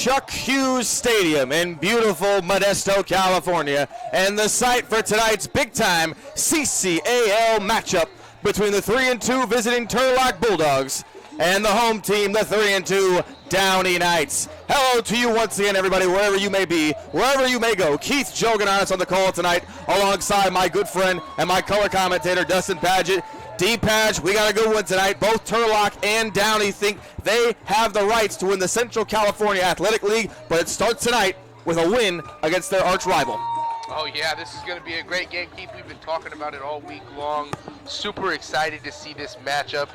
Chuck Hughes Stadium in beautiful Modesto, California, and the site for tonight's big-time CCAL matchup between the 3-2 visiting Turlock Bulldogs and the home team, the 3-2 Downey Knights. Hello to you once again, everybody, wherever you may be, wherever you may go. Keith Jogan on us on the call tonight, alongside my good friend and my color commentator, Dustin Padgett. D-Padge, we got a good one tonight. Both Turlock and Downey think they have the rights to win the Central California Athletic League, but it starts tonight with a win against their arch rival. Oh yeah, this is going to be a great game, Keith. We've been talking about it all week long. Super excited to see this matchup.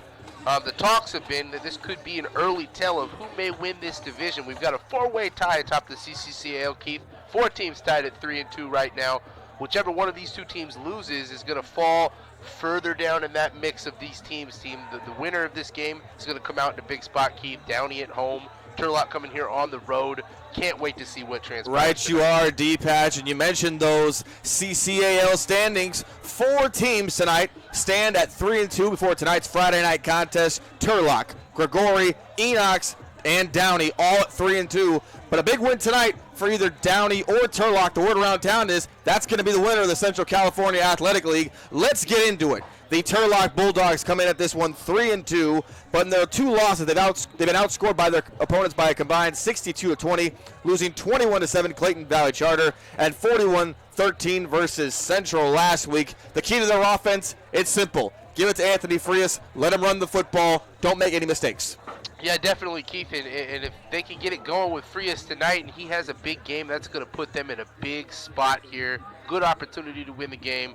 The talks have been that this could be an early tell of who may win this division. We've got a four-way tie atop the CCCAL, Keith. 4 teams tied at 3-2 right now. Whichever one of these 2 teams loses is going to fall further down in that mix of these teams. The winner of this game is going to come out in a big spot, Keith. Downey at home, Turlock coming here on the road. Can't wait to see what transpires. Right, tonight. you are, D-Patch, and you mentioned those CCAL standings. 4 teams tonight stand at 3-2 before tonight's Friday night contest. Turlock, Gregory, Enox, and Downey all at 3-2. But a big win tonight for either Downey or Turlock. The word around town is that's going to be the winner of the Central California Athletic League. Let's get into it. The Turlock Bulldogs come in at this one 3-2, but in their 2 losses, they've been outscored by their opponents by a combined 62-20, losing 21-7 Clayton Valley Charter and 41-13 versus Central last week. The key to their offense, it's simple. Give it to Anthony Frias, let him run the football, don't make any mistakes. Yeah, definitely, Keith, and if they can get it going with Frias tonight and he has a big game, that's going to put them in a big spot here. Good opportunity to win the game.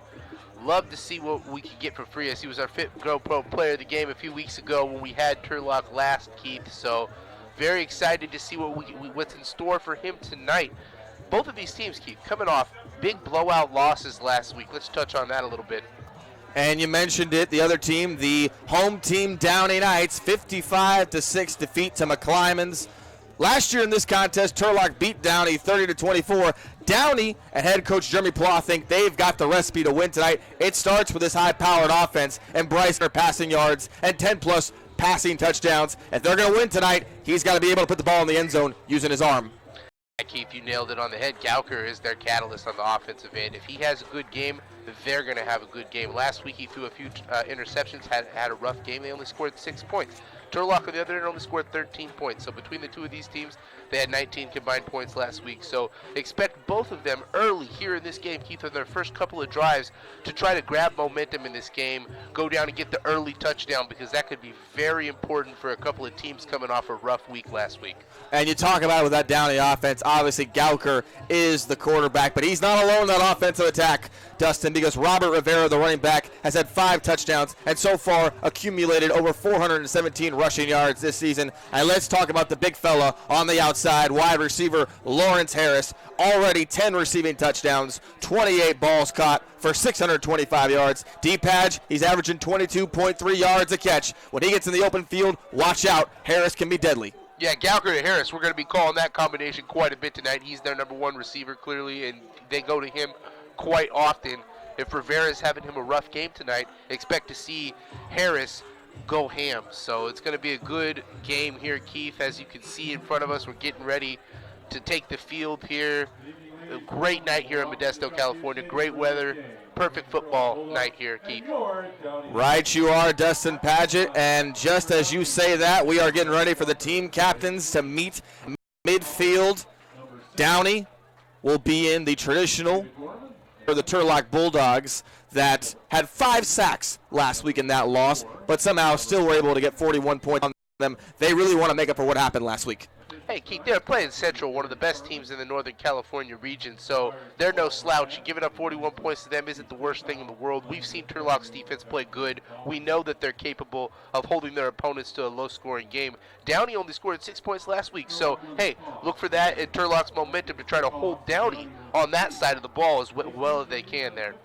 Love to see what we can get from Frias. He was our FitPro Pro player of the game a few weeks ago when we had Turlock last, Keith, so very excited to see what's in store for him tonight. Both of these teams, Keith, coming off big blowout losses last week. Let's touch on that a little bit. And you mentioned it, the other team, the home team Downey Knights, 55-6 defeat to McClymonds. Last year in this contest, Turlock beat Downey 30-24. Downey and head coach Jeremy Plough think they've got the recipe to win tonight. It starts with this high-powered offense and Bryson passing yards and 10-plus passing touchdowns. If they're going to win tonight, he's got to be able to put the ball in the end zone using his arm. Keith, you nailed it on the head. Gauker is their catalyst on the offensive end. If he has a good game, they're going to have a good game. Last week he threw a few interceptions, had a rough game. They only scored 6 points. Turlock on the other end only scored 13 points. So between the 2 of these teams, they had 19 combined points last week. So expect both of them early here in this game, Keith, on their first couple of drives to try to grab momentum in this game, go down and get the early touchdown, because that could be very important for a couple of teams coming off a rough week last week. And you talk about it with that Downey offense. Obviously, Gauker is the quarterback, but he's not alone in that offensive attack, Dustin, because Robert Rivera, the running back, has had 5 touchdowns and so far accumulated over 417 rushing yards this season. And let's talk about the big fella on the outside, wide receiver Lawrence Harris. Already 10 receiving touchdowns, 28 balls caught for 625 yards. D-Padge, he's averaging 22.3 yards a catch. When he gets in the open field, watch out. Harris can be deadly. Yeah, Gauker to Harris, we're going to be calling that combination quite a bit tonight. He's their number 1 receiver, clearly, and they go to him quite often. If Rivera's having him a rough game tonight, expect to see Harris go ham. So it's going to be a good game here, Keith. As you can see in front of us, we're getting ready to take the field here. A great night here in Modesto, California. Great weather. Perfect football night here, Keith. Right you are, Dustin Padgett. And just as you say that, we are getting ready for the team captains to meet midfield. Downey will be in the traditional for the Turlock Bulldogs that had 5 sacks last week in that loss, but somehow still were able to get 41 points on them. They really want to make up for what happened last week. Hey, Keith, they're playing Central, one of the best teams in the Northern California region, so they're no slouch. Giving up 41 points to them isn't the worst thing in the world. We've seen Turlock's defense play good. We know that they're capable of holding their opponents to a low-scoring game. Downey only scored 6 points last week, so, hey, look for that in Turlock's momentum to try to hold Downey on that side of the ball as well as they can there.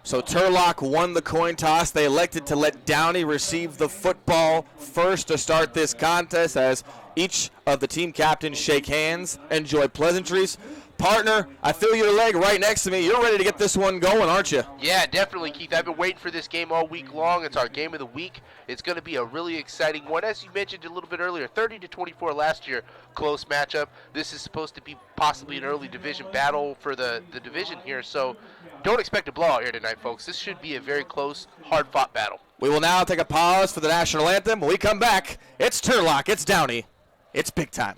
So Turlock won the coin toss. They elected to let Downey receive the football first to start this contest as each of the team captains shake hands, enjoy pleasantries. Partner, I feel your leg right next to me. You're ready to get this one going, aren't you? Yeah, definitely, Keith. I've been waiting for this game all week long. It's our game of the week. It's going to be a really exciting one. As you mentioned a little bit earlier, 30-24 last year, close matchup. This is supposed to be possibly an early division battle for the division here, so don't expect a blowout here tonight, folks. This should be a very close, hard-fought battle. We will now take a pause for the national anthem. When we come back, it's Turlock, it's Downey, it's big time.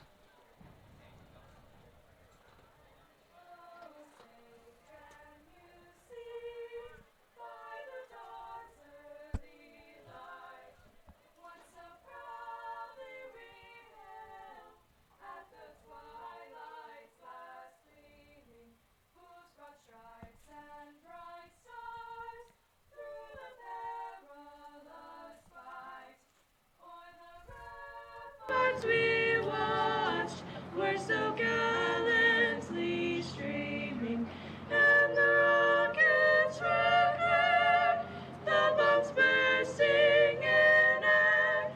We watched were so gallantly streaming, and the rockets red glare, the bombs bursting in air,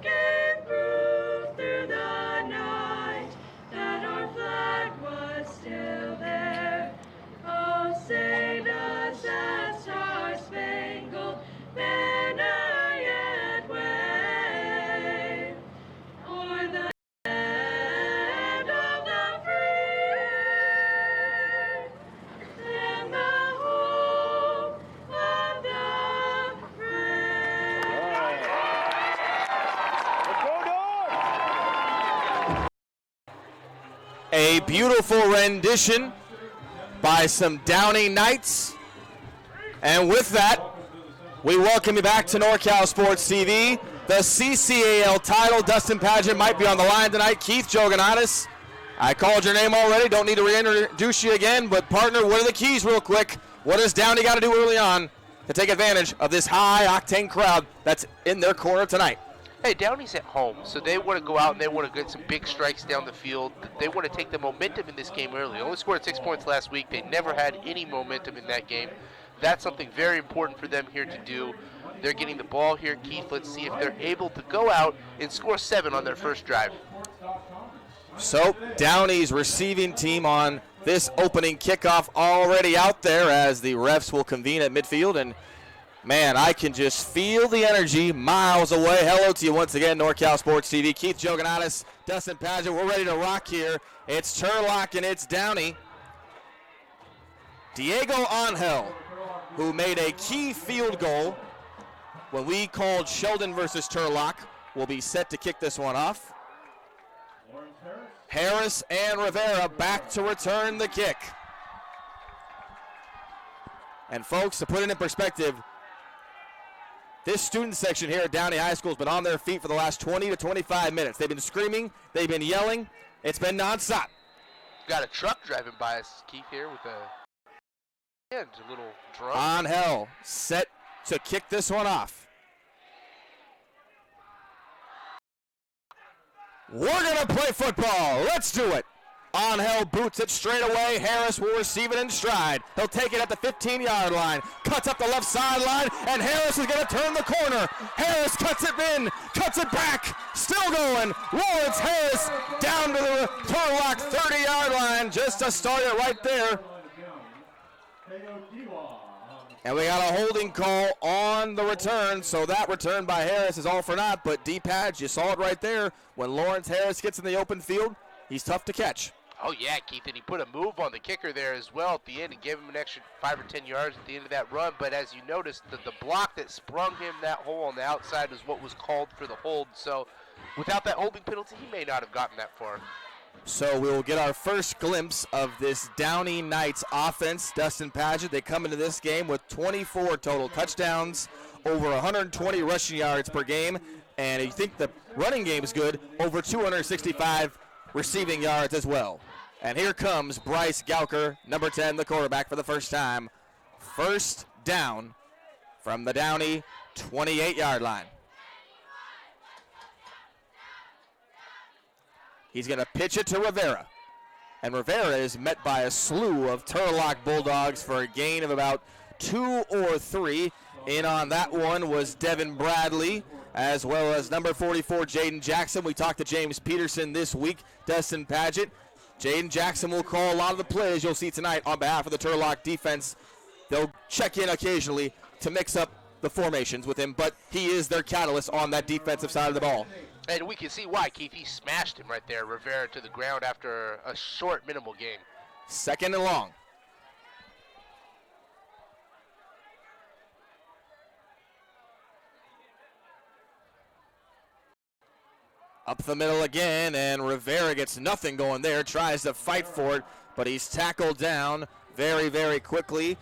gave proof through the night that our flag was still there. Oh, say does that star-spangled banner yet wave o'er the land of the free and the hope of the brave. A beautiful rendition by some Downey Knights. And with that, we welcome you back to NorCal Sports TV. The CCAL title Dustin pageant might be on the line tonight. Keith Jogananis, I called your name already. Don't need to reintroduce you again. But partner, what are the keys real quick? What does Downey got to do early on to take advantage of this high-octane crowd that's in their corner tonight? Hey, Downey's at home, so they want to go out and they want to get some big strikes down the field. They want to take the momentum in this game early. They only scored 6 points last week. They never had any momentum in that game. That's something very important for them here to do. They're getting the ball here, Keith. Let's see if they're able to go out and score 7 on their first drive. So Downey's receiving team on this opening kickoff already out there as the refs will convene at midfield. And man, I can just feel the energy miles away. Hello to you once again, NorCal Sports TV. Keith Jogananis, Dustin Paget, we're ready to rock here. It's Turlock and it's Downey. Diego Angel, who made a key field goal when we called Sheldon versus Turlock, will be set to kick this one off. Harris and Rivera back to return the kick. And folks, to put it in perspective, this student section here at Downey High School has been on their feet for the last 20 to 25 minutes. They've been screaming, they've been yelling, it's been nonstop. Got a truck driving by us, Keith, here with a little drum. Angel set to kick this one off. We're going to play football. Let's do it. Angel boots it straight away. Harris will receive it in stride. He'll take it at the 15-yard line. Cuts up the left sideline, and Harris is going to turn the corner. Harris cuts it in, cuts it back. Still going. Lawrence Harris down to the Turlock 30-yard line just to start it right there. And we got a holding call on the return, so that return by Harris is all for naught. But D-Pads, you saw it right there. When Lawrence Harris gets in the open field, he's tough to catch. Oh, yeah, Keith, and he put a move on the kicker there as well at the end and gave him an extra 5 or 10 yards at the end of that run. But as you noticed, the block that sprung him that hole on the outside is what was called for the hold. So without that holding penalty, he may not have gotten that far. So we'll get our first glimpse of this Downey Knights offense. Dustin Paget, they come into this game with 24 total touchdowns, over 120 rushing yards per game, and if you think the running game is good, over 265 receiving yards as well. And here comes Bryce Gauker, number 10, the quarterback for the first time. First down from the Downey 28-yard line. He's going to pitch it to Rivera. And Rivera is met by a slew of Turlock Bulldogs for a gain of about 2 or 3. In on that one was Devin Bradley, as well as number 44, Jaden Jackson. We talked to James Peterson this week. Dustin Paget. Jaden Jackson will call a lot of the plays you'll see tonight on behalf of the Turlock defense. They'll check in occasionally to mix up the formations with him, but he is their catalyst on that defensive side of the ball. And we can see why, Keith. He smashed him right there, Rivera, to the ground after a short, minimal game. 2nd and long. Up the middle again, and Rivera gets nothing going there, tries to fight for it, but he's tackled down very, very quickly.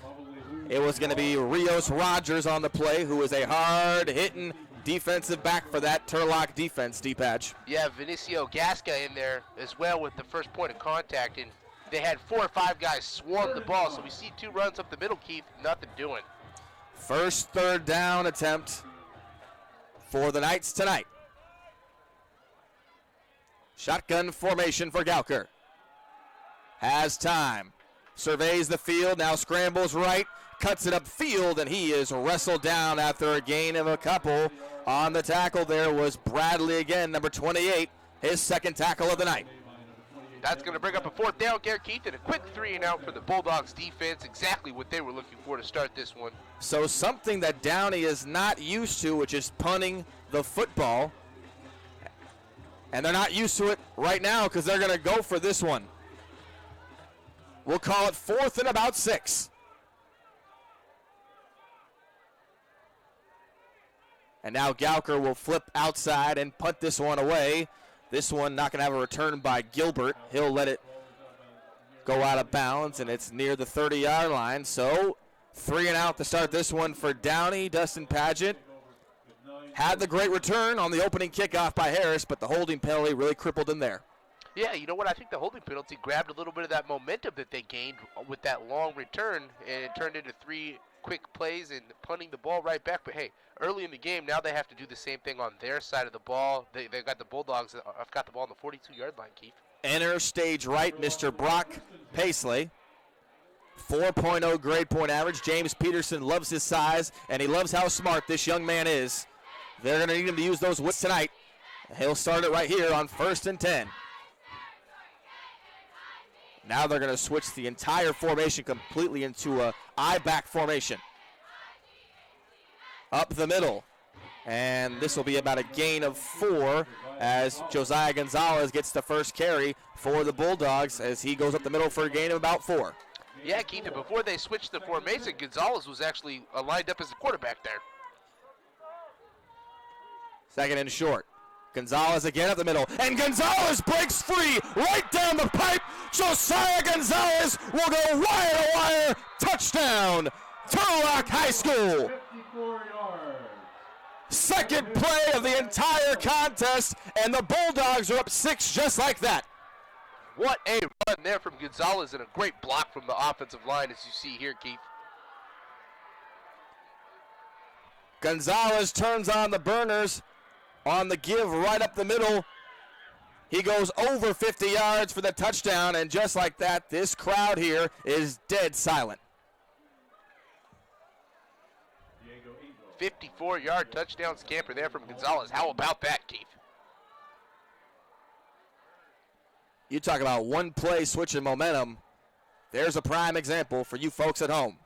It was going to be Rios Rogers on the play, who is a hard-hitting defensive back for that Turlock defense, D-Patch. Yeah, Vinicio Gasca in there as well with the first point of contact, and they had 4 or 5 guys swarm the ball, so we see 2 runs up the middle, Keith, nothing doing. First 3rd down attempt for the Knights tonight. Shotgun formation for Gauker. Has time. Surveys the field, now scrambles right, cuts it upfield, and he is wrestled down after a gain of a couple. On the tackle there was Bradley again, number 28, his 2nd tackle of the night. That's going to bring up a 4th down, Garrett Keith, and a quick 3 and out for the Bulldogs defense, exactly what they were looking for to start this one. So something that Downey is not used to, which is punting the football. And they're not used to it right now because they're going to go for this one. We'll call it 4th and about 6. And now Gauker will flip outside and punt this one away. This one not going to have a return by Gilbert. He'll let it go out of bounds, and it's near the 30-yard line. So 3 and out to start this one for Downey. Dustin Paget had the great return on the opening kickoff by Harris, but the holding penalty really crippled him there. Yeah, you know what? I think the holding penalty grabbed a little bit of that momentum that they gained with that long return, and it turned into 3 quick plays and punting the ball right back. But hey, early in the game, now they have to do the same thing on their side of the ball. They've got the Bulldogs that have got the ball on the 42-yard line, Keith. Enter stage right, Mr. Brock Paisley. 4.0 grade point average. James Peterson loves his size, and he loves how smart this young man is. They're going to need him to use those wits tonight. He'll start it right here on 1st and 10. Now they're going to switch the entire formation completely into a I-back formation. Up the middle. And this will be about a gain of 4 as Josiah Gonzalez gets the first carry for the Bulldogs as he goes up the middle for a gain of about 4. Yeah, Keith, and before they switched the formation, Gonzalez was actually lined up as the quarterback there. 2nd and short. Gonzalez again up the middle, and Gonzalez breaks free right down the pipe. Josiah Gonzalez will go wire to wire. Touchdown, Turlock High School. 54 yards. 2nd play of the entire contest, and the Bulldogs are up 6 just like that. What a run there from Gonzalez, and a great block from the offensive line, as you see here, Keith. Gonzalez turns on the burners on the give right up the middle. He goes over 50 yards for the touchdown, and just like that, this crowd here is dead silent. 54-yard touchdown scamper there from Gonzalez. How about that, Keith? You talk about one play switching momentum. There's a prime example for you folks at home.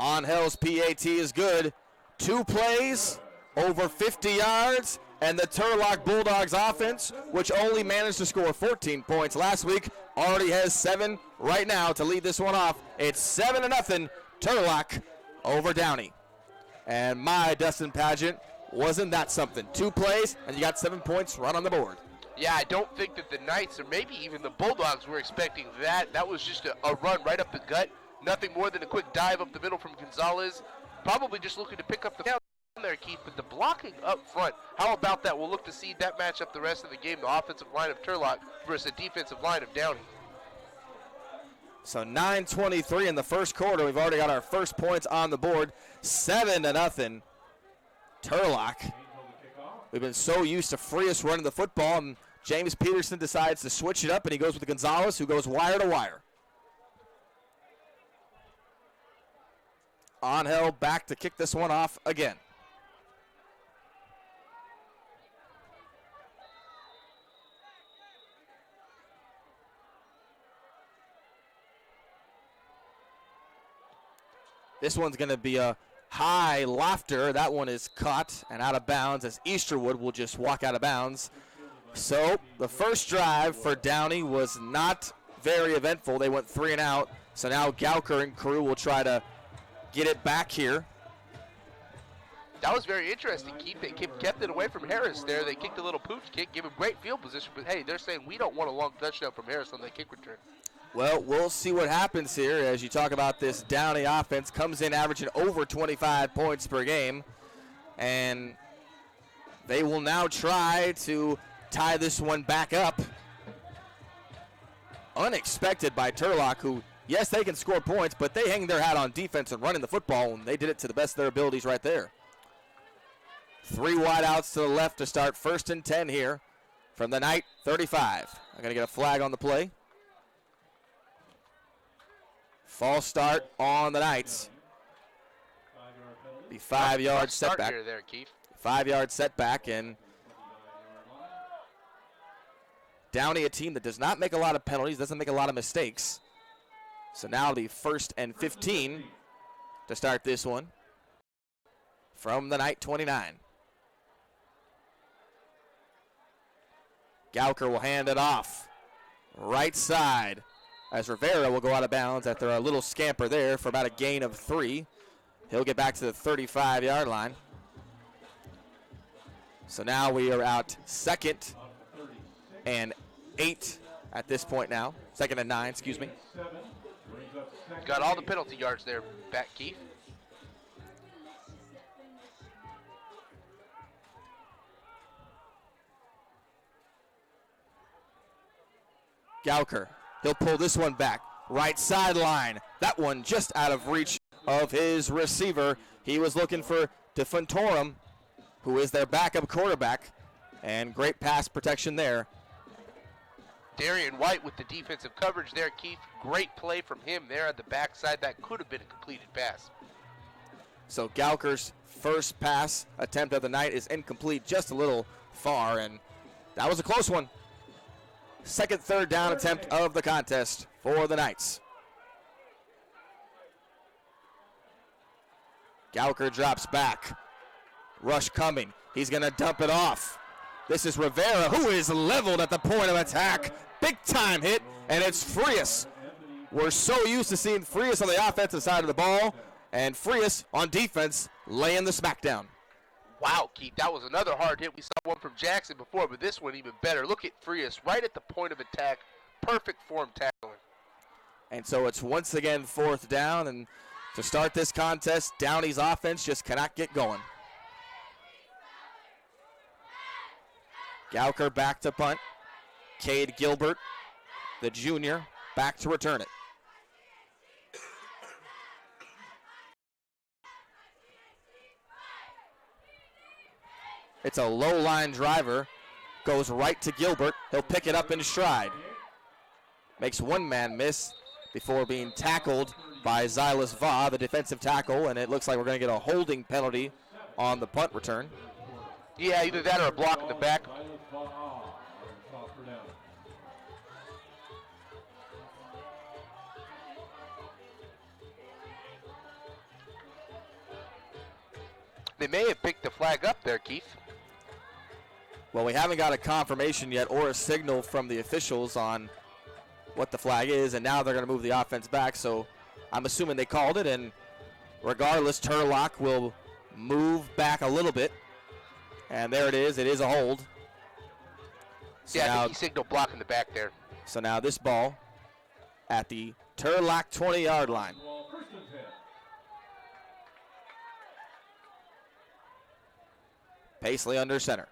Angel's PAT is good. 2 plays, over 50 yards, and the Turlock Bulldogs offense, which only managed to score 14 points last week, already has 7 right now to lead this one off. It's 7-0 Turlock over Downey. And my Dustin Pageant, wasn't that something? 2 plays, and you got 7 points right on the board. Yeah, I don't think that the Knights or maybe even the Bulldogs were expecting that. That was just a run right up the gut. Nothing more than a quick dive up the middle from Gonzalez. Probably just looking to pick up the down there, Keith, but the blocking up front, how about that? We'll look to see that match up the rest of the game, the offensive line of Turlock versus the defensive line of Downey. So 9:23 in the first quarter. We've already got our first points on the board. 7-0 Turlock. We've been so used to Frias running the football, and James Peterson decides to switch it up, and he goes with Gonzalez, who goes wire to wire. Angel back to kick this one off again. This one's going to be a high lofter. That one is caught and out of bounds as Easterwood will just walk out of bounds. So the first drive for Downey was not very eventful. They went 3 and out. So now Gauker and crew will try to get it back here. That was very interesting. They kept it away from Harris there. They kicked a little pooch kick, give him great field position. But, hey, they're saying we don't want a long touchdown from Harris on that kick return. Well, we'll see what happens here as you talk about this Downey offense. Comes in averaging over 25 points per game. And they will now try to tie this one back up. Unexpected by Turlock, who, yes, they can score points, but they hang their hat on defense and running the football, and they did it to the best of their abilities right there. 3 wideouts to the left to start 1st and 10 here from the Knight 35. I'm going to get a flag on the play. False start on the Knights. The 5-yard setback. Here there, Keith. 5-yard setback, and Downey, a team that does not make a lot of penalties, doesn't make a lot of mistakes. So now the 1st and 15 to start this one from the Knight 29. Gauker will hand it off. Right side as Rivera will go out of bounds after a little scamper there for about a gain of 3. He'll get back to the 35-yard line. So now we are out 2nd and 8 at this point now. 2nd and 9, excuse me. Got all the penalty yards there back, Keith. Gauker, he'll pull this one back. Right sideline. That one just out of reach of his receiver. He was looking for DeFontorum, who is their backup quarterback, and great pass protection there. Darian White with the defensive coverage there, Keith. Great play from him there at the backside. That could have been a completed pass. So Gauker's first pass attempt of the night is incomplete, just a little far, and that was a close one. 2nd, 3rd down attempt of the contest for the Knights. Gauker drops back. Rush coming. He's going to dump it off. This is Rivera, who is leveled at the point of attack. Big time hit, and it's Frias. We're so used to seeing Frias on the offensive side of the ball, and Frias on defense laying the smackdown. Wow, Keith, that was another hard hit. We saw one from Jackson before, but this one even better. Look at Frias right at the point of attack. Perfect form tackling. And so it's once again 4th down, and to start this contest, Downey's offense just cannot get going. Gauker back to punt. Cade Gilbert, the junior, back to return it. It's a low line driver. Goes right to Gilbert. He'll pick it up in stride. Makes one man miss before being tackled by Xylis Va, the defensive tackle, and it looks like we're going to get a holding penalty on the punt return. Yeah, either that or a block in the back. They may have picked the flag up there, Keith. Well, we haven't got a confirmation yet or a signal from the officials on what the flag is, and now they're going to move the offense back, so I'm assuming they called it, and regardless, Turlock will move back a little bit, and there it is a hold. So yeah, now, I think he signaled block in the back there. So now this ball at the Turlock 20-yard line. Paisley under center.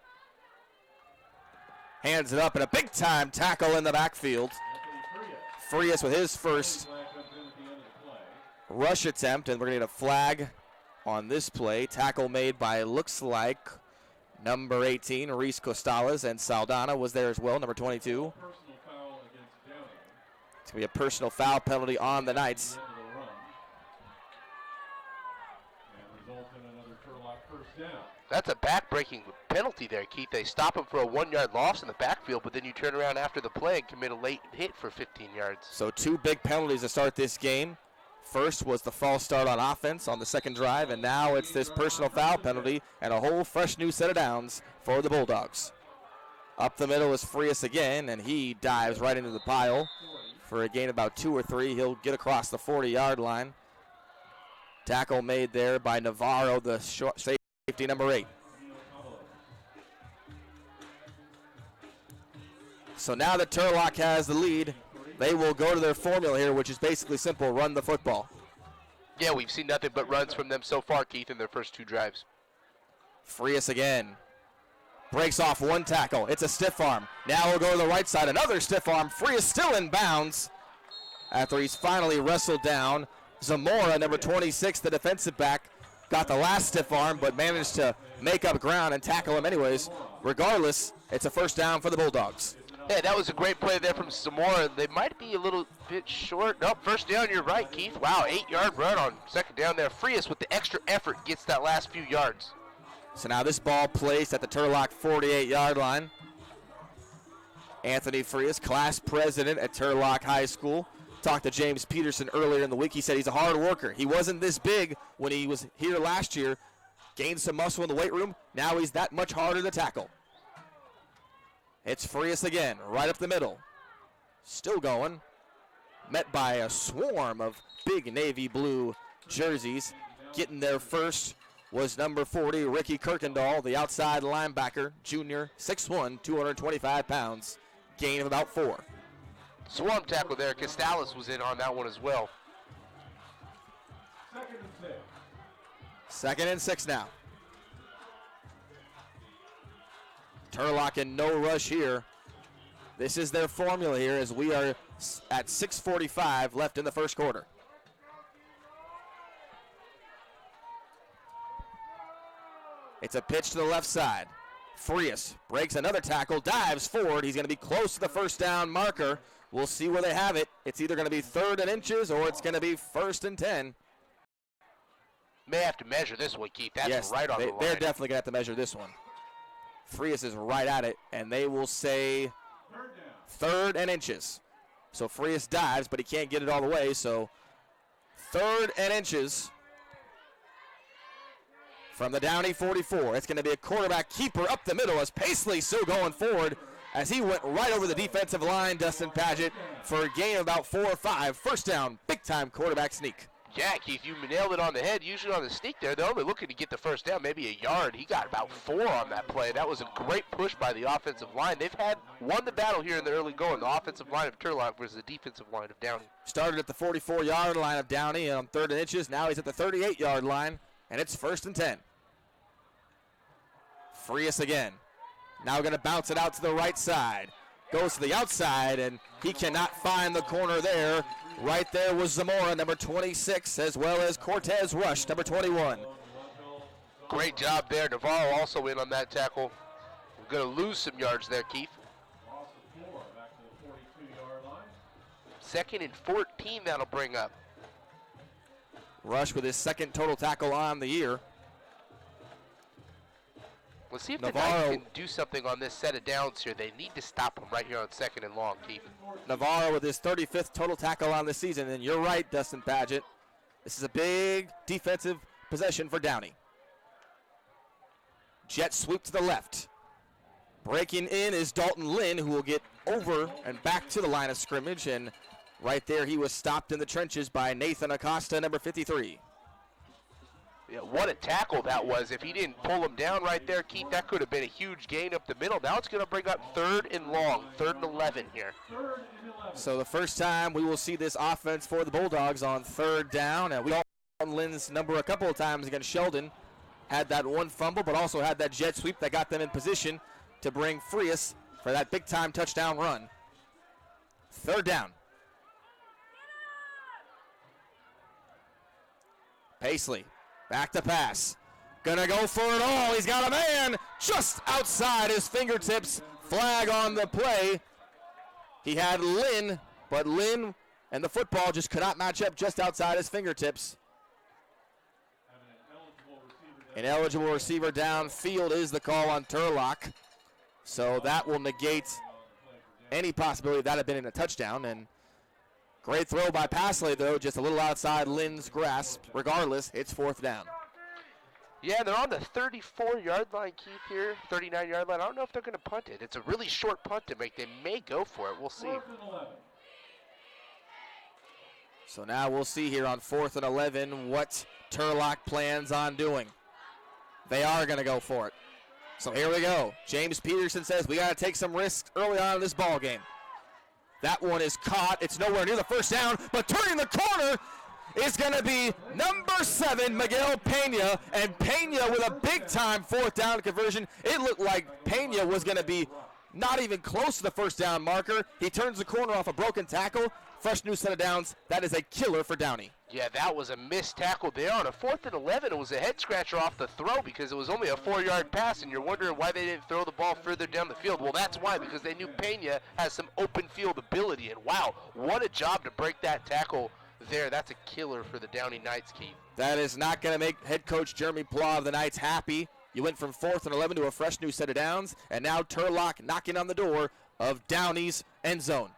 Hands it up, and a big-time tackle in the backfield. Frias with his first rush attempt, and we're going to get a flag on this play. Tackle made by, looks like, number 18, Reese Costales, and Saldana was there as well, number 22. It's going to be a personal foul penalty on the Knights. That's a back-breaking penalty there, Keith. They stop him for a 1-yard loss in the backfield, but then you turn around after the play and commit a late hit for 15 yards. So 2 big penalties to start this game. First was the false start on offense on the second drive, and now it's this personal foul penalty and a whole fresh new set of downs for the Bulldogs. Up the middle is Frias again, and he dives right into the pile for a gain of about 2 or 3. He'll get across the 40-yard line. Tackle made there by Navarro, the short safety number 8. So now that Turlock has the lead, they will go to their formula here, which is basically simple: run the football. Yeah, we've seen nothing but runs from them so far, Keith, in their first 2 drives. Frias again. Breaks off one tackle. It's a stiff arm. Now we'll go to the right side. Another stiff arm. Frias still in bounds after he's finally wrestled down. Zamora, number 26, the defensive back, got the last stiff arm but managed to make up ground and tackle him anyways. Regardless, it's a first down for the Bulldogs. Yeah, that was a great play there from Zamora. They might be a little bit short. Nope, first down, you're right, Keith. Wow, 8-yard run on second down there. Frias, with the extra effort, gets that last few yards. So now this ball placed at the Turlock 48-yard line. Anthony Frias, class president at Turlock High School. Talked to James Peterson earlier in the week. He said he's a hard worker. He wasn't this big when he was here last year. Gained some muscle in the weight room. Now he's that much harder to tackle. It's Frias again, right up the middle. Still going. Met by a swarm of big navy blue jerseys. Getting there first was number 40, Ricky Kirkendall, the outside linebacker, junior, 6'1", 225 pounds. Gain of about 4. Swarm tackle there. Castalis was in on that one as well. 2nd and 6 now. Turlock in no rush here. This is their formula here as we are at 6:45 left in the first quarter. It's a pitch to the left side. Frias breaks another tackle, dives forward. He's going to be close to the first down marker. We'll see where they have it. It's either going to be 3rd and inches or it's going to be 1st and 10. May have to measure this one, Keith. That's yes, right on the line. They're definitely going to have to measure this one. Frias is right at it, and they will say 3rd and inches. So Frias dives, but he can't get it all the way, so 3rd and inches from the Downey 44. It's going to be a quarterback keeper up the middle as Paisley still going forward as he went right over the defensive line, Dustin Paget, for a gain of about 4 or 5. First down, big-time quarterback sneak. Yeah, Keith, you nailed it on the head. Usually on the sneak there, they're only looking to get the first down, maybe a yard. He got about 4 on that play. That was a great push by the offensive line. They've won the battle here in the early going, the offensive line of Turlock versus the defensive line of Downey. Started at the 44-yard line of Downey on 3rd and inches. Now he's at the 38-yard line, and it's 1st and 10. Frias again. Now going to bounce it out to the right side. Goes to the outside, and he cannot find the corner there. Right there was Zamora, number 26, as well as Cortez Rush, number 21. Great job there. Navarro also in on that tackle. We're going to lose some yards there, Keith. 2nd and 14 that'll bring up. Rush with his 2nd total tackle on the year. Let's see if Navarro the Knights can do something on this set of downs here. They need to stop him right here on 2nd and long, Keith. Navarro with his 35th total tackle on the season, and you're right, Dustin Paget. This is a big defensive possession for Downey. Jet sweep to the left. Breaking in is Dalton Lynn, who will get over and back to the line of scrimmage, and right there he was stopped in the trenches by Nathan Acosta, number 53. Yeah, what a tackle that was. If he didn't pull him down right there, Keith, that could have been a huge gain up the middle. Now it's going to bring up 3rd and long, 3rd and 11 here. So the first time we will see this offense for the Bulldogs on 3rd down. And we saw Lynn's number a couple of times against Sheldon. Had that one fumble, but also had that jet sweep that got them in position to bring Frias for that big-time touchdown run. 3rd down. Paisley. Back to pass. Gonna go for it all. He's got a man just outside his fingertips. Flag on the play. He had Lynn, but Lynn and the football just could not match up just outside his fingertips. An eligible receiver downfield is the call on Turlock. So that will negate any possibility of that had been in a touchdown. And Great throw by Pasley, though, just a little outside Lynn's grasp. Regardless, it's 4th down. Yeah, they're on the 34-yard line, Keith, here, 39-yard line. I don't know if they're going to punt it. It's a really short punt to make. They may go for it. We'll see. So now we'll see here on 4th and 11 what Turlock plans on doing. They are going to go for it. So here we go. James Peterson says we got to take some risks early on in this ball game. That one is caught. It's nowhere near the first down, but turning the corner is going to be number 7, Miguel Pena, and Pena with a big-time 4th down conversion. It looked like Pena was going to be not even close to the first down marker. He turns the corner off a broken tackle. Fresh new set of downs. That is a killer for Downey. Yeah, that was a missed tackle there. On a 4th and 11, it was a head-scratcher off the throw because it was only a 4-yard pass, and you're wondering why they didn't throw the ball further down the field. Well, that's why, because they knew Pena has some open field ability, and wow, what a job to break that tackle there. That's a killer for the Downey Knights, Keith. That is not going to make head coach Jeremy Plow of the Knights happy. You went from 4th and 11 to a fresh new set of downs, and now Turlock knocking on the door of Downey's end zone.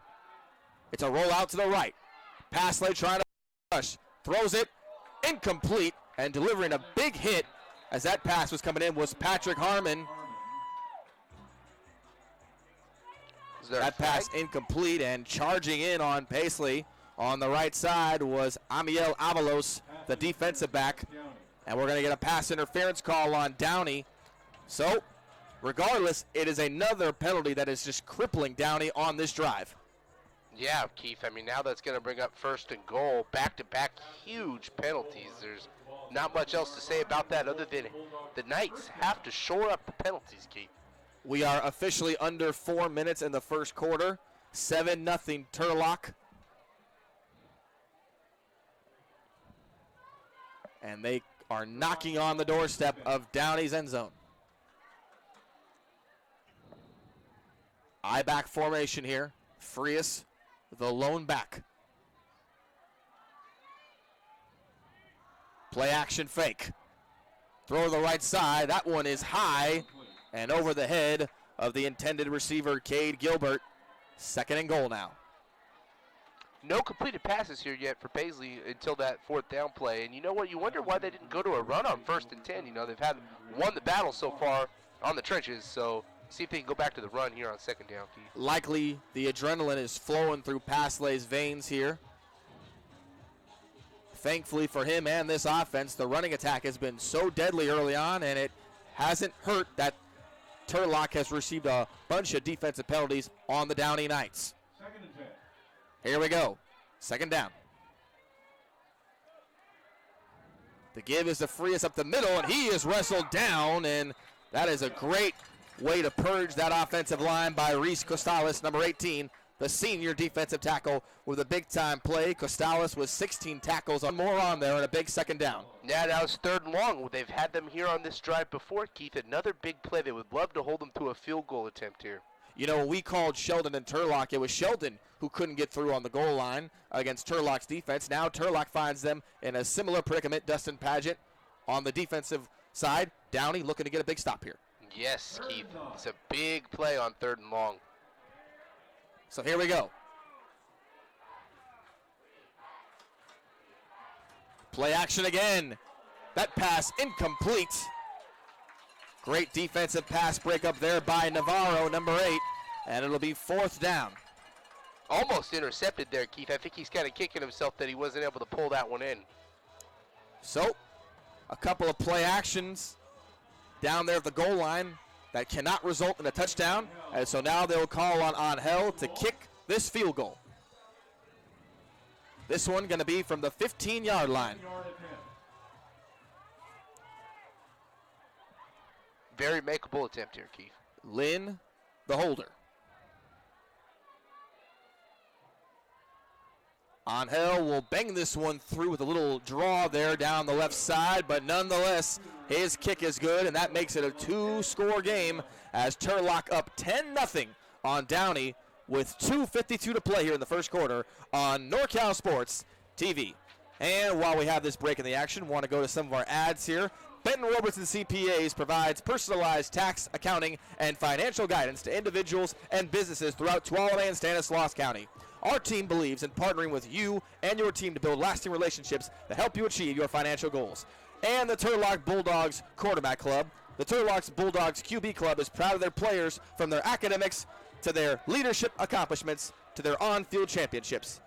It's a rollout to the right. Pasley trying to rush. Throws it, incomplete, and delivering a big hit as that pass was coming in was Patrick Harmon. That pass incomplete, and charging in on Paisley on the right side was Amiel Avalos, the defensive back. And we're going to get a pass interference call on Downey. So, regardless, it is another penalty that is just crippling Downey on this drive. Yeah, Keith, I mean, now that's going to bring up 1st and goal. Back-to-back huge penalties. There's not much else to say about that other than the Knights have to shore up the penalties, Keith. We are officially under 4 minutes in the first quarter. 7-0 Turlock. And they are knocking on the doorstep of Downey's end zone. I-back formation here. Frias, the lone back. Play action fake. Throw to the right side. That one is high and over the head of the intended receiver, Cade Gilbert. 2nd and goal now. No completed passes here yet for Paisley until that 4th down play. And you know what? You wonder why they didn't go to a run on 1st and 10. You know, they've won the battle so far on the trenches. So see if they can go back to the run here on 2nd down, Keith. Likely the adrenaline is flowing through Pasley's veins here. Thankfully for him and this offense, the running attack has been so deadly early on, and it hasn't hurt that Turlock has received a bunch of defensive penalties on the Downey Knights. 2nd and 10. Here we go. 2nd down. The give is to Frias up the middle, and he is wrestled down, and that is a great way to purge that offensive line by Reese Costales, number 18, the senior defensive tackle with a big-time play. Costales with 16 tackles, more on there, and a big 2nd down. Yeah, that was 3rd and long. They've had them here on this drive before, Keith. Another big play. They would love to hold them to a field goal attempt here. You know, when we called Sheldon and Turlock, it was Sheldon who couldn't get through on the goal line against Turlock's defense. Now Turlock finds them in a similar predicament. Dustin Paget on the defensive side. Downey looking to get a big stop here. Yes, Keith. It's a big play on 3rd and long. So here we go. Play action again. That pass incomplete. Great defensive pass breakup there by Navarro, number 8, and it'll be 4th down. Almost intercepted there, Keith. I think he's kind of kicking himself that he wasn't able to pull that one in. So, a couple of play actions down there at the goal line that cannot result in a touchdown, and so now they'll call on Angel to kick this field goal. This one going to be from the 15-yard line. Very makeable attempt here, Keith. Lynn, the holder. Angel will bang this one through with a little draw there down the left side, but nonetheless, his kick is good, and that makes it a 2-score game as Turlock up 10-0 on Downey with 2:52 to play here in the first quarter on NorCal Sports TV. And while we have this break in the action, want to go to some of our ads here. Benton Roberson CPAs provides personalized tax, accounting, and financial guidance to individuals and businesses throughout Tuolumne and Stanislaus County. Our team believes in partnering with you and your team to build lasting relationships that help you achieve your financial goals. And the Turlock Bulldogs Quarterback Club. The Turlock Bulldogs QB Club is proud of their players, from their academics to their leadership accomplishments to their on-field championships.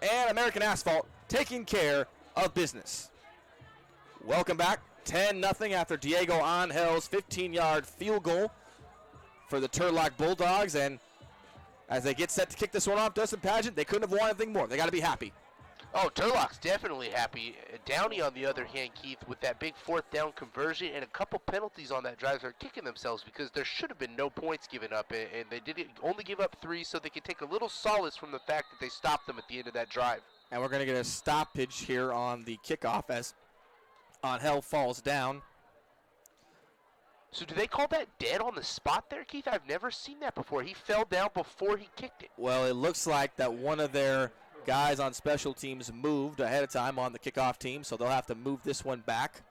And American Asphalt taking care of business. Welcome back. 10-0 after Diego Angel's 15-yard field goal for the Turlock Bulldogs. And as they get set to kick this one off, Dustin Pageant, they couldn't have wanted anything more. They got to be happy. Oh, Turlock's definitely happy. Downey, on the other hand, Keith, with that big fourth down conversion and a couple penalties on that drive, are kicking themselves because there should have been no points given up, and they did only give up 3, so they can take a little solace from the fact that they stopped them at the end of that drive. And we're going to get a stoppage here on the kickoff as Angel falls down. So do they call that dead on the spot there, Keith? I've never seen that before. He fell down before he kicked it. Well, it looks like that one of their guys on special teams moved ahead of time on the kickoff team, so they'll have to move this one back.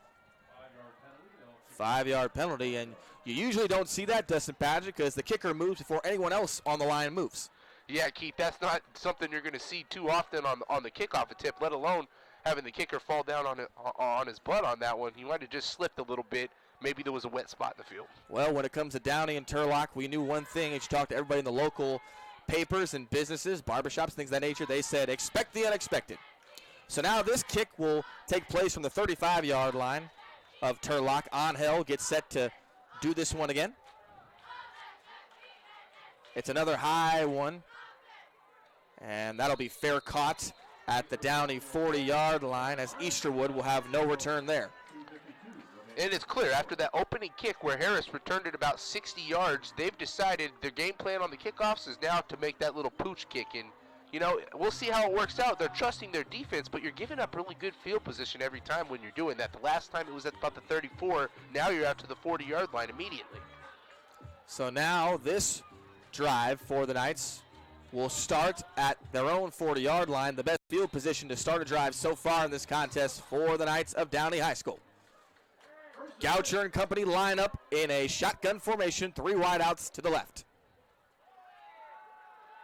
5-yard penalty, and you usually don't see that, Dustin Pageant, because the kicker moves before anyone else on the line moves. Yeah, Keith, that's not something you're going to see too often on the kickoff attempt, let alone having the kicker fall down on his butt on that one. He might have just slipped a little bit. Maybe there was a wet spot in the field. Well, when it comes to Downey and Turlock, we knew one thing. As you talked to everybody in the local papers and businesses, barbershops, things of that nature, they said expect the unexpected. So now this kick will take place from the 35-yard line of Turlock. Angel gets set to do this one again. It's another high one, and that'll be fair caught at the Downey 40-yard line, as Easterwood will have no return there. And it's clear, after that opening kick where Harris returned it about 60 yards, they've decided their game plan on the kickoffs is now to make that little pooch kick. And, you know, we'll see how it works out. They're trusting their defense, but you're giving up really good field position every time when you're doing that. The last time it was at about the 34. Now you're out to the 40-yard line immediately. So now this drive for the Knights will start at their own 40-yard line, the best field position to start a drive so far in this contest for the Knights of Downey High School. Goucher and company line up in a shotgun formation, 3 wideouts to the left.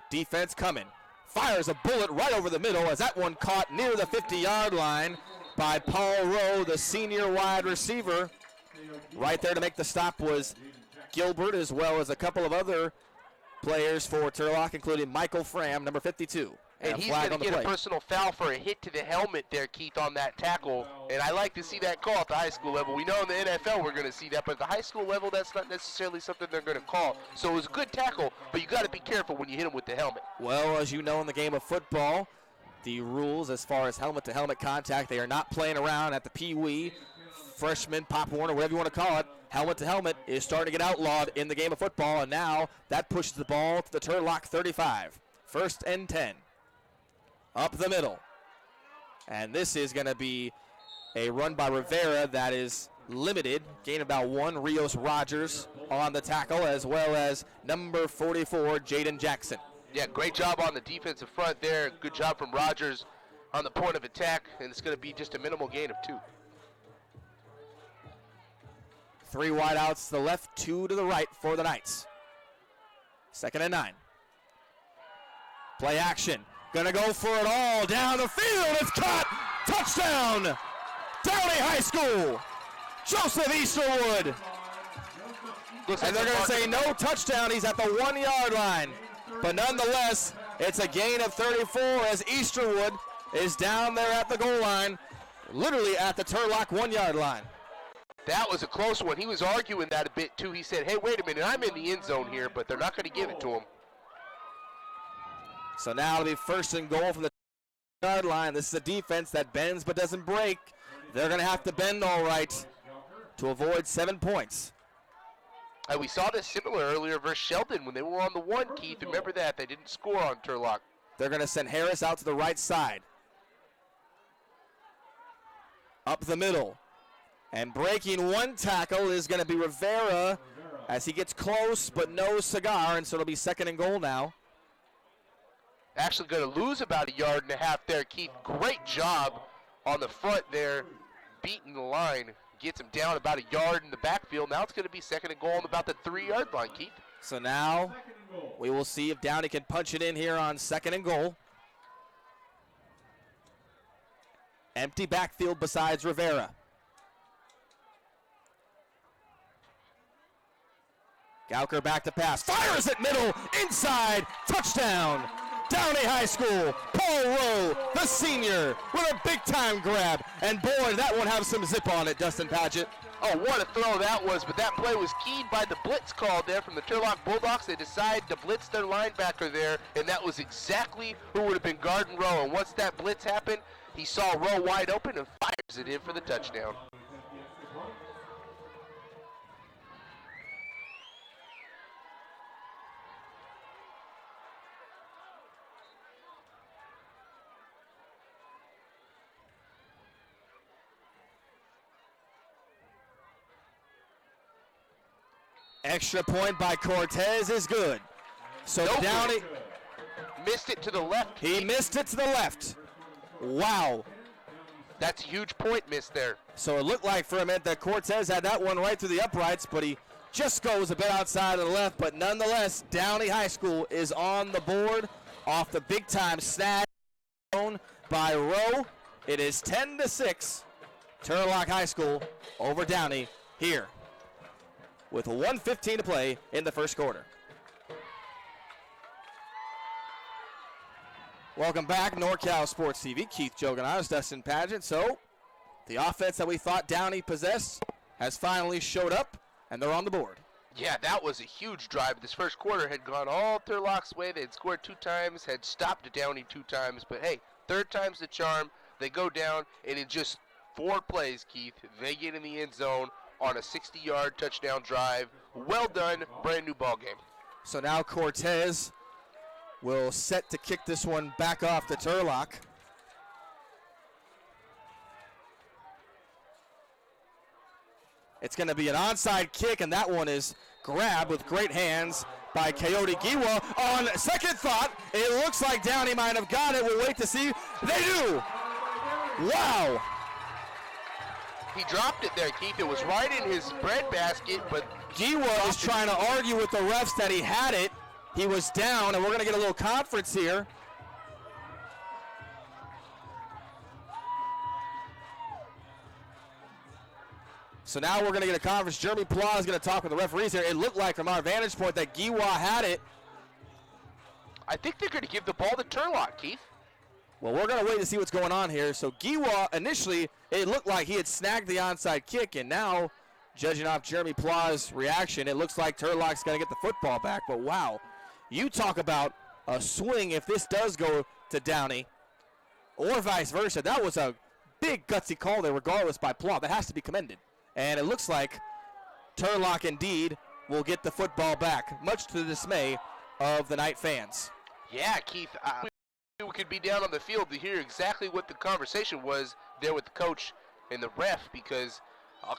Defense coming. Fires a bullet right over the middle as that one caught near the 50-yard line by Paul Rowe, the senior wide receiver. Right there to make the stop was Gilbert, as well as a couple of other players for Turlock, including Michael Fram, number 52. And he's going to get a personal foul for a hit to the helmet there, Keith, on that tackle. And I like to see that call at the high school level. We know in the NFL we're going to see that, but at the high school level, that's not necessarily something they're going to call. So it was a good tackle, but you got to be careful when you hit him with the helmet. Well, as you know, in the game of football, the rules as far as helmet-to-helmet contact, they are not playing around at the Pee-wee, freshman, Pop Warner, whatever you want to call it. Helmet-to-helmet is starting to get outlawed in the game of football, and now that pushes the ball to the Turlock 35. 1st and 10. Up the middle. And this is going to be a run by Rivera that is limited. Gain about 1. Rios Rogers on the tackle, as well as number 44, Jaden Jackson. Yeah, great job on the defensive front there. Good job from Rogers on the point of attack, and it's going to be just a minimal gain of 2. 3 wideouts to the left, 2 to the right for the Knights. 2nd and 9. Play action. Gonna go for it all down the field. It's caught. Touchdown. Downey High School. Joseph Easterwood. And they're gonna say no touchdown. He's at the 1-yard line. But nonetheless, it's a gain of 34 as Easterwood is down there at the goal line, literally at the Turlock 1-yard line. That was a close one. He was arguing that a bit too. He said, hey, wait a minute, I'm in the end zone here, but they're not going to give it to him. So now it'll be 1st and goal from the yard line. This is a defense that bends but doesn't break. They're going to have to bend all right to avoid 7 points. And we saw this similar earlier versus Sheldon when they were on the 1, Keith. Remember that. They didn't score on Turlock. They're going to send Harris out to the right side. Up the middle. And breaking 1 tackle is going to be Rivera as he gets close but no cigar, and so it'll be 2nd and goal now. Actually going to lose about 1.5 yards there, Keith. Great job on the front there, beating the line. Gets him down about 1 yard in the backfield. Now it's going to be 2nd and goal on about the 3-yard line, Keith. So now we will see if Downey can punch it in here on 2nd and goal. Empty backfield besides Rivera. Gauker back to pass. Fires it middle. Inside. Touchdown. Downey High School. Paul Rowe, the senior, with a big-time grab. And boy, that one have some zip on it, Dustin Padgett. Oh, what a throw that was, but that play was keyed by the blitz call there from the Turlock Bulldogs. They decide to blitz their linebacker there, and that was exactly who would have been guarding Rowe. And once that blitz happened, he saw Rowe wide open and fires it in for the touchdown. Extra point by Cortez is good. So Nope. Downey, Missed it to the left. he missed it to the left. Wow. That's a huge point miss there. So it looked like for a minute that Cortez had that one right through the uprights, but he just goes a bit outside of the left. But nonetheless, Downey High School is on the board off the big-time snag by Rowe. It is 10-6. Turlock High School over Downey here with 1:15 to play in the first quarter. Welcome back, NorCal Sports TV. Keith Joganaz, Dustin Padgett. So the offense that we thought Downey possessed has finally showed up, and they're on the board. Yeah, that was a huge drive. This first quarter had gone all Turlock's way. They had scored 2 times, had stopped Downey 2 times. But hey, 3rd time's the charm. They go down, and in just 4 plays, Keith, they get in the end zone on a 60-yard touchdown drive. Well done, brand new ball game. So now Cortez will set to kick this one back off to Turlock. It's going to be an onside kick, and that one is grabbed with great hands by Coyote Giwa. On second thought, it looks like Downey might have got it. We'll wait to see. They do! Wow! He dropped it there, Keith. It was right in his bread basket, but Giwa is trying to argue with the refs that he had it. He was down, and we're going to get a little conference here. So now we're going to get a conference. Jeremy Pla is going to talk with the referees here. It looked like from our vantage point that Giwa had it. I think they're going to give the ball to Turlock, Keith. Well, we're going to wait to see what's going on here. So Giwa, initially, it looked like he had snagged the onside kick, and now, judging off Jeremy Pla's reaction, it looks like Turlock's going to get the football back. But wow, you talk about a swing if this does go to Downey, or vice versa. That was a big gutsy call there, regardless, by Pla. That has to be commended. And it looks like Turlock indeed will get the football back, much to the dismay of the night fans. Yeah, Keith, we could be down on the field to hear exactly what the conversation was there with the coach and the ref, because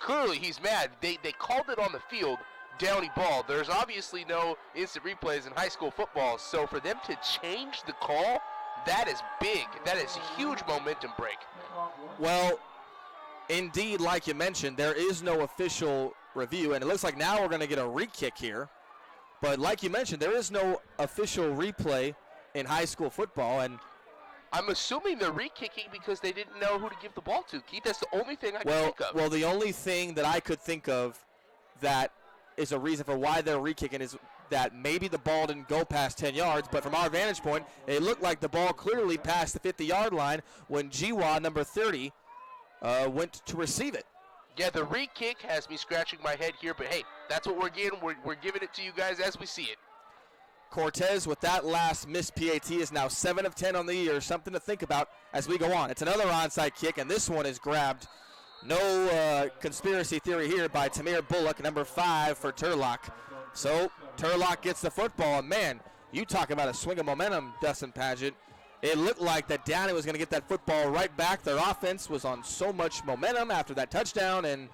clearly he's mad. They called it on the field, Downey ball. There's obviously no instant replays in high school football, so for them to change the call, that is big. That is a huge momentum break. Well, indeed, like you mentioned, there is no official review, and it looks like now we're going to get a re-kick here. But like you mentioned, there is no official replay in high school football, and I'm assuming they're re-kicking because they didn't know who to give the ball to. Keith, that's the only thing I can think of. Well, the only thing that I could think of that is a reason for why they're re-kicking is that maybe the ball didn't go past 10 yards, but from our vantage point, it looked like the ball clearly passed the 50-yard line when Giwa, number 30, went to receive it. Yeah, the re-kick has me scratching my head here, but hey, that's what we're getting. We're giving it to you guys as we see it. Cortez, with that last missed PAT, is now 7 of 10 on the year. Something to think about as we go on. It's another onside kick, and this one is grabbed. No conspiracy theory here by Tamir Bullock, number 5 for Turlock. So Turlock gets the football, and man, you talk about a swing of momentum, Dustin Padgett. It looked like that Downey was going to get that football right back. Their offense was on so much momentum after that touchdown, and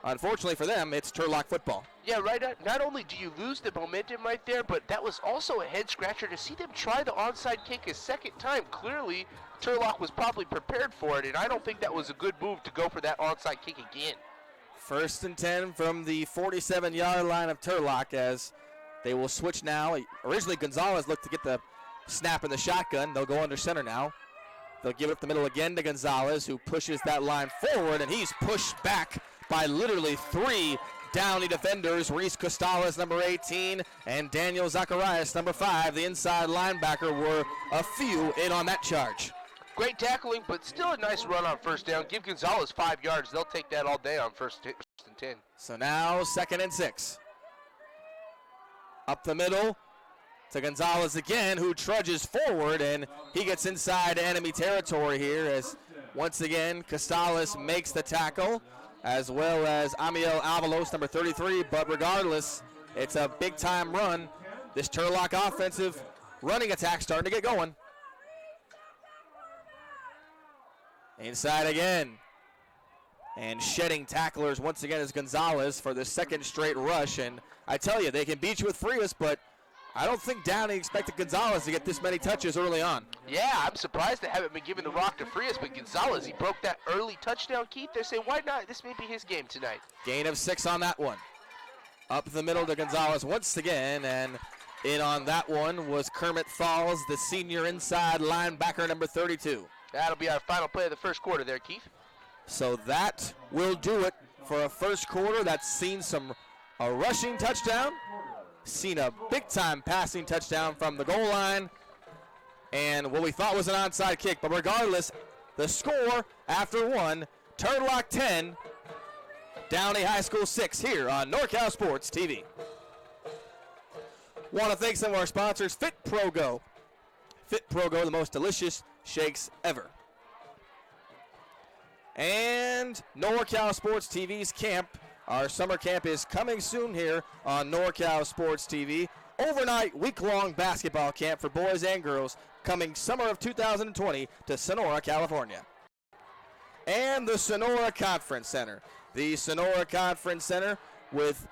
unfortunately for them, it's Turlock football. Yeah, right. Not only do you lose the momentum right there, but that was also a head-scratcher to see them try the onside kick a second time. Clearly, Turlock was probably prepared for it, and I don't think that was a good move to go for that onside kick again. 1st and 10 from the 47-yard line of Turlock as They will switch now. Originally, Gonzalez looked to get the snap in the shotgun. They'll go under center now. They'll give it up the middle again to Gonzalez, who pushes that line forward, and he's pushed back by literally 3 Downey defenders. Reese Costales, number 18, and Daniel Zacharias, number 5. The inside linebacker were a few in on that charge. Great tackling, but still a nice run on first down. Give Gonzalez 5 yards. They'll take that all day on first and 10. So now 2nd and 6. Up the middle to Gonzalez again, who trudges forward, and he gets inside enemy territory here as once again Costales makes the tackle, as well as Amiel Avalos, number 33. But regardless, it's a big-time run. This Turlock offensive running attack starting to get going. Inside again. And shedding tacklers once again is Gonzalez for the 2nd straight rush. And I tell you, they can beat you with Frias, but I don't think Downey expected Gonzalez to get this many touches early on. Yeah, I'm surprised they haven't been giving the rock to Frias, but Gonzalez, he broke that early touchdown, Keith. They say, why not? This may be his game tonight. Gain of 6 on that one. Up the middle to Gonzalez once again, and in on that one was Kermit Falls, the senior inside linebacker, number 32. That'll be our final play of the first quarter there, Keith. So that will do it for a first quarter that's seen a rushing touchdown, seen a big-time passing touchdown from the goal line, and what we thought was an onside kick. But regardless, the score after 1, Turlock 10, Downey High School 6 here on NorCal Sports TV. Want to thank some of our sponsors, FitPro GO. FitPro GO, the most delicious shakes ever. And NorCal Sports TV's camp. Our summer camp is coming soon here on NorCal Sports TV. Overnight, week-long basketball camp for boys and girls coming summer of 2020 to Sonora, California. And the Sonora Conference Center. The Sonora Conference Center with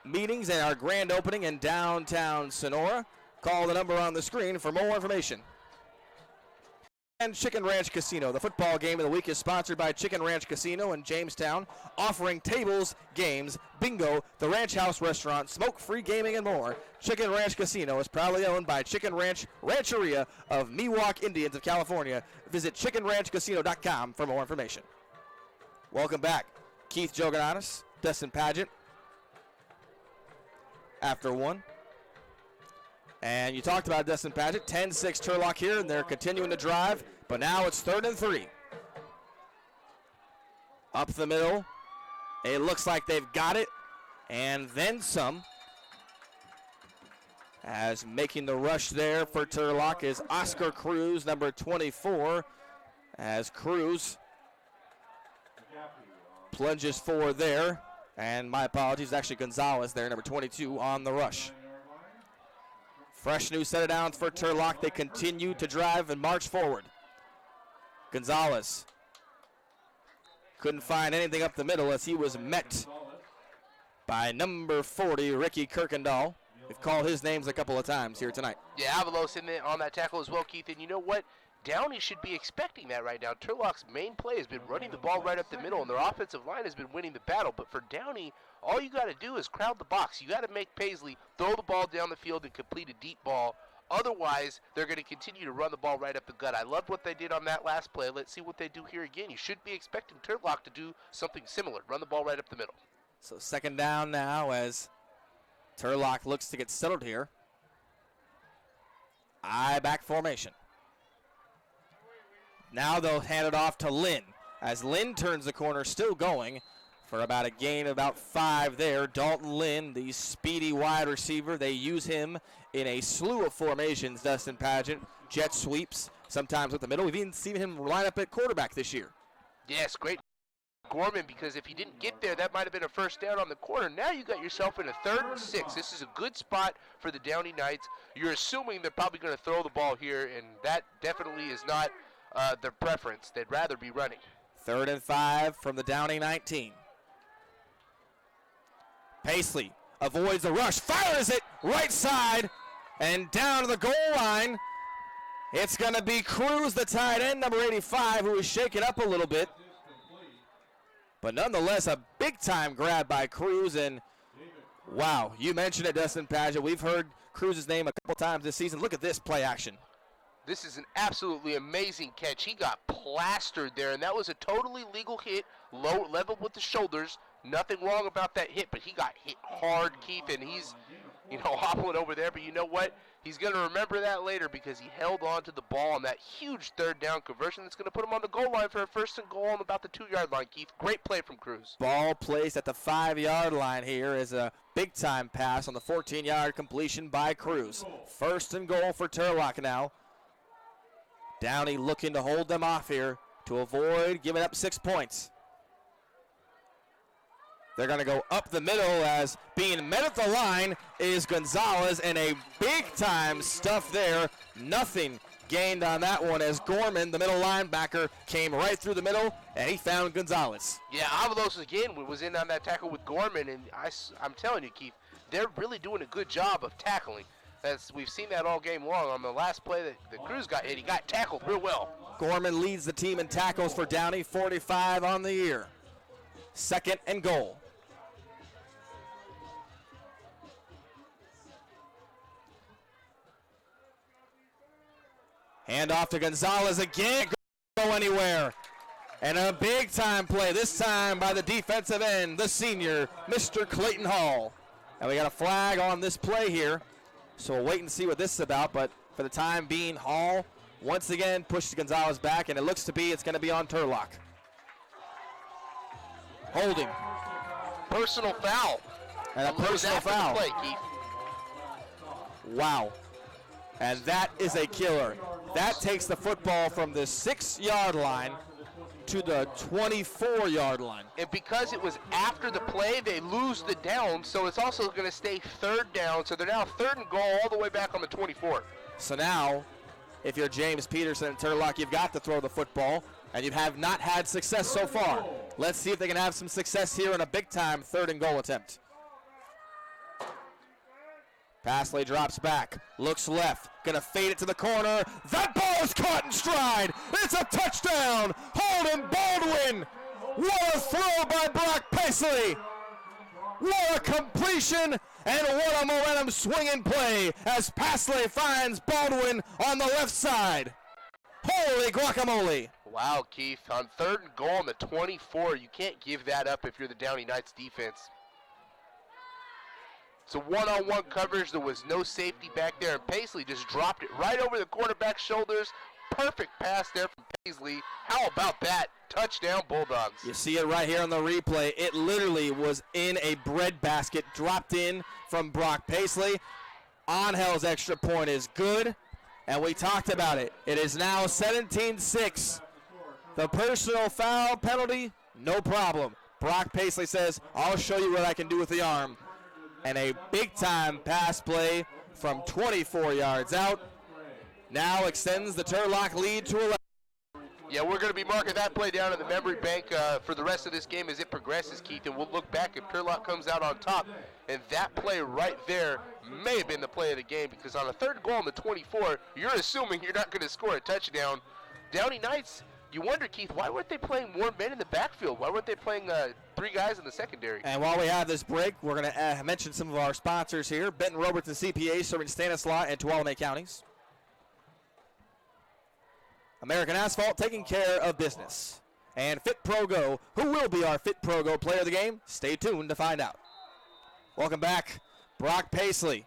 meetings and our grand opening in downtown Sonora. Call the number on the screen for more information. And Chicken Ranch Casino. The football game of the week is sponsored by Chicken Ranch Casino in Jamestown, offering tables, games, bingo, the Ranch House Restaurant, smoke-free gaming, and more. Chicken Ranch Casino is proudly owned by Chicken Ranch Rancheria of Miwok Indians of California. Visit chickenranchcasino.com for more information. Welcome back. Keith Jogananis, Dustin Pageant. After 1. And you talked about Dustin Pageant, 10-6 Turlock here, and they're continuing to drive, but now it's 3rd and 3. Up the middle, it looks like they've got it, and then some. As making the rush there for Turlock is Oscar Cruz, number 24, as Cruz plunges forward there, and my apologies, actually Gonzalez there, number 22, on the rush. Fresh new set of downs for Turlock. They continue to drive and march forward. Gonzalez couldn't find anything up the middle as he was met by number 40, Ricky Kirkendall. We've called his names a couple of times here tonight. Yeah, Avalos in there on that tackle as well, Keith. And you know what? Downey should be expecting that right now. Turlock's main play has been running the ball right up the middle, and their offensive line has been winning the battle. But for Downey, all you got to do is crowd the box. You got to make Paisley throw the ball down the field and complete a deep ball. Otherwise, they're going to continue to run the ball right up the gut. I loved what they did on that last play. Let's see what they do here again. You should be expecting Turlock to do something similar, run the ball right up the middle. So 2nd down now as Turlock looks to get settled here. I-back formation. Now they'll hand it off to Lynn. As Lynn turns the corner, still going for about a gain of about 5 there. Dalton Lynn, the speedy wide receiver. They use him in a slew of formations, Dustin Pageant. Jet sweeps, sometimes with the middle. We've even seen him line up at quarterback this year. Yes, great Gorman, because if he didn't get there, that might have been a first down on the corner. Now you got yourself in a 3rd and 6. This is a good spot for the Downey Knights. You're assuming they're probably going to throw the ball here, and that definitely is not their preference. They'd rather be running. 3rd and 5 from the Downey 19. Paisley avoids the rush, fires it right side, and down to the goal line. It's going to be Cruz, the tight end, number 85, who is shaken up a little bit. But nonetheless, a big-time grab by Cruz, and Wow, you mentioned it, Dustin Padgett. We've heard Cruz's name a couple times this season. Look at this play action. This is an absolutely amazing catch. He got plastered there, and that was a totally legal hit, low level with the shoulders. Nothing wrong about that hit, but he got hit hard, Keith, and he's, hobbling over there. But you know what? He's going to remember that later because he held on to the ball on that huge third down conversion that's going to put him on the goal line for a first and goal on about the 2-yard line, Keith. Great play from Cruz. Ball placed at the 5-yard line here is a big-time pass on the 14-yard completion by Cruz. First and goal for Turlock now. Downey looking to hold them off here to avoid giving up 6 points. They're going to go up the middle as being met at the line is Gonzalez, and a big-time stuff there. Nothing gained on that one as Gorman, the middle linebacker, came right through the middle, and he found Gonzalez. Yeah, Avalos again was in on that tackle with Gorman, and I'm telling you, Keith, they're really doing a good job of tackling. We've seen that all game long. On the last play that Cruz got hit, he got tackled real well. Gorman leads the team in tackles for Downey, 45 on the year. Second and goal. Hand off to Gonzalez again. Go anywhere. And a big-time play, this time by the defensive end, the senior, Mr. Clayton Hall. And we got a flag on this play here. So we'll wait and see what this is about. But for the time being, Hall once again pushes Gonzalez back, and it looks to be it's going to be on Turlock. Holding. Personal foul. And a personal foul. Play, Keith. Wow. And that is a killer. That takes the football from the 6-yard line to the 24-yard line. And because it was after the play, they lose the down, so it's also going to stay third down. So they're now third and goal all the way back on the 24. So now, if you're James Peterson and Turlock, you've got to throw the football, and you have not had success so far. Let's see if they can have some success here in a big-time third and goal attempt. Passley drops back, looks left, gonna fade it to the corner. That ball is caught in stride. It's a touchdown. Holden Baldwin. What a throw by Brock Paisley. What a completion and what a momentum swinging play as Passley finds Baldwin on the left side. Holy guacamole. Wow, Keith, on third and goal on the 24, you can't give that up if you're the Downey Knights defense. It's a one-on-one coverage. There was no safety back there, and Paisley just dropped it right over the quarterback's shoulders. Perfect pass there from Paisley. How about that? Touchdown, Bulldogs. You see it right here on the replay. It literally was in a breadbasket, dropped in from Brock Paisley. Onhel's extra point is good, and we talked about it. It is now 17-6. The personal foul penalty, no problem. Brock Paisley says, I'll show you what I can do with the arm. And a big-time pass play from 24 yards out now extends the Turlock lead to 11. Yeah, we're going to be marking that play down in the memory bank for the rest of this game as it progresses, Keith, and we'll look back if Turlock comes out on top. And that play right there may have been the play of the game, because on a third goal on the 24, you're assuming you're not going to score a touchdown. Downey Knights, you wonder, Keith, why weren't they playing more men in the backfield? Why weren't they playing 3 guys in the secondary? And while we have this break, we're going to mention some of our sponsors here. Benton Roberson CPA, serving Stanislaus and Tuolumne counties. American Asphalt, taking care of business. And FitPro GO, who will be our FitPro GO player of the game? Stay tuned to find out. Welcome back. Brock Paisley,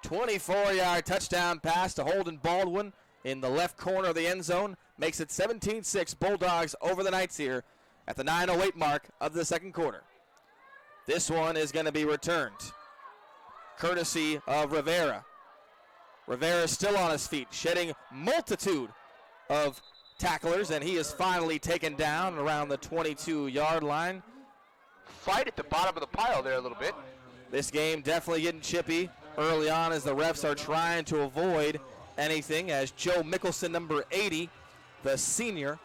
24-yard touchdown pass to Holden Baldwin in the left corner of the end zone. Makes it 17-6, Bulldogs over the Knights here at the 9:08 mark of the second quarter. This one is going to be returned, courtesy of Rivera. Rivera is still on his feet, shedding multitude of tacklers, and he is finally taken down around the 22-yard line. Fight at the bottom of the pile there a little bit. This game definitely getting chippy early on as the refs are trying to avoid anything, as Joe Mickelson, number 80, the senior,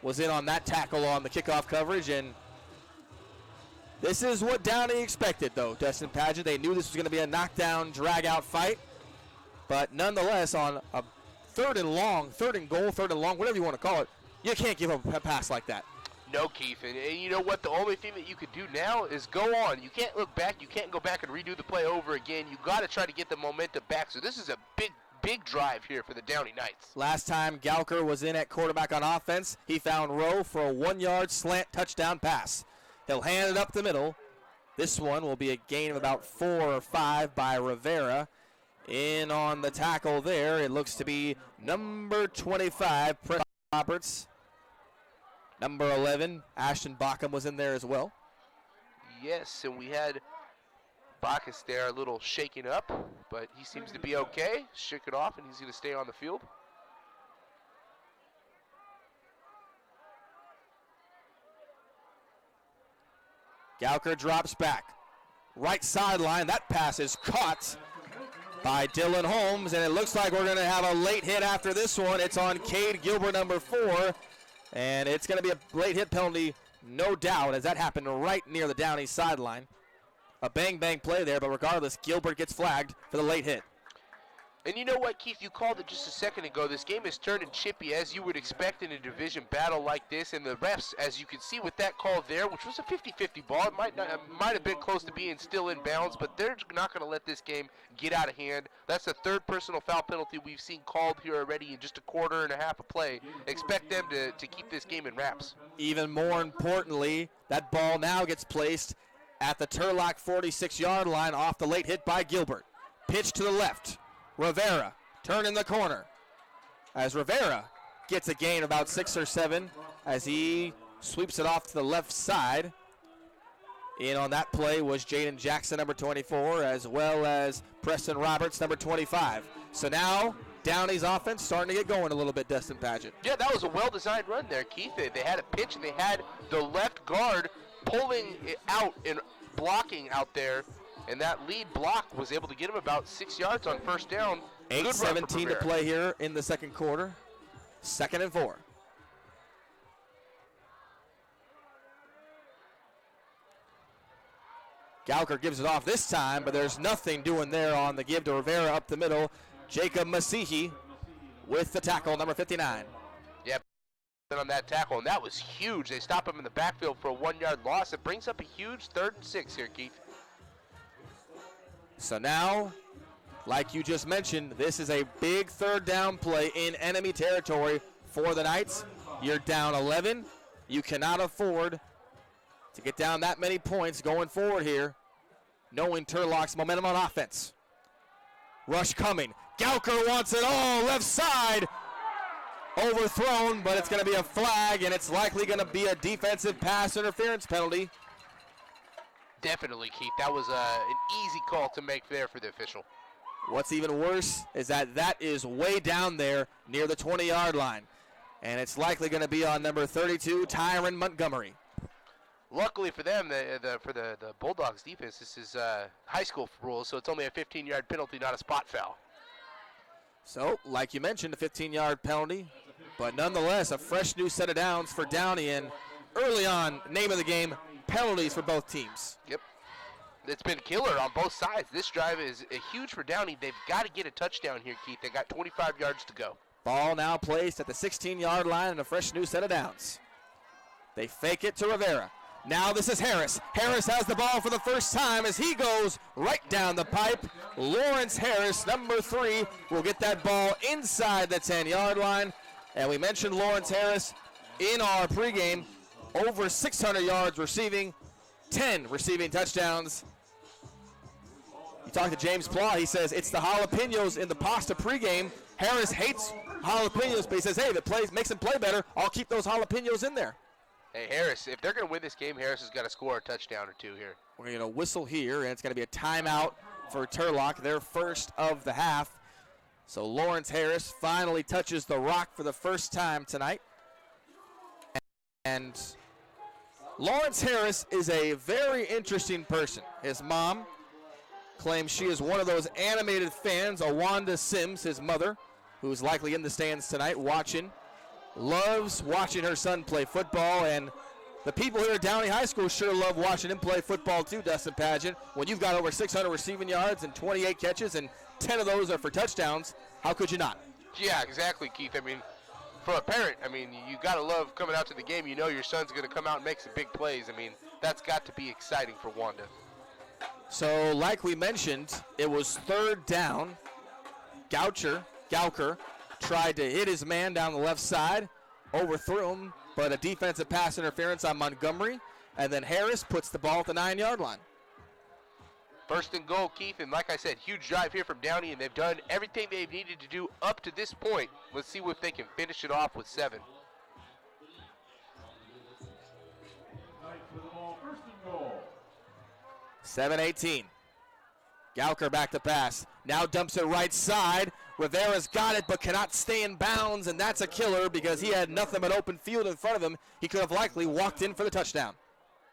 was in on that tackle on the kickoff coverage. And this is what Downey expected, though, Dustin Padgett. They knew this was going to be a knockdown, drag-out fight. But nonetheless, on a third and goal, third and long, whatever you want to call it, you can't give up a pass like that. No, Keith, and you know what? The only thing that you could do now is go on. You can't look back. You can't go back and redo the play over again. You got to try to get the momentum back. So this is a big drive here for the Downey Knights. Last time Gauker was in at quarterback on offense, he found Rowe for a 1-yard slant touchdown pass. He'll hand it up the middle. This one will be a gain of about 4 or 5 by Rivera. In on the tackle there, it looks to be number 25, Preston Roberts. Number 11, Ashton Backham was in there as well. Yes, and we had Bacchus there a little shaken up, but he seems to be okay. Shook it off, and he's going to stay on the field. Gauker drops back. Right sideline, that pass is caught by Dylan Holmes, and it looks like we're going to have a late hit after this one. It's on Cade Gilbert, number 4, and it's going to be a late hit penalty, no doubt, as that happened right near the Downey sideline. A bang-bang play there, but regardless, Gilbert gets flagged for the late hit. And you know what, Keith, you called it just a second ago. This game is turning chippy, as you would expect in a division battle like this. And the refs, as you can see with that call there, which was a 50-50 ball, it might have been close to being still in bounds, but they're not going to let this game get out of hand. That's the 3rd personal foul penalty we've seen called here already in just a quarter and a half of play. Expect them to keep this game in wraps. Even more importantly, that ball now gets placed at the Turlock 46-yard line off the late hit by Gilbert. Pitch to the left. Rivera, turn in the corner. As Rivera gets a gain of about 6 or 7 as he sweeps it off to the left side. In on that play was Jaden Jackson, number 24, as well as Preston Roberts, number 25. So now Downey's offense starting to get going a little bit, Dustin Paget. Yeah, that was a well-designed run there, Keith. They had a pitch, and they had the left guard pulling it out and blocking out there. And that lead block was able to get him about 6 yards on first down. 8:17 to play here in the second quarter. 2nd and 4. Gauker gives it off this time, but there's nothing doing there on the give to Rivera up the middle. Jacob Masihi with the tackle, number 59. Yep, on that tackle, and that was huge. They stop him in the backfield for a 1-yard loss. It brings up a huge 3rd and 6 here, Keith. So now, like you just mentioned, this is a big 3rd down play in enemy territory for the Knights. You're down 11. You cannot afford to get down that many points going forward here, knowing Turlock's momentum on offense. Rush coming. Gauker wants it all left side. Overthrown, but it's going to be a flag, and it's likely going to be a defensive pass interference penalty. Definitely, Keith. That was an easy call to make there for the official. What's even worse is that is way down there near the 20-yard line. And it's likely going to be on number 32, Tyron Montgomery. Luckily for them, for the Bulldogs defense, this is high school rules, so it's only a 15-yard penalty, not a spot foul. So, like you mentioned, a 15-yard penalty. But nonetheless, a fresh new set of downs for Downey. And early on, name of the game, penalties for both teams. Yep. It's been killer on both sides. This drive is huge for Downey. They've got to get a touchdown here, Keith. They got 25 yards to go. Ball now placed at the 16-yard line and a fresh new set of downs. They fake it to Rivera. Now this is Harris. Harris has the ball for the first time as he goes right down the pipe. Lawrence Harris, number 3, will get that ball inside the 10-yard line. And we mentioned Lawrence Harris in our pregame. Over 600 yards receiving, 10 receiving touchdowns. You talk to James Plaw, he says it's the jalapenos in the pasta pregame. Harris hates jalapenos, but he says, hey, if it makes him play better, I'll keep those jalapenos in there. Hey, Harris, if they're going to win this game, Harris has got to score a touchdown or 2 here. We're going to whistle here, and it's going to be a timeout for Turlock, their first of the half. So Lawrence Harris finally touches the rock for the first time tonight. And Lawrence Harris is a very interesting person. His mom claims she is one of those animated fans, Awanda Sims, his mother, who's likely in the stands tonight watching. Loves watching her son play football, and the people here at Downey High School sure love watching him play football too, Dustin Paget. When you've got over 600 receiving yards and 28 catches and 10 of those are for touchdowns, how could you not? Yeah, exactly, Keith. I mean, for a parent, I mean, you got to love coming out to the game. You know your son's going to come out and make some big plays. I mean, that's got to be exciting for Wanda. So, like we mentioned, it was 3rd down. Gauker tried to hit his man down the left side, overthrew him, but a defensive pass interference on Montgomery, and then Harris puts the ball at the 9-yard line. 1st and goal, Keith, and like I said, huge drive here from Downey, and they've done everything they've needed to do up to this point. Let's see if they can finish it off with 7. Knights with the ball, 1st and goal. 7-18. Gauker back to pass. Now dumps it right side. Rivera's got it but cannot stay in bounds, and that's a killer because he had nothing but open field in front of him. He could have likely walked in for the touchdown.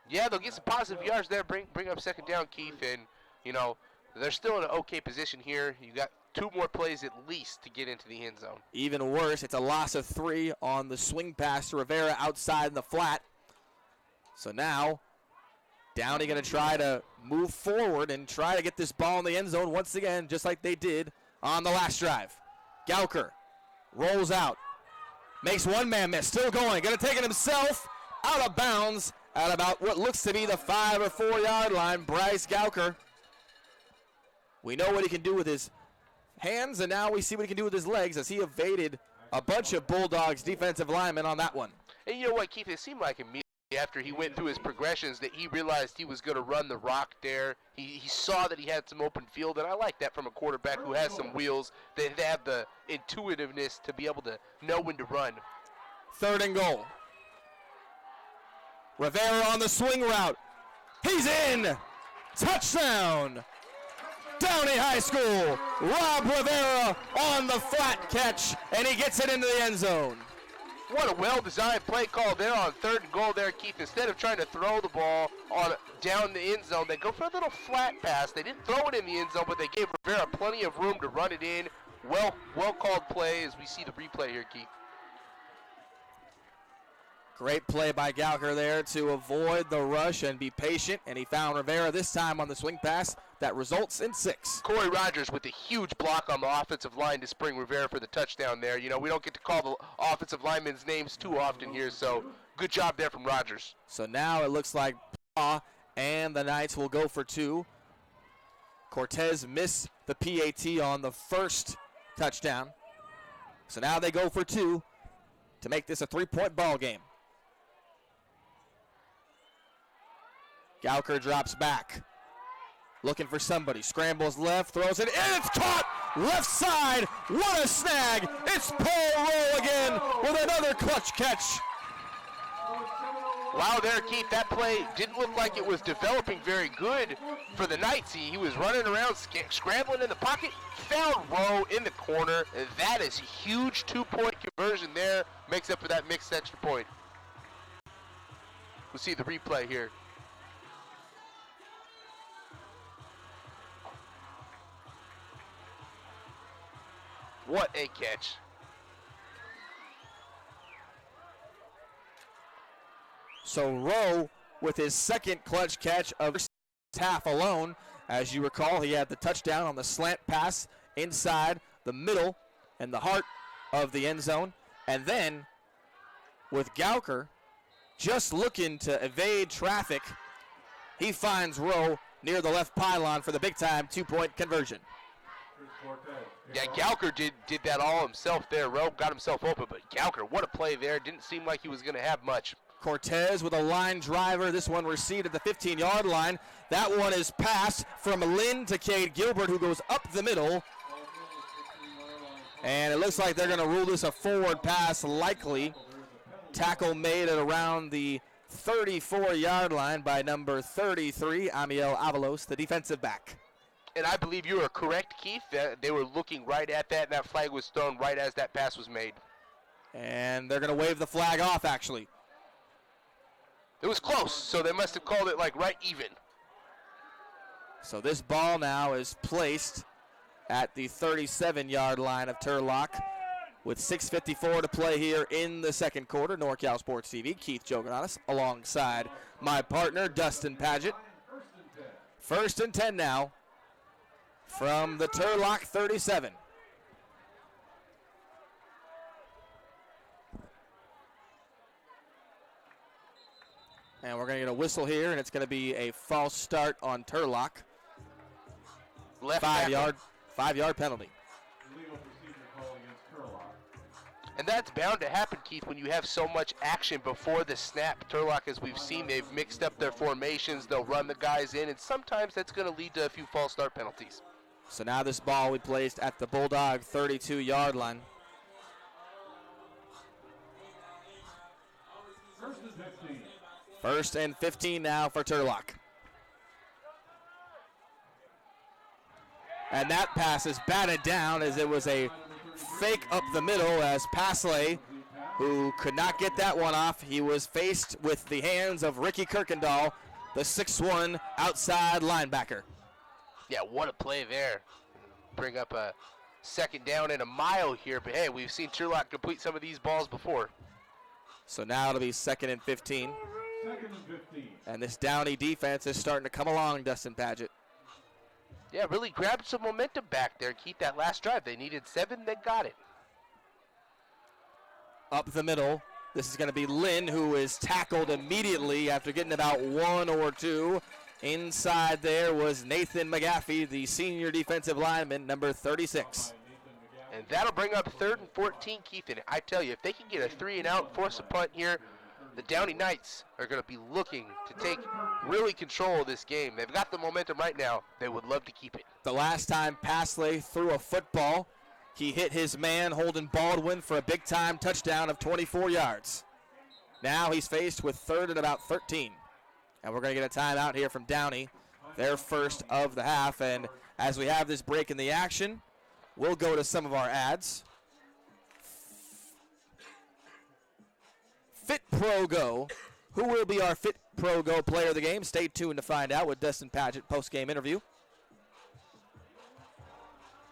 Yeah, they'll get some positive yards there, bring up 2nd down, Keith, and, you know, they're still in an okay position here. You got 2 more plays at least to get into the end zone. Even worse, it's a loss of 3 on the swing pass to Rivera outside in the flat. So now Downey going to try to move forward and try to get this ball in the end zone once again, just like they did on the last drive. Gauker rolls out, makes one man miss, still going, going to take it himself, out of bounds at about what looks to be the 5 or 4 yard line. Bryce Gauker. We know what he can do with his hands, and now we see what he can do with his legs as he evaded a bunch of Bulldogs defensive linemen on that one. And you know what, Keith, it seemed like immediately after he went through his progressions that he realized he was going to run the rock there. He saw that he had some open field, and I like that from a quarterback who has some wheels. They have the intuitiveness to be able to know when to run. 3rd and goal. Rivera on the swing route. He's in. Touchdown. Downey High School. Rob Rivera on the flat catch, and he gets it into the end zone. What a well-designed play call there on 3rd and goal there, Keith. Instead of trying to throw the ball down the end zone, they go for a little flat pass. They didn't throw it in the end zone, but they gave Rivera plenty of room to run it in. Well-called play as we see the replay here, Keith. Great play by Gauker there to avoid the rush and be patient, and he found Rivera this time on the swing pass that results in 6. Corey Rogers with a huge block on the offensive line to spring Rivera for the touchdown there. You know, we don't get to call the offensive linemen's names too often here, so good job there from Rogers. So now it looks like Paw and the Knights will go for 2. Cortez missed the PAT on the first touchdown. So now they go for 2 to make this a 3-point ball game. Gauker drops back, looking for somebody, scrambles left, throws it, and it's caught left side. What a snag. It's Paul Rowe again with another clutch catch. Wow there, Keith, that play didn't look like it was developing very good for the Knights. He was running around, scrambling in the pocket, found Rowe in the corner. That is huge 2-point conversion there, makes up for that mixed extra point. We'll see the replay here. What a catch. So Rowe with his second clutch catch of the half alone. As you recall, he had the touchdown on the slant pass inside the middle and the heart of the end zone. And then with Gauker just looking to evade traffic, he finds Rowe near the left pylon for the big-time 2-point conversion. Yeah, Gauker did that all himself there. Rowe got himself open, but Gauker, what a play there. Didn't seem like he was going to have much. Cortez with a line driver. This one received at the 15-yard line. That one is passed from Lynn to Cade Gilbert, who goes up the middle. And it looks like they're going to rule this a forward pass, likely. Tackle made at around the 34-yard line by number 33, Amiel Avalos, the defensive back. And I believe you are correct, Keith. They were looking right at that, and that flag was thrown right as that pass was made. And they're going to wave the flag off, actually. It was close, so they must have called it like right even. So this ball now is placed at the 37-yard line of Turlock with 6:54 to play here in the second quarter. NorCal Sports TV, Keith Jogonanis, alongside my partner, Dustin Paget. 1st and 10 now from the Turlock 37. And we're going to get a whistle here, and it's going to be a false start on Turlock. Left 5-yard penalty. Illegal procedure call against Turlock. And that's bound to happen, Keith, when you have so much action before the snap. Turlock, as we've seen, they've mixed up their formations. They'll run the guys in, and sometimes that's going to lead to a few false start penalties. So now this ball we placed at the Bulldog 32-yard line. First and 15. First and 15 now for Turlock. And that pass is batted down as it was a fake up the middle as Pasley, who could not get that one off. He was faced with the hands of Ricky Kirkendall, the 6'1" outside linebacker. Yeah, what a play there. Bring up a second down and a mile here, but hey, we've seen Turlock complete some of these balls before. So now it'll be 2nd and 15. 2nd and 15. And this Downey defense is starting to come along, Dustin Padgett. Yeah, really grabbed some momentum back there. Keep that last drive. They needed 7, they got it. Up the middle, this is going to be Lynn, who is tackled immediately after getting about 1 or 2. Inside there was Nathan McGaffey, the senior defensive lineman, number 36. And that'll bring up 3rd and 14, Keith. And I tell you, if they can get a 3 and out, force a punt here, the Downey Knights are going to be looking to take really control of this game. They've got the momentum right now. They would love to keep it. The last time Pasley threw a football, he hit his man, Holden Baldwin, for a big-time touchdown of 24 yards. Now he's faced with 3rd and about 13. And we're going to get a timeout here from Downey, their first of the half. And as we have this break in the action, we'll go to some of our ads. FitPro GO. Who will be our FitPro GO player of the game? Stay tuned to find out with Dustin Padgett post-game interview.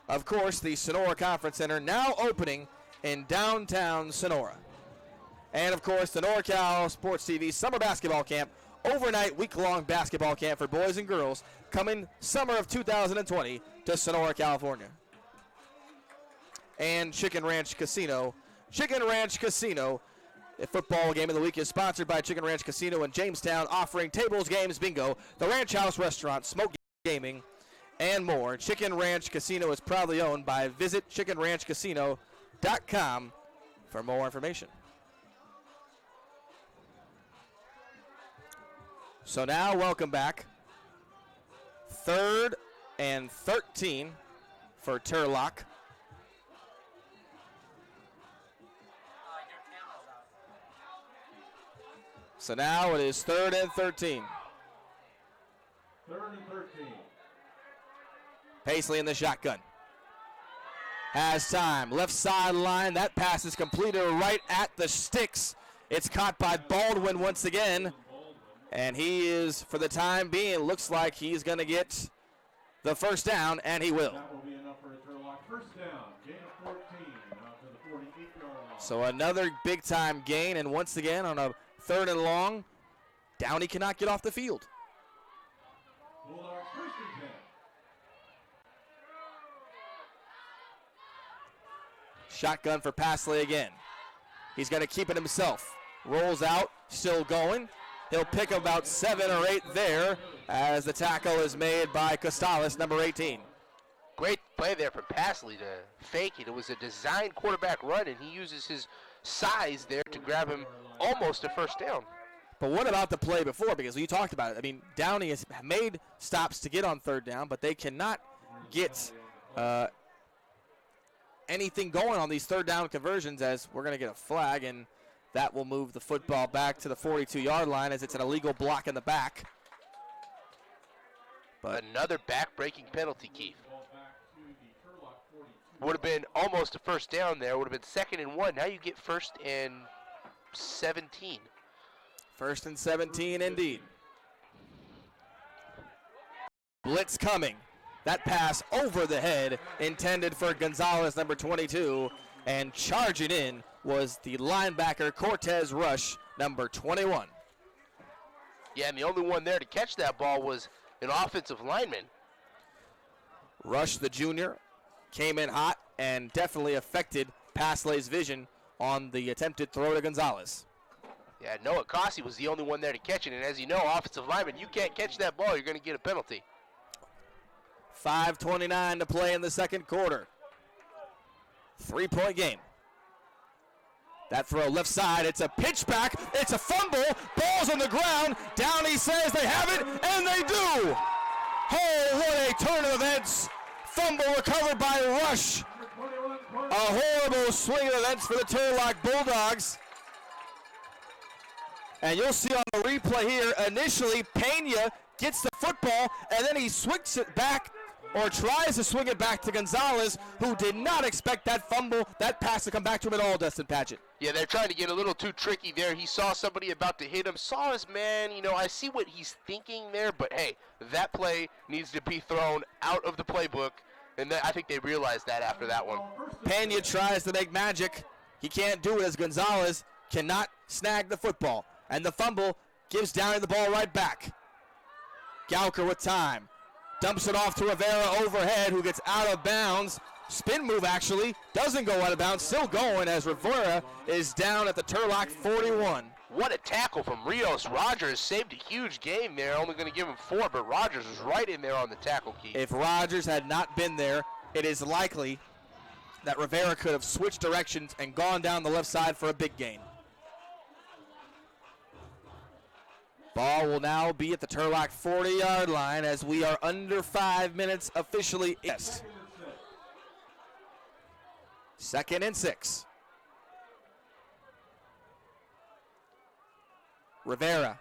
Of course, the Sonora Conference Center now opening in downtown Sonora. And of course, the NorCal Sports TV Summer Basketball Camp, overnight week-long basketball camp for boys and girls, coming summer of 2020 to Sonora, California. And Chicken Ranch Casino. Chicken Ranch Casino. The football game of the week is sponsored by Chicken Ranch Casino in Jamestown, offering tables, games, bingo, the Ranch House Restaurant, smoke gaming, and more. Chicken Ranch Casino is proudly owned by visitchickenranchcasino.com for more information. So now, welcome back. 3rd and 13 for Turlock. So now it is 3rd and 13. 3rd and 13. Paisley in the shotgun. Has time. Left sideline. That pass is completed right at the sticks. It's caught by Baldwin once again. And he is, for the time being, looks like he's going to get the first down, and he will. That will be enough for a Turlock. First down, gain of 14 out to the 48-yard line. So another big-time gain, and once again on a 3rd and long, Downey cannot get off the field. Bulldogs first and 10. Shotgun for Pasley again. He's going to keep it himself. Rolls out, still going. He'll pick about 7 or 8 there as the tackle is made by Costales, number 18. Great play there from Pasley to fake it. It was a designed quarterback run, and he uses his size there to grab him almost a first down. But what about the play before? Because you talked about it. I mean, Downey has made stops to get on 3rd down, but they cannot get anything going on these 3rd down conversions, as we're going to get a flag, and that will move the football back to the 42-yard line as it's an illegal block in the back. But another back-breaking penalty, Keith. Would have been almost a first down there. Would have been 2nd and 1. Now you get 1st and 17. 1st and 17 indeed. Blitz coming. That pass over the head intended for Gonzalez, number 22, and charging in was the linebacker Cortez Rush, number 21. Yeah, and the only one there to catch that ball was an offensive lineman. Rush, the junior, came in hot and definitely affected Pasley's vision on the attempted throw to Gonzalez. Yeah, Noah Cossey was the only one there to catch it, and as you know, offensive lineman, you can't catch that ball, you're going to get a penalty. 5:29 to play in the second quarter. 3-point game. That throw left side, it's a pitch back, it's a fumble, ball's on the ground. Downey says they have it, and they do. Oh, what a turn of events. Fumble recovered by Rush. A horrible swing of events for the Turlock Bulldogs. And you'll see on the replay here, initially Pena gets the football, and then he swings it back, or tries to swing it back to Gonzalez, who did not expect that fumble, that pass to come back to him at all, Dustin Patchett. Yeah, they're trying to get a little too tricky there. He saw somebody about to hit him, saw his man. You know, I see what he's thinking there, but hey, that play needs to be thrown out of the playbook, and I think they realized that after that one. Pena tries to make magic. He can't do it as Gonzalez cannot snag the football. And the fumble gives Downey the ball right back. Gauker with time. Dumps it off to Rivera overhead, who gets out of bounds. Spin move, actually. Doesn't go out of bounds. Still going as Rivera is down at the Turlock 41. What a tackle from Rios. Rogers saved a huge game there. Only going to give him 4, but Rogers was right in there on the tackle key. If Rogers had not been there, it is likely that Rivera could have switched directions and gone down the left side for a big gain. Ball will now be at the Turlock 40-yard line as we are under 5 minutes officially. Yes. 2nd and 6. Rivera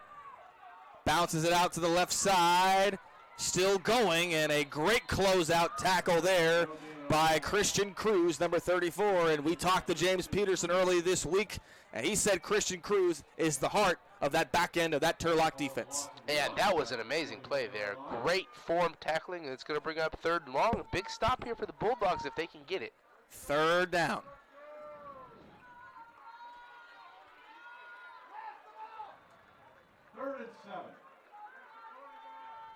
bounces it out to the left side. Still going, and a great closeout tackle there by Christian Cruz, number 34. And we talked to James Peterson early this week, and he said Christian Cruz is the heart of that back end of that Turlock defense. And that was an amazing play there. Great form tackling, and it's going to bring up 3rd and long. A big stop here for the Bulldogs if they can get it. 3rd down. Third and 7.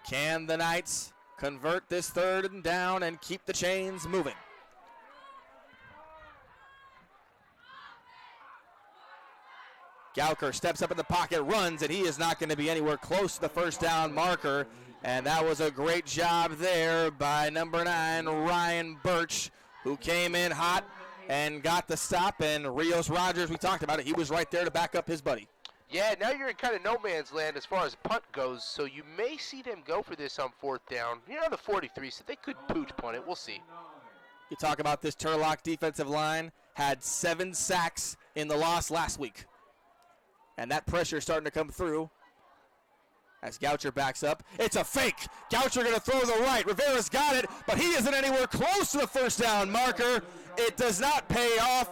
Can the Knights convert this 3rd and down and keep the chains moving? Gauker steps up in the pocket, runs, and he is not going to be anywhere close to the 1st down marker. And that was a great job there by number 9, Ryan Birch, who came in hot and got the stop. And Rios Rogers, we talked about it, he was right there to back up his buddy. Yeah, now you're in kind of no man's land as far as punt goes, so you may see them go for this on 4th down. You're on the 43, so they could pooch punt it. We'll see. You talk about this Turlock defensive line, had 7 sacks in the loss last week. And that pressure is starting to come through as Goucher backs up. It's a fake. Goucher going to throw the right. Rivera's got it, but he isn't anywhere close to the 1st down marker. It does not pay off.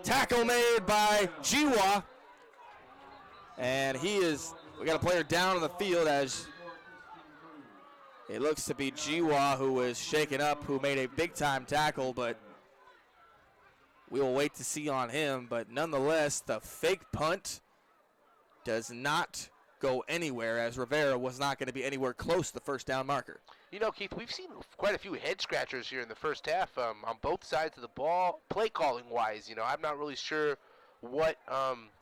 Tackle made by Jiwa. And we got a player down on the field as it looks to be Jiwa who is shaken up, who made a big-time tackle, but we will wait to see on him. But nonetheless, the fake punt does not go anywhere as Rivera was not going to be anywhere close to the 1st down marker. You know, Keith, we've seen quite a few head scratchers here in the first half on both sides of the ball, play calling wise. You know, I'm not really sure what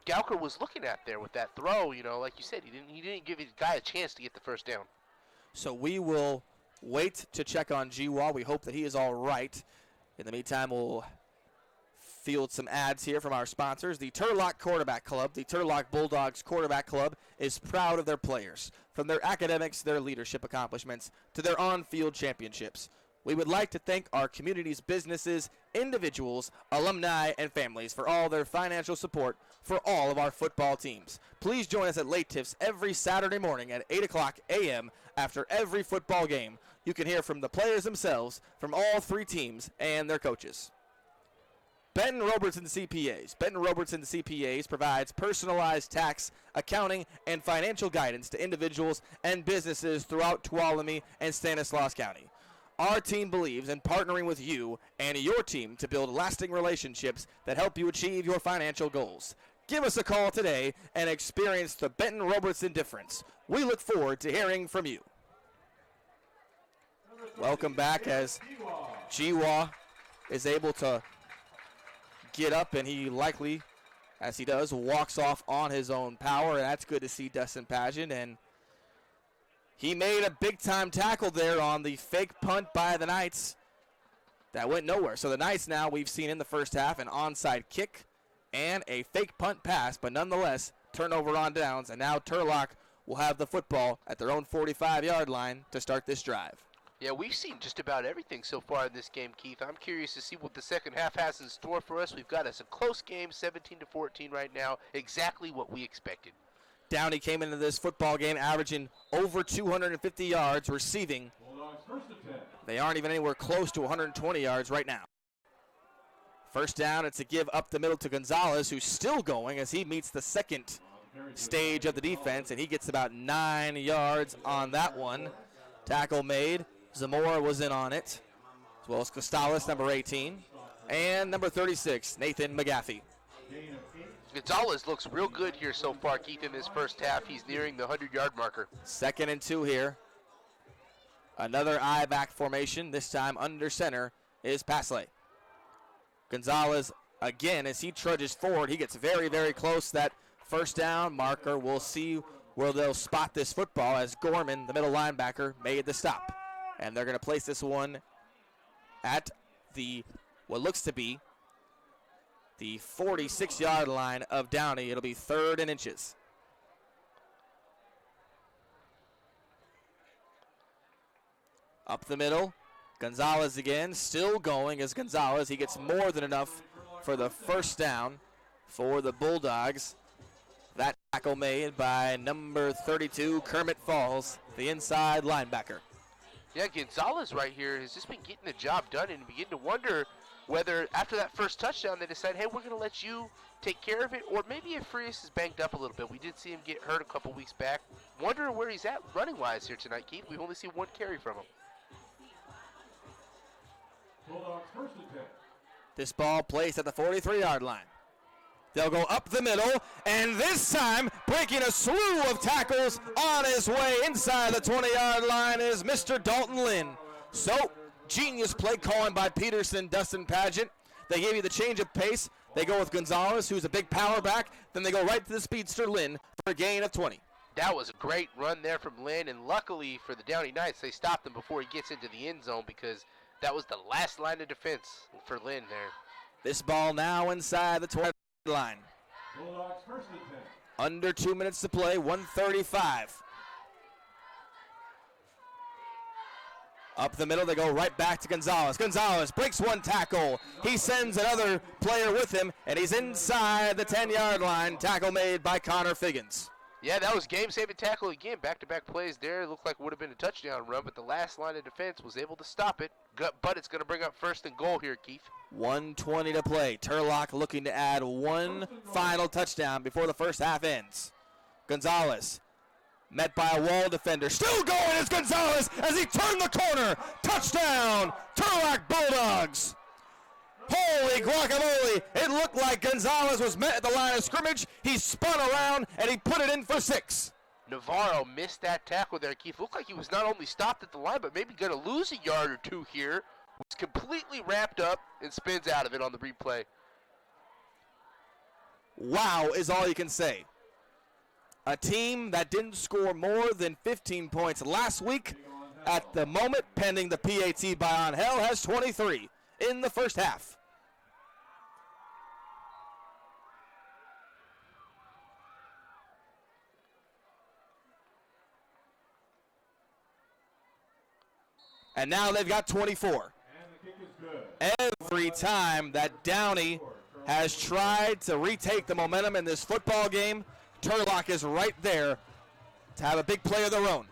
Gauker was looking at there with that throw. You know, like you said, he didn't give his guy a chance to get the 1st down. So we will wait to check on Jiwa. We hope that he is all right. In the meantime, we'll field some ads here from our sponsors. The Turlock Quarterback Club, the Turlock Bulldogs Quarterback Club, is proud of their players, from their academics, their leadership accomplishments, to their on-field championships. We would like to thank our community's businesses, individuals, alumni, and families for all their financial support for all of our football teams. Please join us at Late Tiffs every Saturday morning at 8 o'clock a.m. after every football game. You can hear from the players themselves, from all 3 teams, and their coaches. Benton Roberson CPAs. Benton Roberson CPAs provides personalized tax, accounting, and financial guidance to individuals and businesses throughout Tuolumne and Stanislaus County. Our team believes in partnering with you and your team to build lasting relationships that help you achieve your financial goals. Give us a call today and experience the Benton Roberson difference. We look forward to hearing from you. Welcome back as Jiwa is able to get up, and he likely, as he does, walks off on his own power, and that's good to see Dustin Pageant. And he made a big-time tackle there on the fake punt by the Knights that went nowhere. So the Knights now, we've seen in the first half, an onside kick and a fake punt pass, but nonetheless, turnover on downs, and now Turlock will have the football at their own 45-yard line to start this drive. Yeah, we've seen just about everything so far in this game, Keith. I'm curious to see what the second half has in store for us. We've got us a close game, 17-14 right now, exactly what we expected. Downey came into this football game averaging over 250 yards receiving. Bulldogs first and 10. They aren't even anywhere close to 120 yards right now. First down, it's a give up the middle to Gonzalez, who's still going as he meets the second stage of the defense, and he gets about 9 yards on that one. Tackle made. Zamora was in on it, as well as Costales, number 18, and number 36, Nathan McGaffey. Gonzalez looks real good here so far, Keith, in this first half. He's nearing the 100-yard marker. 2nd and 2 here. Another I-back formation, this time under center, is Pasley. Gonzalez, again, as he trudges forward, he gets very, very close. That first down marker, we'll see where they'll spot this football as Gorman, the middle linebacker, made the stop. And they're going to place this one at the, what looks to be, the 46-yard line of Downey. It'll be 3rd and inches. Up the middle, Gonzalez again, still going as Gonzalez. He gets more than enough for the first down for the Bulldogs. That tackle made by number 32, Kermit Falls, the inside linebacker. Yeah, Gonzalez right here has just been getting the job done, and begin to wonder whether after that first touchdown they decide, hey, we're going to let you take care of it, or maybe if Frias is banged up a little bit. We did see him get hurt a couple weeks back. Wondering where he's at running-wise here tonight, Keith. We've only seen one carry from him. Bulldogs first and 10. This ball placed at the 43-yard line. They'll go up the middle, and this time, breaking a slew of tackles on his way inside the 20-yard line is Mr. Dalton Lynn. So, genius play calling by Peterson, Dustin Pageant. They give you the change of pace. They go with Gonzalez, who's a big power back. Then they go right to the speedster Lynn for a gain of 20. That was a great run there from Lynn, and luckily for the Downey Knights, they stopped him before he gets into the end zone because that was the last line of defense for Lynn there. This ball now inside the 20-yard line. Bulldogs first and 10. Under 2 minutes to play, 1:35. Up the middle, they go right back to Gonzalez. Gonzalez breaks one tackle. He sends another player with him, and he's inside the 10-yard line. Tackle made by Connor Figgins. Yeah, that was game-saving tackle again. Back-to-back plays there. It looked like it would have been a touchdown run, but the last line of defense was able to stop it. But it's going to bring up 1st and goal here, Keith. 1:20 to play. Turlock looking to add one final touchdown before the first half ends. Gonzalez met by a wall defender. Still going is Gonzalez as he turned the corner. Touchdown, Turlock Bulldogs. Holy guacamole. It looked like Gonzalez was met at the line of scrimmage. He spun around and he put it in for 6. Navarro missed that tackle there, Keith. Looked like he was not only stopped at the line, but maybe going to lose a yard or two here. Was completely wrapped up and spins out of it on the replay. Wow is all you can say. A team that didn't score more than 15 points last week, at the moment, pending the PAT by Angel, has 23 in the first half. And now they've got 24. And the kick is good. Every time that Downey has tried to retake the momentum in this football game, Turlock is right there to have a big play of their own.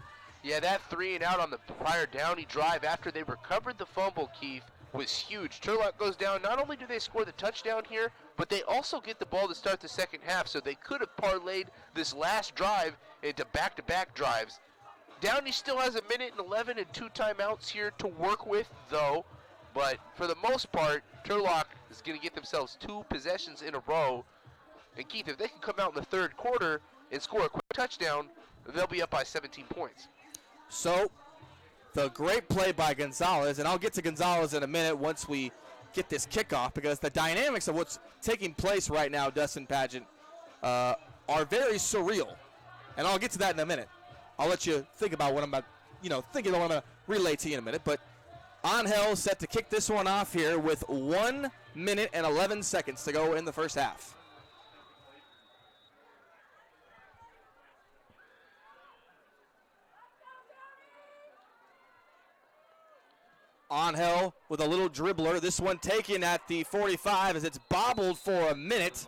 Yeah, that 3 and out on the prior Downey drive after they recovered the fumble, Keith, was huge. Turlock goes down. Not only do they score the touchdown here, but they also get the ball to start the second half, so they could have parlayed this last drive into back-to-back drives. Downey still has a minute and 11 and 2 timeouts here to work with, though. But for the most part, Turlock is going to get themselves 2 possessions in a row. And Keith, if they can come out in the third quarter and score a quick touchdown, they'll be up by 17 points. So, the great play by Gonzalez, and I'll get to Gonzalez in a minute once we get this kickoff, because the dynamics of what's taking place right now, Dustin Pageant, are very surreal. And I'll get to that in a minute. I'll let you think about what I'm about, thinking about what I'm going to relay to you in a minute. But Angel set to kick this one off here with 1 minute and 11 seconds to go in the first half. Angel with a little dribbler. This one taken at the 45 as it's bobbled for a minute.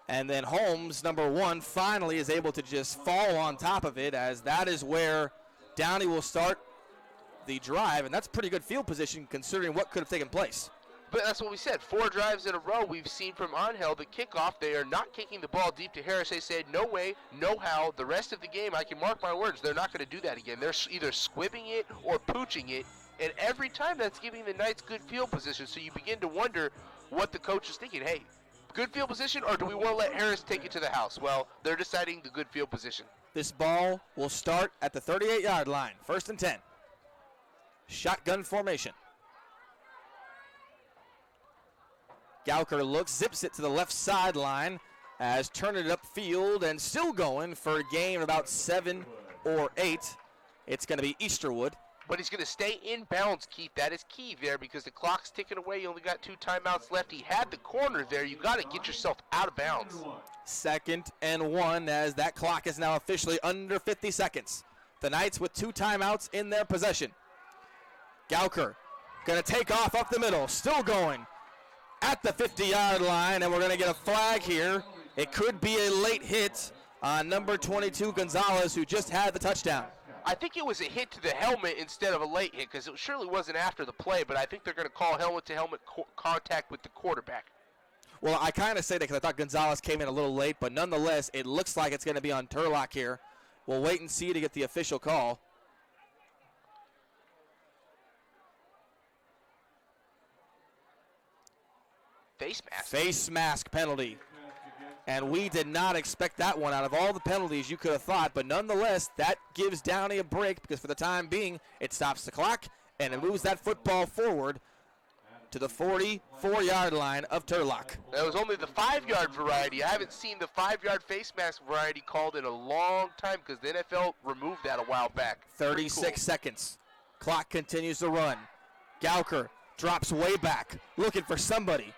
And then Holmes, number 1, finally is able to just fall on top of it, as that is where Downey will start the drive. And that's pretty good field position considering what could have taken place. But that's what we said. 4 drives in a row we've seen from Angel. The kickoff, they are not kicking the ball deep to Harris. They said, no way, no how. The rest of the game, I can mark my words, they're not going to do that again. They're either squibbing it or pooching it. And every time that's giving the Knights good field position. So you begin to wonder what the coach is thinking. Hey, good field position, or do we want to let Harris take it to the house? Well, they're deciding the good field position. This ball will start at the 38-yard line. 1st and 10. Shotgun formation. Gauker looks, zips it to the left sideline as turning it upfield and still going for a gain of about 7 or 8. It's going to be Easterwood. But he's going to stay in bounds, Keith. That is key there because the clock's ticking away. You only got 2 timeouts left. He had the corner there. You got to get yourself out of bounds. 2nd and 1 as that clock is now officially under 50 seconds. The Knights with 2 timeouts in their possession. Gauker going to take off up the middle. Still going at the 50-yard line, and we're going to get a flag here. It could be a late hit on number 22, Gonzalez, who just had the touchdown. I think it was a hit to the helmet instead of a late hit because it surely wasn't after the play, but I think they're going to call helmet-to-helmet contact with the quarterback. Well, I kind of say that because I thought Gonzalez came in a little late, but nonetheless, it looks like it's going to be on Turlock here. We'll wait and see to get the official call. Face mask. Face mask penalty. And we did not expect that one out of all the penalties you could have thought. But nonetheless, that gives Downey a break because for the time being, it stops the clock and it moves that football forward to the 44-yard line of Turlock. That was only the 5-yard variety. I haven't seen the 5-yard face mask variety called in a long time because the NFL removed that a while back. 36 seconds. Clock continues to run. Gauker drops way back, looking for somebody.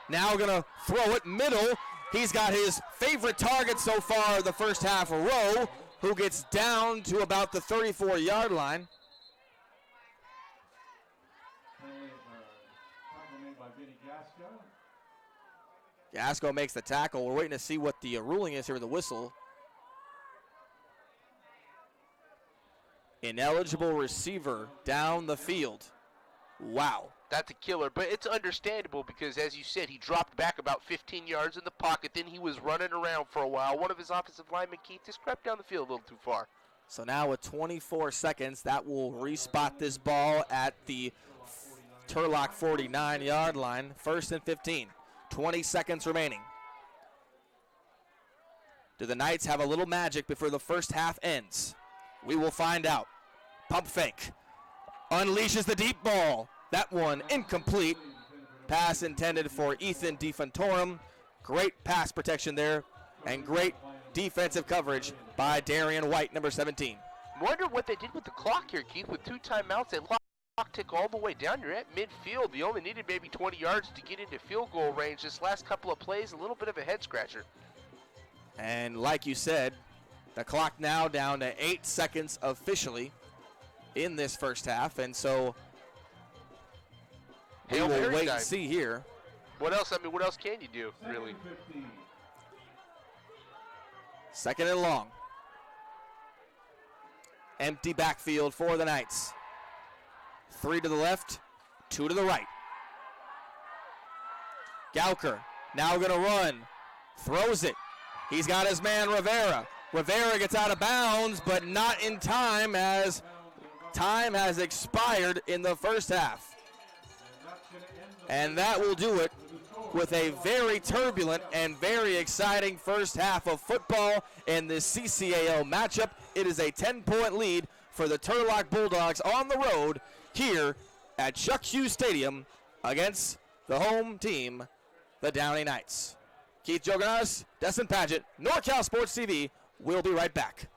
Now going to throw it middle. He's got his favorite target so far the first half a row, who gets down to about the 34-yard line. Gasco makes the tackle. We're waiting to see what the ruling is here with the whistle. Ineligible receiver down the field. Wow. That's a killer, but it's understandable because, as you said, he dropped back about 15 yards in the pocket. Then he was running around for a while. One of his offensive linemen, Keith, just crept down the field a little too far. So now with 24 seconds, that will respot this ball at the Turlock 49-yard line. 1st and 15. 20 seconds remaining. Do the Knights have a little magic before the first half ends? We will find out. Pump fake. Unleashes the deep ball. That one incomplete. Pass intended for Ethan DeFontorum. Great pass protection there and great defensive coverage by Darian White, number 17. Wonder what they did with the clock here, Keith. With 2 timeouts, they clock tick all the way down. You're at midfield. You only needed maybe 20 yards to get into field goal range. This last couple of plays, a little bit of a head scratcher. And like you said, the clock now down to 8 seconds officially in this first half. And so we will wait and see here. What else? I mean, what else can you do, really? 2nd and long. Empty backfield for the Knights. 3 to the left, 2 to the right. Gauker now going to run. Throws it. He's got his man Rivera. Rivera gets out of bounds, but not in time as time has expired in the first half. And that will do it with a very turbulent and very exciting first half of football in this CCAO matchup. It is a 10-point lead for the Turlock Bulldogs on the road here at Chuck Hughes Stadium against the home team, the Downey Knights. Keith Joganas, Destin Paget, NorCal Sports TV. We'll be right back.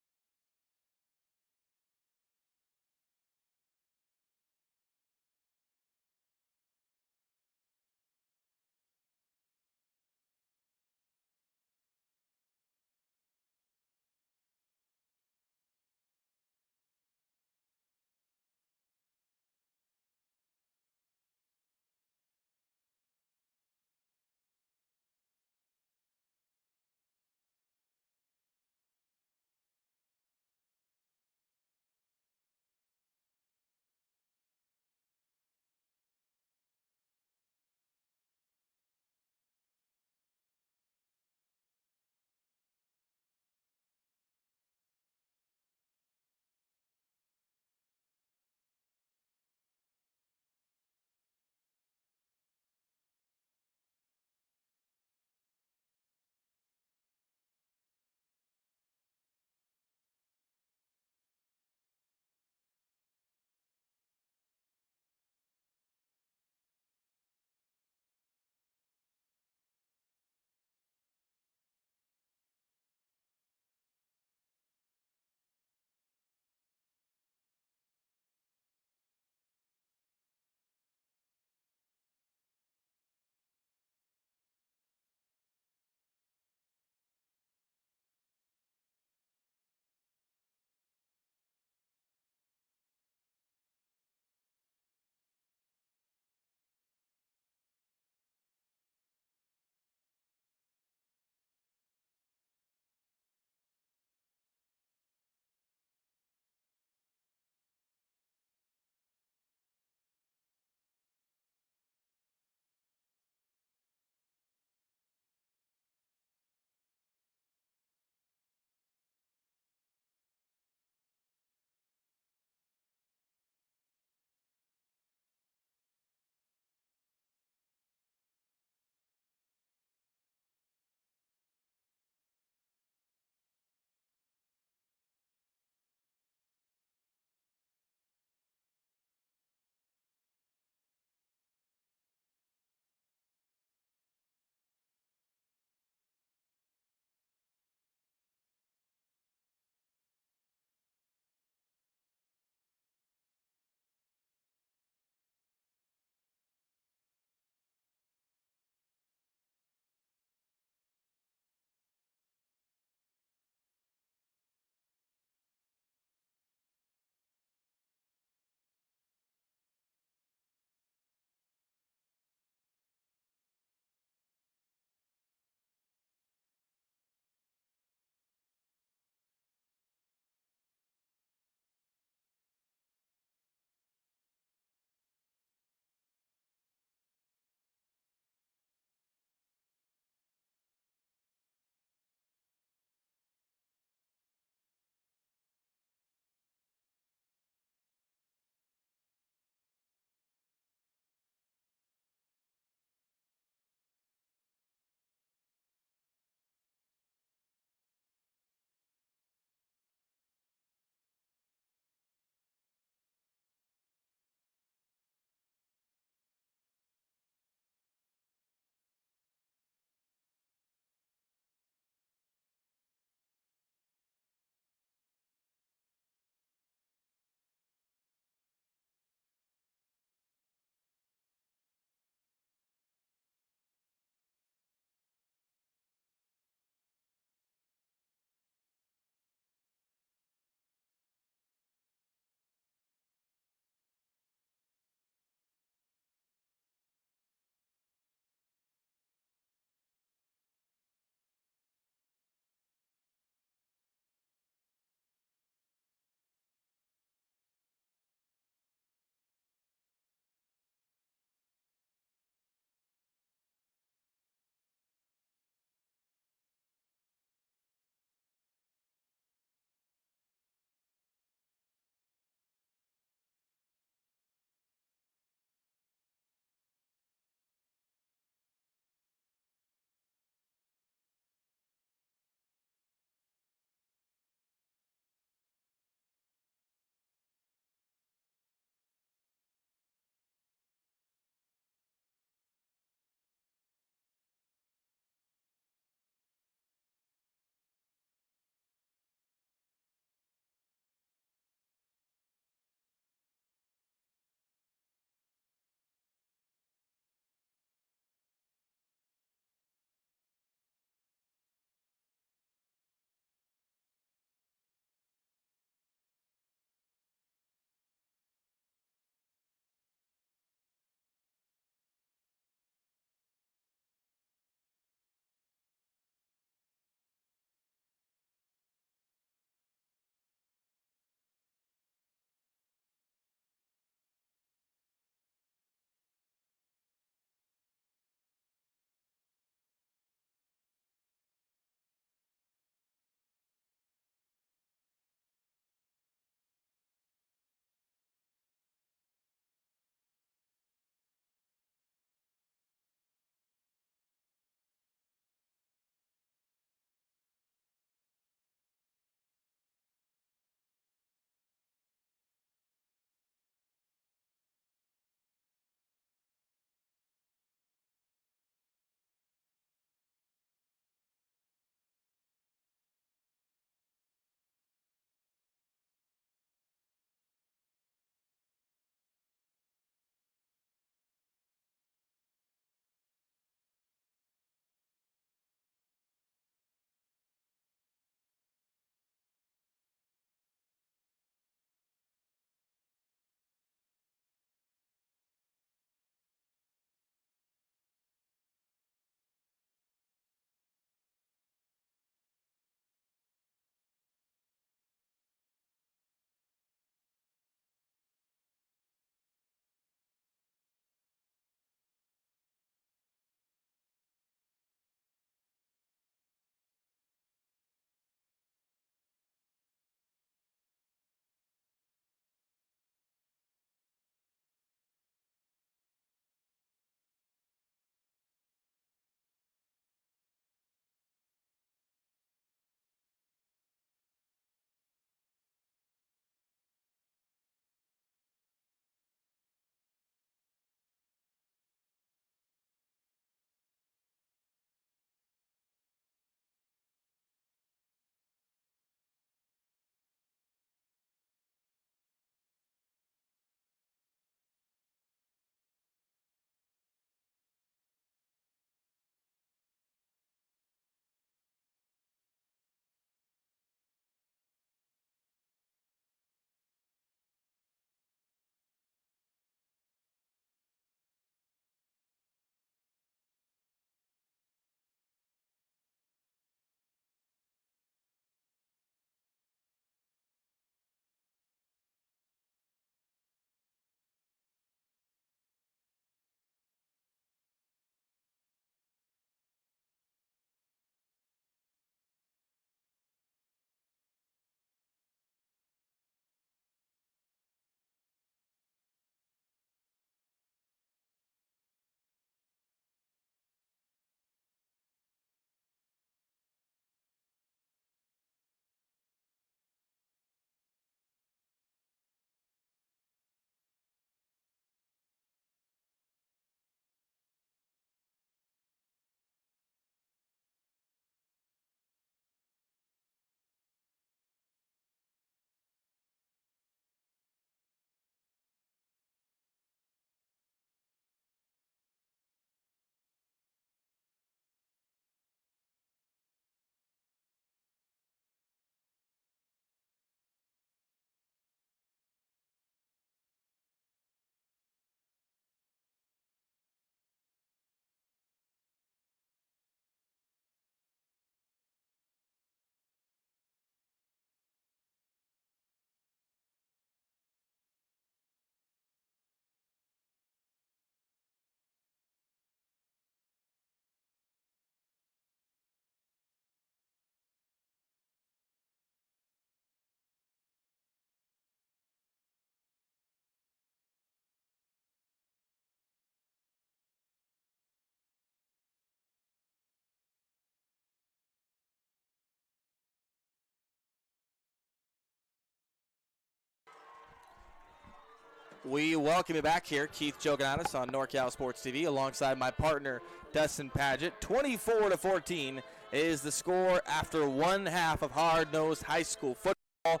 We welcome you back here. Keith Jogonatis on NorCal Sports TV alongside my partner, Dustin Paget. 24-14 is the score after one half of hard-nosed high school football.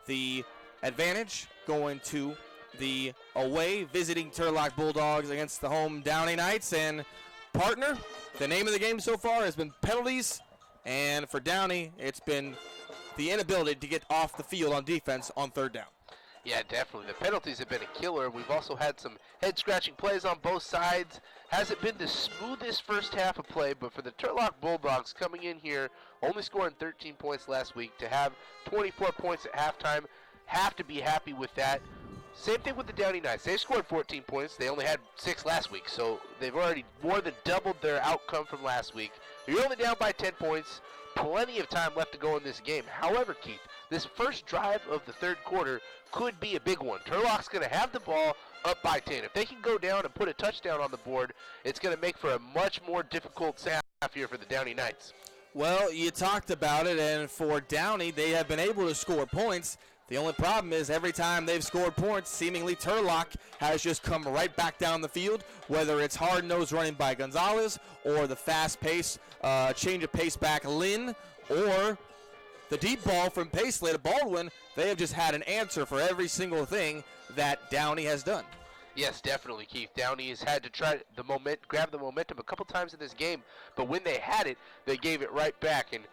The advantage going to the away visiting Turlock Bulldogs against the home Downey Knights. And partner, the name of the game so far has been penalties. And for Downey, it's been the inability to get off the field on defense on third down. Yeah, definitely. The penalties have been a killer. We've also had some head-scratching plays on both sides. Hasn't been the smoothest first half of play, but for the Turlock Bulldogs coming in here, only scoring 13 points last week, to have 24 points at halftime, have to be happy with that. Same thing with the Downey Knights. They scored 14 points. They only had 6 last week, so they've already more than doubled their outcome from last week. You're only down by 10 points. Plenty of time left to go in this game. However, Keith, this first drive of the third quarter could be a big one. Turlock's going to have the ball up by 10. If they can go down and put a touchdown on the board, it's going to make for a much more difficult half here for the Downey Knights. Well, you talked about it, and for Downey, they have been able to score points. The only problem is every time they've scored points, seemingly Turlock has just come right back down the field, whether it's hard-nosed running by Gonzalez or the fast pace, change of pace back Lynn, or the deep ball from Paisley to Baldwin. They have just had an answer for every single thing that Downey has done. Yes, definitely, Keith. Downey has had to try grab the momentum a couple times in this game, but when they had it, they gave it right back. And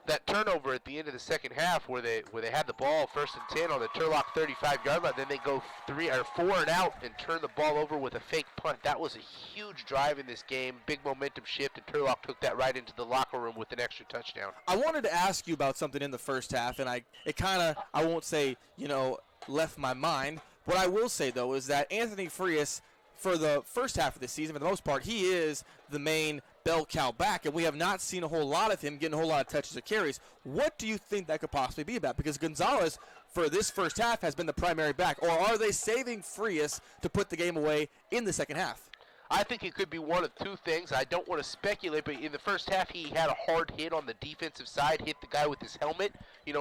that turnover at the end of the second half where they had the ball 1st and 10 on the Turlock 35-yard line, then they go 3 or 4 and out and turn the ball over with a fake punt. That was a huge drive in this game, big momentum shift, and Turlock took that right into the locker room with an extra touchdown. I wanted to ask you about something in the first half, and it kind of, I won't say, left my mind. What I will say, though, is that Anthony Frias, for the first half of the season, for the most part, he is the main bell cow back, and we have not seen a whole lot of him getting a whole lot of touches or carries. What do you think that could possibly be about? Because Gonzalez, for this first half, has been the primary back, or are they saving Frias to put the game away in the second half? I think it could be one of two things. I don't want to speculate, but in the first half, he had a hard hit on the defensive side, hit the guy with his helmet.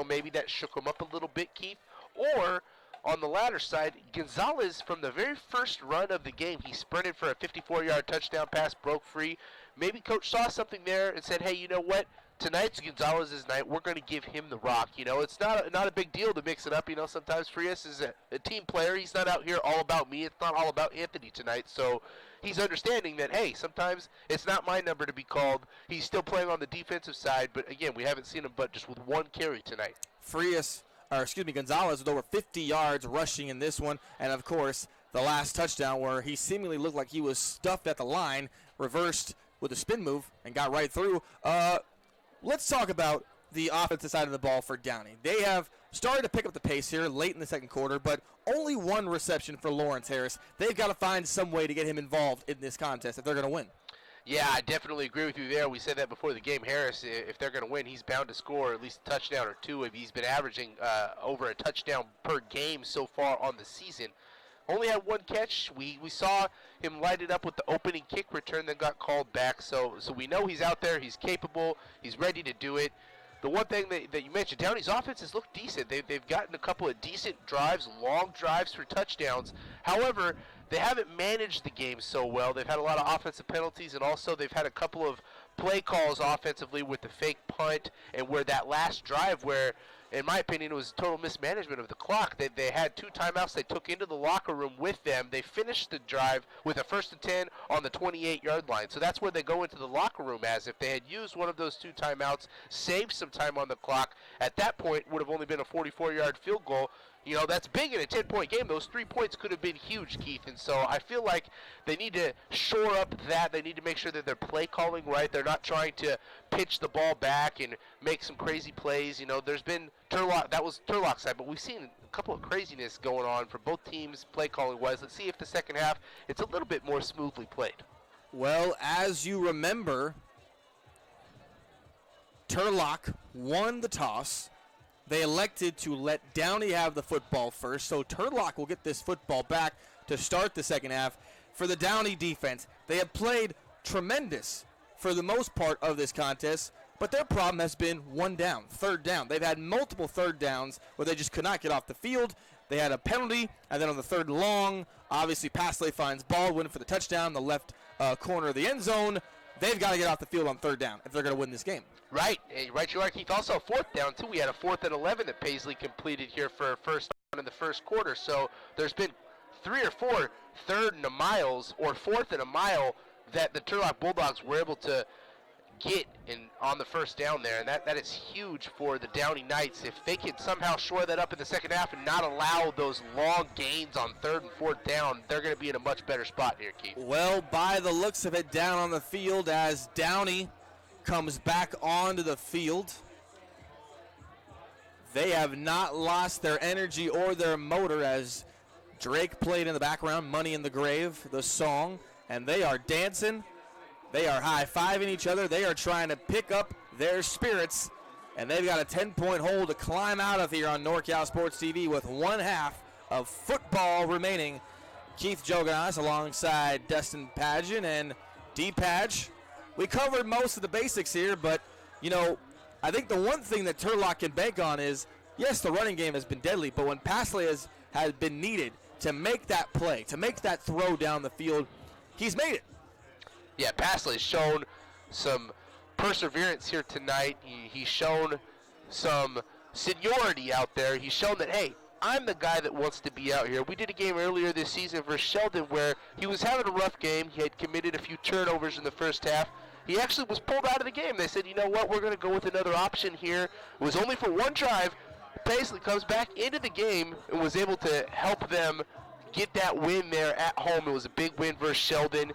Maybe that shook him up a little bit, Keith. Or on the latter side, Gonzalez, from the very first run of the game, he sprinted for a 54-yard touchdown pass, broke free. Maybe coach saw something there and said, hey, you know what? Tonight's Gonzalez's night. We're going to give him the rock. It's not a big deal to mix it up. Sometimes Frias is a team player. He's not out here all about me. It's not all about Anthony tonight. So he's understanding that, hey, sometimes it's not my number to be called. He's still playing on the defensive side. But, again, we haven't seen him but just with one carry tonight. Gonzalez with over 50 yards rushing in this one. And, of course, the last touchdown where he seemingly looked like he was stuffed at the line, reversed with a spin move and got right through. Let's talk about the offensive side of the ball for Downey. They have started to pick up the pace here late in the second quarter, but only one reception for Lawrence Harris. They've got to find some way to get him involved in this contest if they're going to win. Yeah, I definitely agree with you there. We said that before the game. Harris, if they're going to win, he's bound to score at least a touchdown or two. He's been averaging over a touchdown per game so far on the season. Only had one catch. We saw him light it up with the opening kick return that got called back. So we know he's out there. He's capable. He's ready to do it. The one thing that you mentioned, Downey's offense has looked decent. They've gotten a couple of decent drives, long drives for touchdowns. However, they haven't managed the game so well. They've had a lot of offensive penalties, and also they've had a couple of play calls offensively with the fake punt and where that last drive where, in my opinion, it was total mismanagement of the clock. They had 2 timeouts they took into the locker room with them. They finished the drive with a 1st and 10 on the 28-yard line. So that's where they go into the locker room as. If they had used one of those 2 timeouts, saved some time on the clock, at that point would have only been a 44-yard field goal. That's big in a 10-point game. Those 3 points could have been huge, Keith. And so I feel like they need to shore up that. They need to make sure that they're play calling right. They're not trying to pitch the ball back and make some crazy plays. There's been Turlock. That was Turlock's side, but we've seen a couple of craziness going on for both teams play calling wise. Let's see if the second half it's a little bit more smoothly played. Well, as you remember, Turlock won the toss. They elected to let Downey have the football first, so Turlock will get this football back to start the second half. For the Downey defense, they have played tremendous for the most part of this contest, but their problem has been 1 down, 3rd down. They've had multiple 3rd downs where they just could not get off the field. They had a penalty, and then on the third and long, obviously Pasley finds Baldwin for the touchdown, the left corner of the end zone. They've got to get off the field on third down if they're going to win this game. Right, right, you are, Keith. Also, fourth down, too. We had a 4th and 11 that Paisley completed here for a first down in the first quarter. So there's been 3 or 4 third and a miles or 4th and a mile that the Turlock Bulldogs were able to get on the first down there, and that is huge for the Downey Knights. If they can somehow shore that up in the second half and not allow those long gains on 3rd and 4th down, they're going to be in a much better spot here, Keith. Well, by the looks of it, down on the field as Downey comes back onto the field. They have not lost their energy or their motor as Drake played in the background, Money in the Grave, the song, and they are dancing. They are high-fiving each other. They are trying to pick up their spirits, and they've got a 10-point hole to climb out of here on NorCal Sports TV with 1 half of football remaining. Keith Joganas alongside Dustin Padgett and D-Padge. We covered most of the basics here, but, you know, I think the one thing that Turlock can bank on is, yes, the running game has been deadly, but when Pasley has been needed to make that play, to make that throw down the field, he's made it. Yeah, Pasley's shown some perseverance here tonight. He's shown some seniority out there. He's shown that, hey, I'm the guy that wants to be out here. We did a game earlier this season versus Sheldon where he was having a rough game. He had committed a few turnovers in the first half. He actually was pulled out of the game. They said, you know what, we're going to go with another option here. It was only for one drive. Paisley comes back into the game and was able to help them get that win there at home. It was a big win versus Sheldon.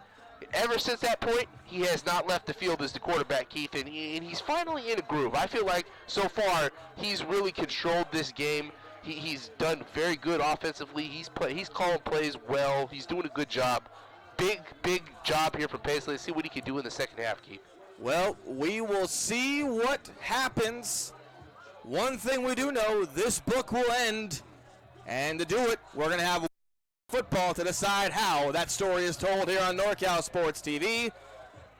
Ever since that point, he has not left the field as the quarterback, Keith, and he's finally in a groove. I feel like so far he's really controlled this game. He's done very good offensively. He's calling plays well. He's doing a good job. Big job here from Paisley. Let's see what he can do in the second half, Keith. Well, we will see what happens. One thing we do know, this book will end. And to do it, we're going to have football to decide how that story is told here on NorCal Sports TV.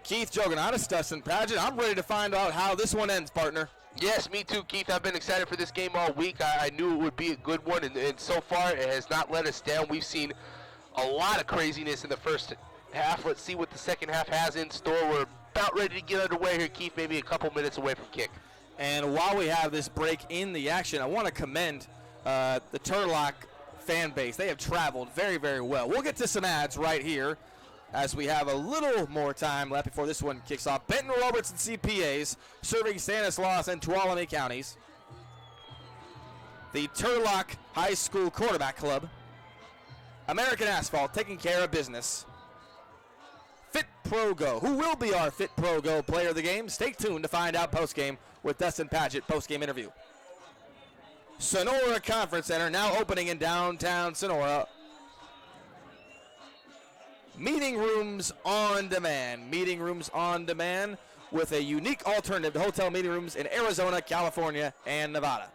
Keith Joganas, Dustin Padgett. I'm ready to find out how this one ends, partner. Yes, me too, Keith. I've been excited for this game all week. I knew it would be a good one, and so far it has not let us down. We've seen a lot of craziness in the first half. Let's see what the second half has in store. We're about ready to get underway here, Keith, maybe a couple minutes away from kick. And while we have this break in the action, I want to commend the Turlock fan base. They have traveled very, very well. We'll get to some ads right here as we have a little more time left before this one kicks off. Benton Roberson CPAs serving Stanislaus and Tuolumne counties. The Turlock High School Quarterback Club. American Asphalt taking care of business. FitPro GO. Who will be our FitPro GO player of the game? Stay tuned to find out postgame with Dustin Padgett postgame interview. Sonora Conference Center now opening in downtown Sonora. Meeting rooms on demand. Meeting rooms on demand with a unique alternative to hotel meeting rooms in Arizona, California, and Nevada.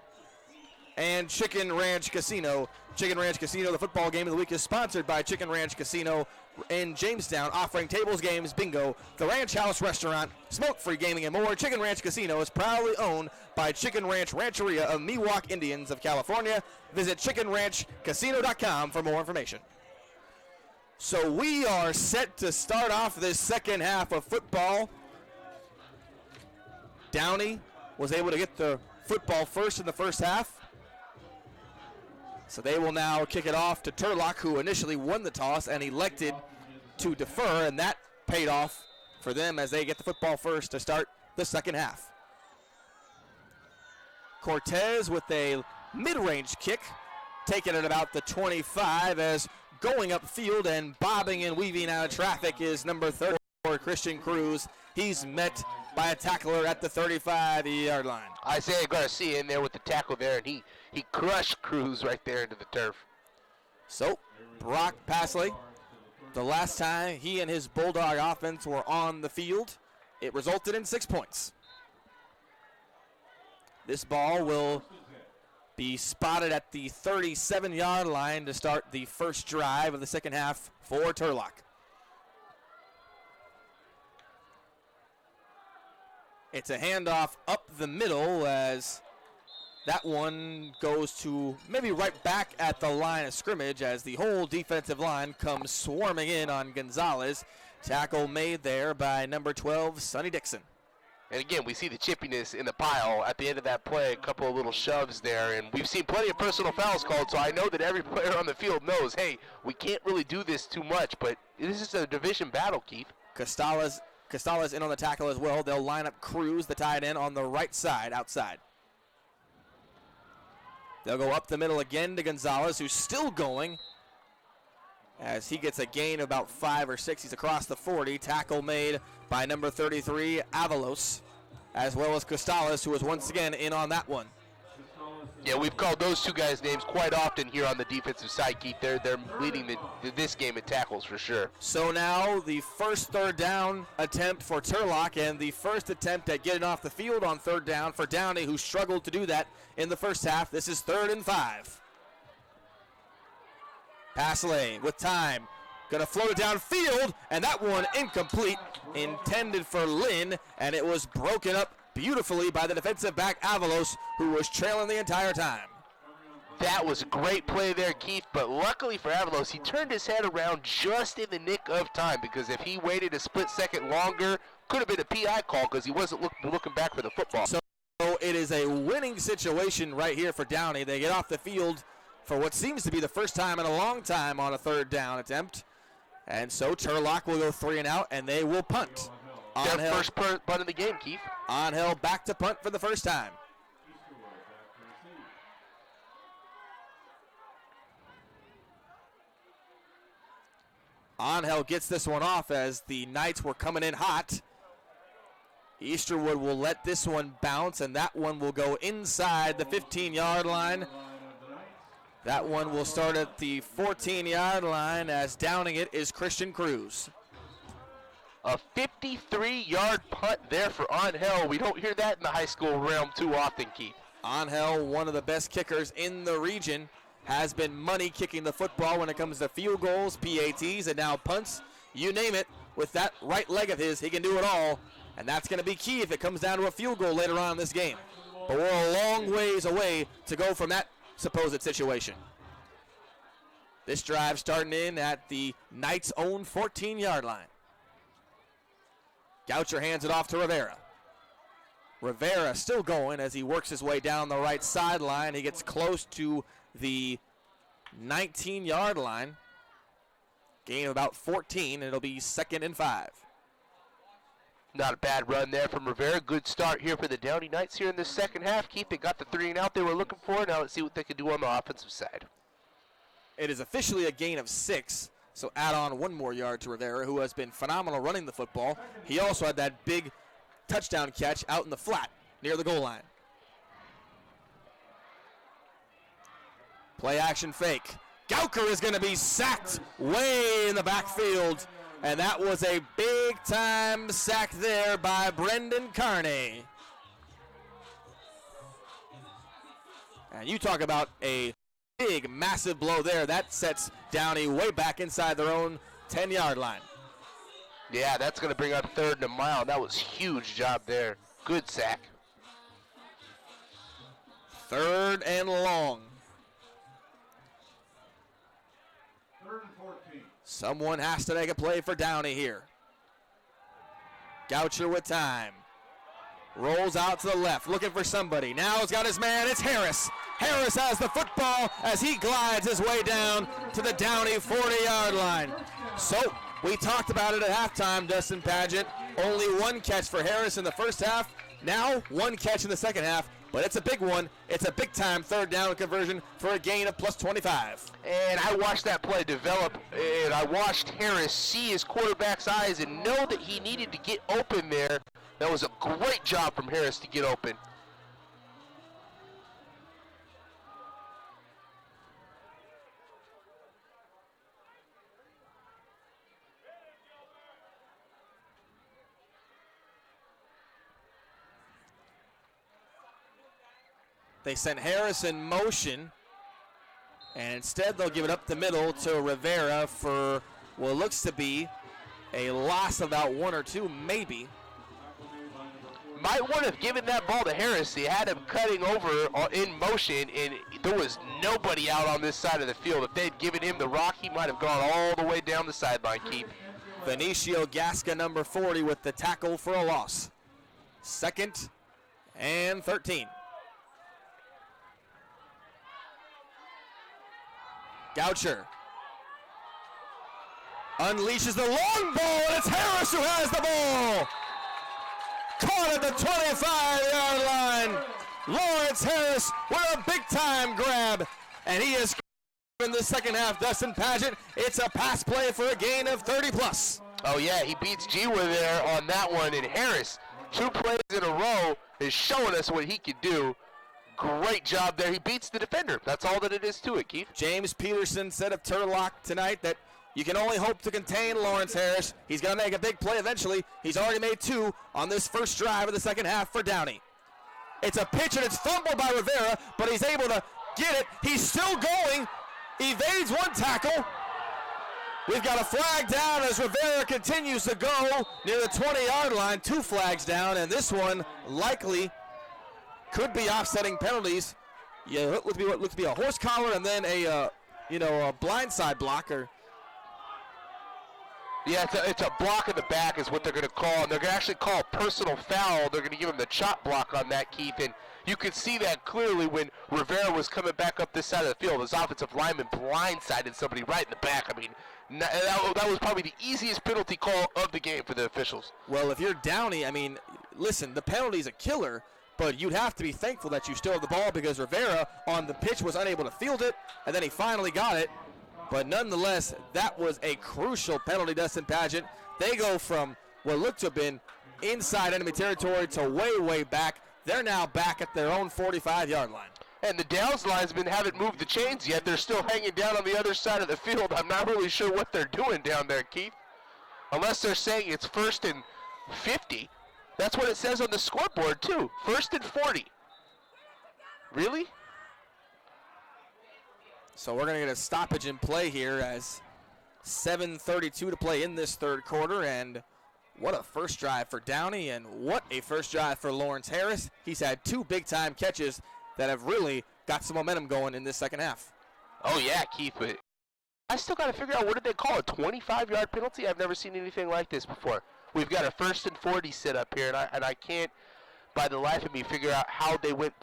And Chicken Ranch Casino. Chicken Ranch Casino, the football game of the week, is sponsored by Chicken Ranch Casino in Jamestown, offering tables, games, bingo, the Ranch House Restaurant, smoke-free gaming, and more. Chicken Ranch Casino is proudly owned by Chicken Ranch Rancheria of Miwok Indians of California. Visit chickenranchcasino.com for more information. So we are set to start off this second half of football. Downey was able to get the football first in the first half. So they will now kick it off to Turlock, who initially won the toss and elected to defer, and that paid off for them as they get the football first to start the second half. Cortez with a mid-range kick, taking it about the 25 as going upfield and bobbing and weaving out of traffic is number 34, Christian Cruz. He's met by a tackler at the 35-yard line. Isaiah Garcia in there with the tackle there, and he crushed Cruz right there into the turf. So, Brock Pasley, the last time he and his Bulldog offense were on the field, it resulted in 6 points. This ball will be spotted at the 37-yard line to start the first drive of the second half for Turlock. It's a handoff up the middle as That one goes to maybe right back at the line of scrimmage as the whole defensive line comes swarming in on Gonzalez. Tackle made there by number 12, Sonny Dixon. And again, we see the chippiness in the pile at the end of that play, a couple of little shoves there, and we've seen plenty of personal fouls called, so I know that every player on the field knows, hey, we can't really do this too much, but this is a division battle, Keith. Costala's in on the tackle as well. They'll line up Cruz, the tight end, on the right side, outside. They'll go up the middle again to Gonzalez, who's still going as he gets a gain of about 5 or 6. He's across the 40. Tackle made by number 33, Avalos, as well as Costales, who was once again in on that one. Yeah, we've called those two guys' names quite often here on the defensive side, Keith. They're leading this game in tackles for sure. So now the first third down attempt for Turlock and the first attempt at getting off the field on third down for Downey, who struggled to do that in the first half. This is 3rd and 5. Pass lane with time. Gonna float it downfield, and that one incomplete, intended for Lynn, and it was broken up beautifully by the defensive back Avalos, who was trailing the entire time. That was a great play there, Keith, but luckily for Avalos, he turned his head around just in the nick of time, because if he waited a split second longer, could have been a PI call because he wasn't looking back for the football. So it is a winning situation right here for Downey. They get off the field for what seems to be the first time in a long time on a third down attempt. And so Turlock will go 3 and out, and they will punt. Their first punt of the game, Keith. Angel back to punt for the first time. Angel gets this one off as the Knights were coming in hot. Easterwood will let this one bounce, and that one will go inside the 15-yard line. That one will start at the 14-yard line as downing it is Christian Cruz. A 53-yard punt there for Angel. We don't hear that in the high school realm too often, Keith. Angel, one of the best kickers in the region, has been money kicking the football when it comes to field goals, PATs, and now punts. You name it, with that right leg of his, he can do it all. And that's going to be key if it comes down to a field goal later on in this game. But we're a long ways away to go from that supposed situation. This drive starting in at the Knights' own 14-yard line. Goucher hands it off to Rivera. Rivera still going as he works his way down the right sideline. He gets close to the 19-yard line. Gain of about 14, and it'll be 2nd and 5. Not a bad run there from Rivera. Good start here for the Downey Knights here in the second half. Keith, they got the 3 and out they were looking for. Now let's see what they can do on the offensive side. It is officially a gain of 6, so add on 1 more yard to Rivera, who has been phenomenal running the football. He also had that big touchdown catch out in the flat near the goal line. Play action fake. Gauker is going to be sacked way in the backfield, and that was a big-time sack there by Brendan Carney. And you talk about a big, massive blow there. That sets Downey way back inside their own 10-yard line. Yeah, that's going to bring up 3rd and a mile. That was a huge job there. Good sack. 3rd and long. 3rd and 14. Someone has to make a play for Downey here. Goucher with time. Rolls out to the left, looking for somebody. Now he's got his man, it's Harris. Harris has the football as he glides his way down to the Downey 40-yard line. So, we talked about it at halftime, Dustin Pageant. Only 1 catch for Harris in the first half. Now, 1 catch in the second half, but it's a big one. It's a big-time 3rd down conversion for a gain of plus 25. And I watched that play develop, and I watched Harris see his quarterback's eyes and know that he needed to get open there. That was a great job from Harris to get open. They sent Harris in motion, and instead they'll give it up the middle to Rivera for what looks to be a loss of about 1 or 2, maybe. might want to have given that ball to Harris. He had him cutting over in motion, and there was nobody out on this side of the field. If they had given him the rock, he might have gone all the way down the sideline, Keith. Benicio Gasca, number 40, with the tackle for a loss. 2nd and 13. Goucher unleashes the long ball, and it's Harris who has the ball. Caught at the 25-yard line. Lawrence Harris with a big-time grab, and he is in the second half. Dustin Pageant, it's a pass play for a gain of 30+. Oh, yeah, he beats Giwa there on that one, and Harris, 2 plays in a row, is showing us what he can do. Great job there. He beats the defender. That's all that it is to it, Keith. James Peterson said of Turlock tonight that you can only hope to contain Lawrence Harris. He's going to make a big play eventually. He's already made 2 on this first drive of the second half for Downey. It's a pitch, and it's fumbled by Rivera, but he's able to get it. He's still going. Evades 1 tackle. We've got a flag down as Rivera continues to go near the 20-yard line. 2 flags down, and this one likely could be offsetting penalties. Yeah, it looked to be a horse collar and then a blindside blocker. Yeah, it's a block in the back is what they're going to call, and they're going to actually call a personal foul. They're going to give him the chop block on that, Keith, and you could see that clearly when Rivera was coming back up this side of the field. His offensive lineman blindsided somebody right in the back. I mean, that was probably the easiest penalty call of the game for the officials. Well, if you're Downey, I mean, listen, the penalty's a killer, but you'd have to be thankful that you still have the ball because Rivera on the pitch was unable to field it, and then he finally got it. But nonetheless, that was a crucial penalty, Dustin Pageant. They go from what looked to have been inside enemy territory to way, way back. They're now back at their own 45-yard line. And the Downs linesmen haven't moved the chains yet. They're still hanging down on the other side of the field. I'm not really sure what they're doing down there, Keith. Unless they're saying it's 1st and 50. That's what it says on the scoreboard, too. 1st and 40. Really? So we're going to get a stoppage in play here as 7:32 to play in this third quarter. And what a first drive for Downey, and what a first drive for Lawrence Harris. He's had 2 big-time catches that have really got some momentum going in this second half. Oh, yeah, Keith, but I still got to figure out, what did they call, a 25-yard penalty? I've never seen anything like this before. We've got a 1st and 40 set up here, and I can't, by the life of me, figure out how they went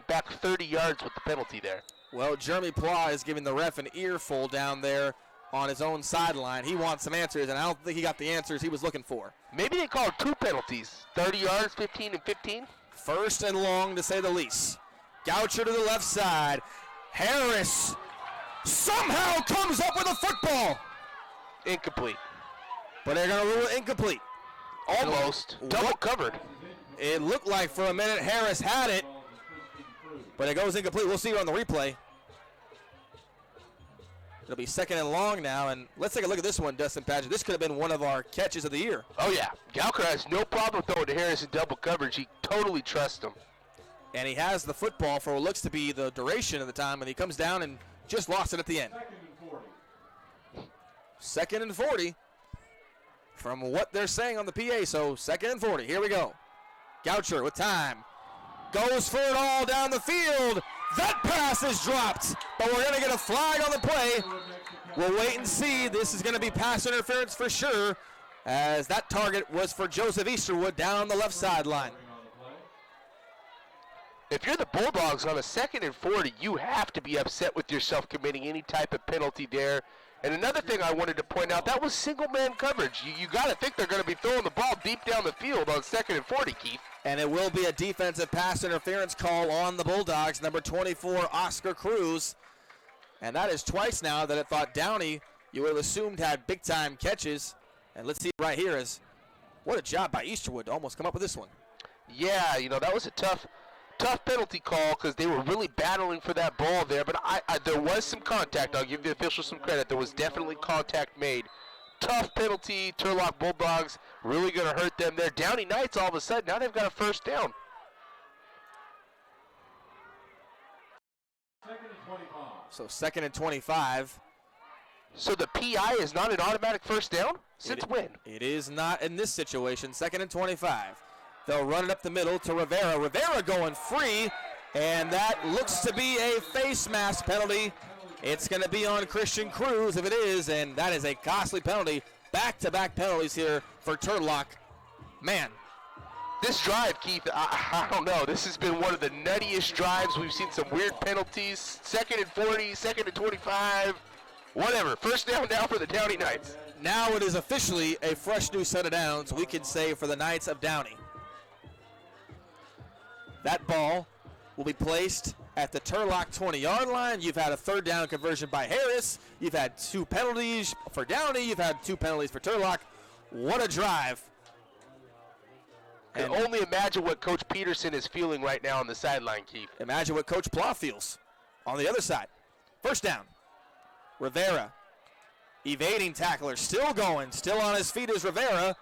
back 30 yards with the penalty there. Well, Jeremy Pla is giving the ref an earful down there on his own sideline. He wants some answers, and I don't think he got the answers he was looking for. Maybe they called 2 penalties, 30 yards, 15 and 15. 1st and long, to say the least. Goucher to the left side. Harris somehow comes up with a football. Incomplete. But they're going to rule it incomplete. Almost. Double covered. It looked like for a minute Harris had it, but it goes incomplete. We'll see it on the replay. It'll be 2nd and long now, and let's take a look at this one, Dustin Pageant. This could have been one of our catches of the year. Oh, yeah. Goucher has no problem throwing to Harris in double coverage. He totally trusts him. And he has the football for what looks to be the duration of the time, and he comes down and just lost it at the end. 2nd and 40. From what they're saying on the PA, so 2nd and 40. Here we go. Goucher with time. Goes for it all down the field. That pass is dropped, but we're going to get a flag on the play. We'll wait and see. This is going to be pass interference for sure, as that target was for Joseph Easterwood down the left sideline. If you're the Bulldogs on a 2nd and 40, you have to be upset with yourself committing any type of penalty there. And another thing I wanted to point out, that was single-man coverage. You got to think they're going to be throwing the ball deep down the field on 2nd and 40, Keith. And it will be a defensive pass interference call on the Bulldogs, number 24, Oscar Cruz. And that is twice now that it thought Downey, you would have assumed, had big-time catches. And let's see right here is, what a job by Easterwood to almost come up with this one. Yeah, that was a tough penalty call because they were really battling for that ball there. But there was some contact. I'll give the officials some credit. There was definitely contact made. Tough penalty. Turlock Bulldogs really going to hurt them there. Downey Knights, all of a sudden, now they've got a first down. 2nd and 25. So 2nd and 25. So the PI is not an automatic first down? Since when? It is not in this situation. 2nd and 25. They'll run it up the middle to Rivera. Rivera going free, and that looks to be a face mask penalty. It's going to be on Christian Cruz if it is, and that is a costly penalty. Back-to-back penalties here for Turlock. Man. This drive, Keith, I don't know. This has been one of the nuttiest drives. We've seen some weird penalties. 2nd and 40, 2nd and 25, whatever. First down now for the Downey Knights. Now it is officially a fresh new set of downs, we can say, for the Knights of Downey. That ball will be placed at the Turlock 20-yard line. You've had a 3rd down conversion by Harris. You've had 2 penalties for Downey. You've had 2 penalties for Turlock. What a drive. And only imagine what Coach Peterson is feeling right now on the sideline, Keith. Imagine what Coach Plow feels on the other side. First down. Rivera evading tackler, still going, still on his feet is Rivera.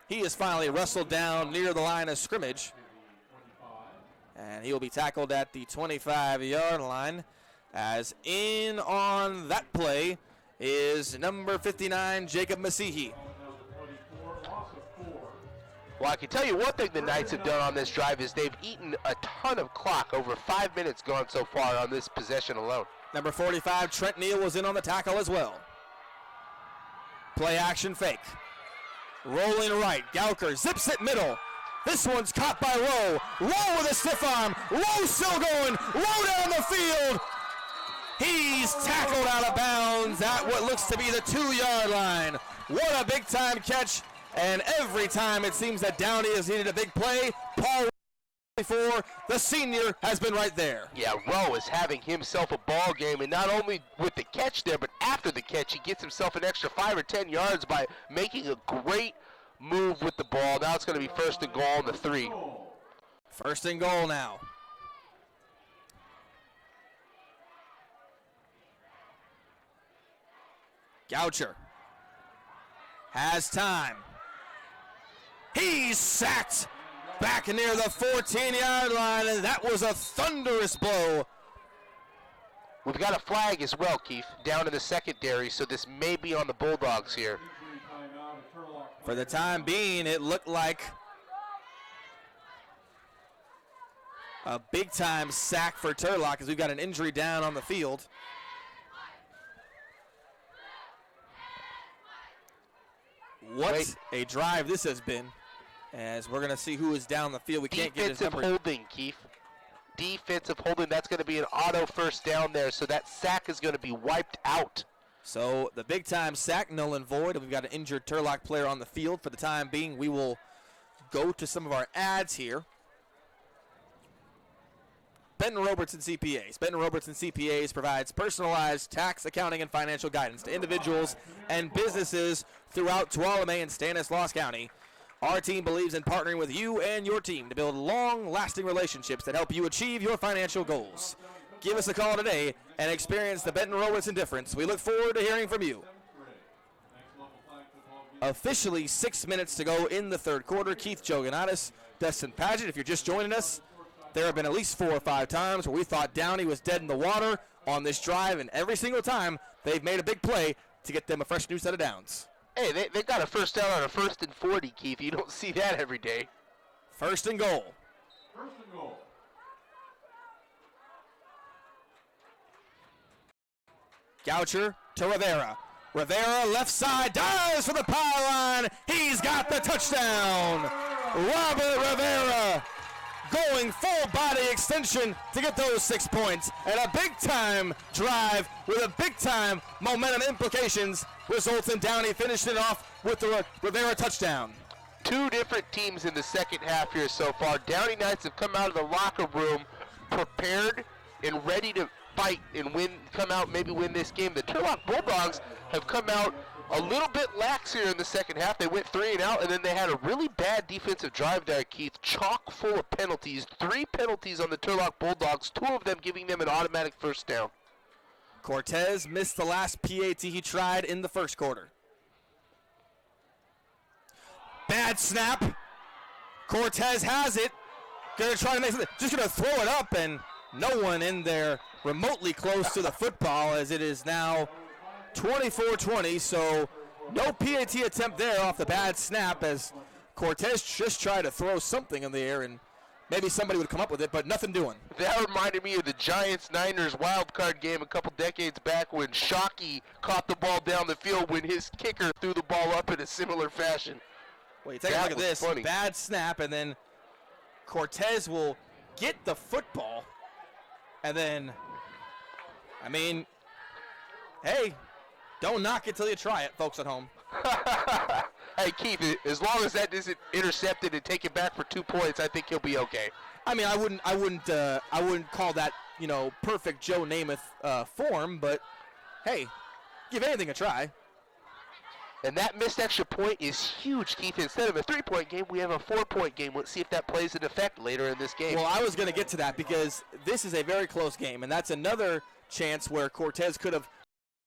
He is finally wrestled down near the line of scrimmage. And he will be tackled at the 25-yard line, as in on that play is number 59, Jacob Masihi. Well, I can tell you one thing the Knights have done on this drive is they've eaten a ton of clock, over 5 minutes gone so far on this possession alone. Number 45, Trent Neal, was in on the tackle as well. Play action fake. Rolling right, Gauker zips it middle. This one's caught by Lowe. Lowe with a stiff arm. Lowe still going. Lowe down the field. He's tackled out of bounds at what looks to be the 2-yard line. What a big time catch. And every time it seems that Downey has needed a big play, Paul before the senior has been right there. Yeah, Rowe is having himself a ball game, and not only with the catch there, but after the catch, he gets himself an extra 5 or 10 yards by making a great move with the ball. Now it's going to be 1st and goal on the 3. 1st and goal now. Goucher has time. He's sacked back near the 14-yard line, and that was a thunderous blow. We've got a flag as well, Keith, down in the secondary, so this may be on the Bulldogs here. For the time being, it looked like a big-time sack for Turlock, as we've got an injury down on the field. What a drive this has been, as we're going to see who is down the field. We can't get his number. Defensive holding, Keith. Defensive holding. That's going to be an auto 1st down there, so that sack is going to be wiped out. So the big-time sack, null and void, and we've got an injured Turlock player on the field. For the time being, we will go to some of our ads here. Benton Roberson CPAs. Benton Roberson CPAs provides personalized tax, accounting, and financial guidance to individuals and businesses throughout Tuolumne and Stanislaus County. Our team believes in partnering with you and your team to build long-lasting relationships that help you achieve your financial goals. Give us a call today and experience the Benton Roberson difference. We look forward to hearing from you. Officially 6 minutes to go in the 3rd quarter. Keith Jogonatis, Destin Paget, if you're just joining us, there have been at least 4 or 5 times where we thought Downey was dead in the water on this drive, and every single time they've made a big play to get them a fresh new set of downs. Hey, they got a 1st down on a 1st and 40, Keith. You don't see that every day. 1st and goal. 1st and goal. Goucher to Rivera. Rivera left side, dives for the pylon. He's got the touchdown. Robert Rivera going full body extension to get those 6 points. And a big time drive with a big time momentum implications results in Downey finishing it off with the Rivera touchdown. 2 different teams in the 2nd half here so far. Downey Knights have come out of the locker room prepared and ready to fight and win, come out, maybe win this game. The Turlock Bulldogs have come out a little bit lax here in the 2nd half. They went 3 and out, and then they had a really bad defensive drive there, Keith. Chock full of penalties. 3 penalties on the Turlock Bulldogs, 2 of them giving them an automatic 1st down. Cortez missed the last PAT he tried in the 1st quarter. Bad snap. Cortez has it. Gonna try to make something. Just gonna throw it up, and no one in there remotely close to the football, as it is now 24-20, so no PAT attempt there off the bad snap, as Cortez just tried to throw something in the air, and maybe somebody would come up with it, but nothing doing. That reminded me of the Giants-Niners wild card game a couple decades back when Shockey caught the ball down the field when his kicker threw the ball up in a similar fashion. Well, you take a look at this. Funny. Bad snap, and then Cortez will get the football, and then, I mean, hey, don't knock it till you try it, folks at home. Hey, Keith, as long as that isn't intercepted and taken back for 2 points, I think he'll be okay. I mean, I wouldn't call that, perfect Joe Namath form, but hey, give anything a try. And that missed extra point is huge, Keith. Instead of a 3-point game, we have a 4-point game. Let's see if that plays an effect later in this game. Well, I was going to get to that because this is a very close game, and that's another chance where Cortez could have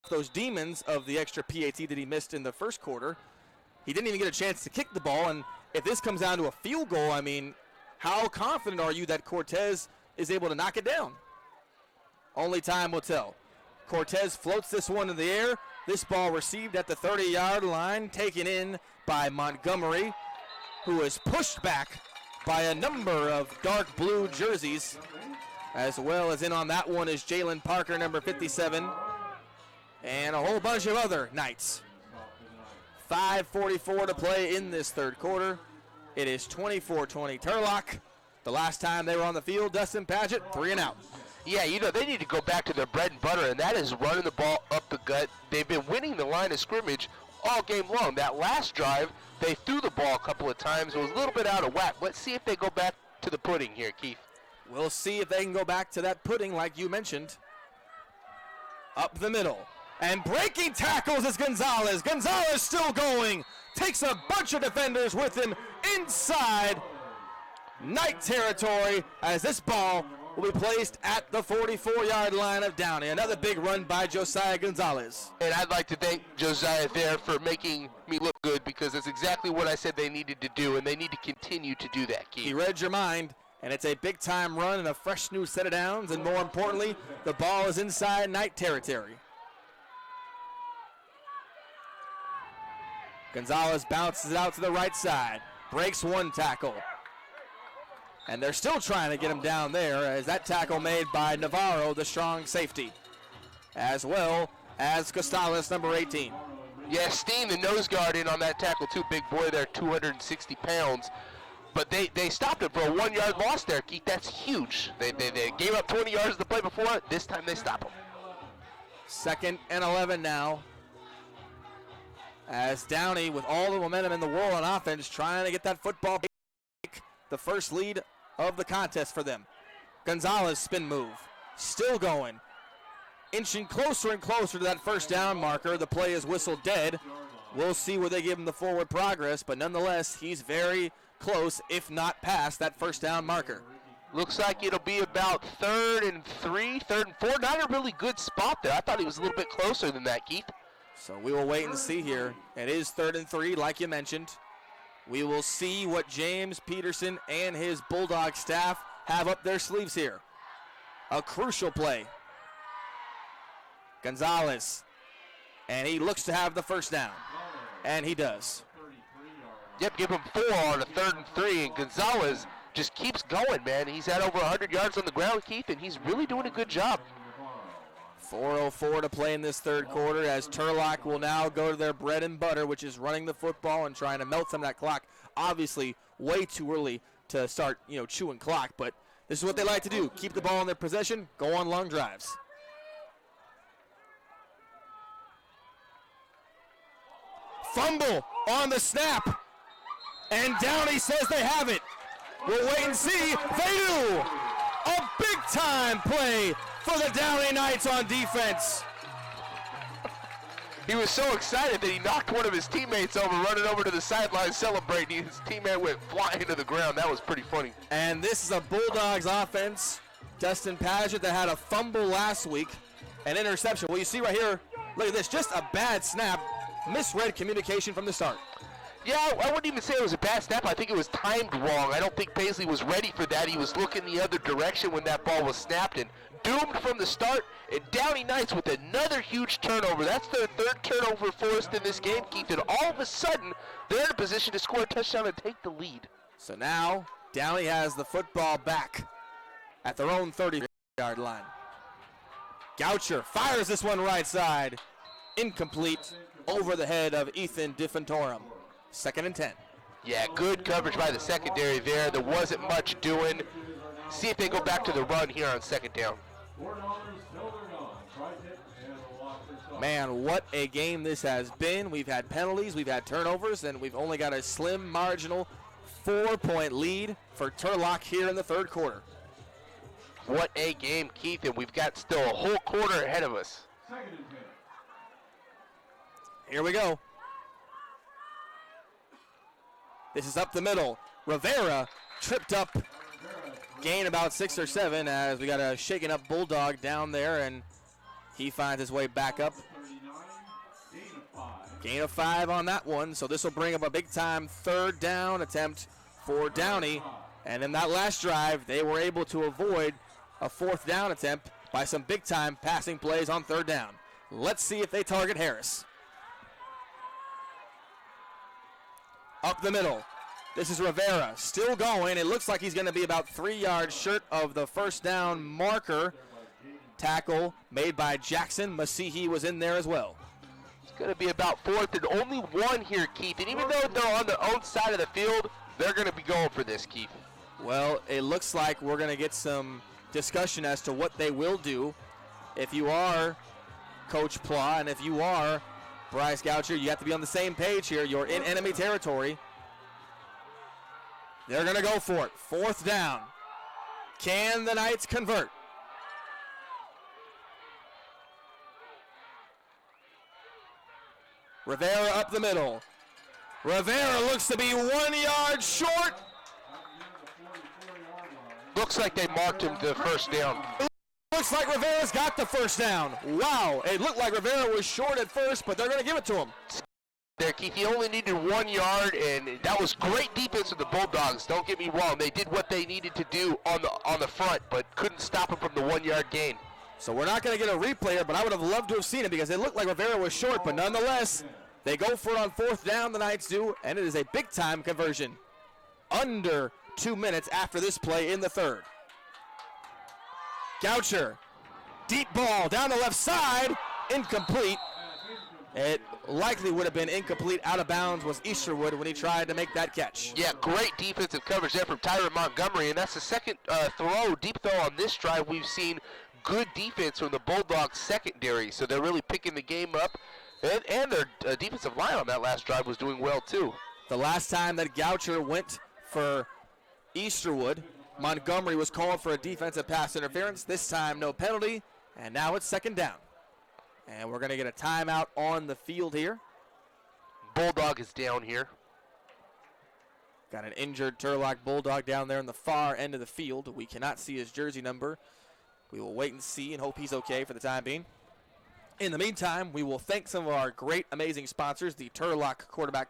those demons of the extra PAT that he missed in the first quarter. He didn't even get a chance to kick the ball, and if this comes down to a field goal, I mean, how confident are you that Cortez is able to knock it down? Only time will tell. Cortez floats this one in the air. This ball received at the 30-yard line, taken in by Montgomery, who is pushed back by a number of dark blue jerseys, as well as in on that one is Jalen Parker, number 57, and a whole bunch of other Knights. 5:44 to play in this third quarter. It is 24-20 Turlock. The last time they were on the field, Dustin Paget, 3 and out. Yeah, they need to go back to their bread and butter, and that is running the ball up the gut. They've been winning the line of scrimmage all game long. That last drive, they threw the ball a couple of times. It was a little bit out of whack. Let's see if they go back to the pudding here, Keith. We'll see if they can go back to that pudding like you mentioned. Up the middle. And breaking tackles is Gonzalez. Gonzalez still going. Takes a bunch of defenders with him inside Knight territory as this ball will be placed at the 44-yard line of Downey. Another big run by Josiah Gonzalez. And I'd like to thank Josiah there for making me look good because that's exactly what I said they needed to do, and they need to continue to do that, Keith. He read your mind, and it's a big-time run and a fresh new set of downs, and more importantly, the ball is inside Knight territory. Gonzalez bounces it out to the right side, breaks one tackle. And they're still trying to get him down there as that tackle made by Navarro, the strong safety, as well as Costales, number 18. Yeah, Steen, the nose guard, in on that tackle too. Big boy there, 260 pounds. But they stopped him for a 1-yard loss there, Keith. That's huge. They gave up 20 yards the play before. This time they stop him. 2nd and 11 now. As Downey, with all the momentum in the world on offense, trying to get that football back, the first lead of the contest for them. Gonzalez spin move, still going, inching closer and closer to that first down marker. The play is whistled dead. We'll see where they give him the forward progress, but nonetheless, he's very close, if not past that first down marker. Looks like it'll be about 3rd and 3, 3rd and 4. Not a really good spot there. I thought he was a little bit closer than that, Keith. So we will wait and see here. It is 3rd and 3, like you mentioned. We will see what James Peterson and his Bulldog staff have up their sleeves here. A crucial play. Gonzalez, and he looks to have the first down, and he does. Yep, give him 4 on a 3rd and 3, and Gonzalez just keeps going, man. He's had over 100 yards on the ground, Keith, and he's really doing a good job. 4:04 to play in this third quarter as Turlock will now go to their bread and butter, which is running the football and trying to melt some of that clock. Obviously, way too early to start, chewing clock, but this is what they like to do. Keep the ball in their possession, go on long drives. Fumble on the snap, and Downey says they have it. We'll wait and see. They do. A big-time play for the Downey Knights on defense. He was so excited that he knocked one of his teammates over, running over to the sideline celebrating. His teammate went flying to the ground. That was pretty funny. And this is a Bulldogs offense. Dustin Paget that had a fumble last week, an interception. Well, you see right here, look at this, just a bad snap, misread communication from the start. Yeah, I wouldn't even say it was a bad snap. I think it was timed wrong. I don't think Paisley was ready for that. He was looking the other direction when that ball was snapped, and doomed from the start. And Downey Knights with another huge turnover. That's their third turnover forced in this game, Keith. And all of a sudden, they're in a position to score a touchdown and take the lead. So now Downey has the football back at their own 30-yard line. Goucher fires this one right side. Incomplete over the head of Ethan DiFantorum. 2nd and 10. Yeah, good coverage by the secondary there. There wasn't much doing. See if they go back to the run here on 2nd down. Man, what a game this has been. We've had penalties, we've had turnovers, and we've only got a slim marginal 4-point lead for Turlock here in the 3rd quarter. What a game, Keith, and we've got still a whole quarter ahead of us. Here we go. This is up the middle. Rivera tripped up, gain about 6 or 7 as we got a shaken up Bulldog down there, and he finds his way back up. Gain of 5 on that one, so this will bring up a big time 3rd down attempt for Downey. And in that last drive, they were able to avoid a 4th down attempt by some big time passing plays on 3rd down. Let's see if they target Harris. Up the middle. This is Rivera still going. It looks like he's going to be about 3 yards short of the 1st down marker. Tackle made by Jackson. Masihi was in there as well. It's going to be about 4th and only 1 here, Keith. And even though they're on their own side of the field, they're going to be going for this, Keith. Well, it looks like we're going to get some discussion as to what they will do. If you are Coach Pla and if you are Bryce Goucher, you have to be on the same page here. You're in enemy territory. They're going to go for it. 4th down. Can the Knights convert? Rivera up the middle. Rivera looks to be 1 yard short. Looks like they marked him the 1st down. Looks like Rivera's got the 1st down. Wow, it looked like Rivera was short at first, but they're going to give it to him. There, Keith, he only needed 1 yard, and that was great defense of the Bulldogs. Don't get me wrong; they did what they needed to do on the front, but couldn't stop him from the 1 yard gain. So we're not going to get a replay here, but I would have loved to have seen it because it looked like Rivera was short, but nonetheless, they go for it on 4th down. The Knights do, and it is a big time conversion. Under 2 minutes after this play in the 3rd. Goucher, deep ball down the left side, incomplete. It likely would have been incomplete. Out of bounds was Easterwood when he tried to make that catch. Yeah, great defensive coverage there from Tyron Montgomery, and that's the 2nd deep throw on this drive. We've seen good defense from the Bulldogs secondary, so they're really picking the game up, and their defensive line on that last drive was doing well too. The last time that Goucher went for Easterwood, Montgomery was called for a defensive pass interference. This time no penalty, and now it's 2nd down. And we're going to get a timeout on the field here. Bulldog is down here. Got an injured Turlock Bulldog down there in the far end of the field. We cannot see his jersey number. We will wait and see and hope he's okay for the time being. In the meantime, we will thank some of our great, amazing sponsors, the Turlock Quarterback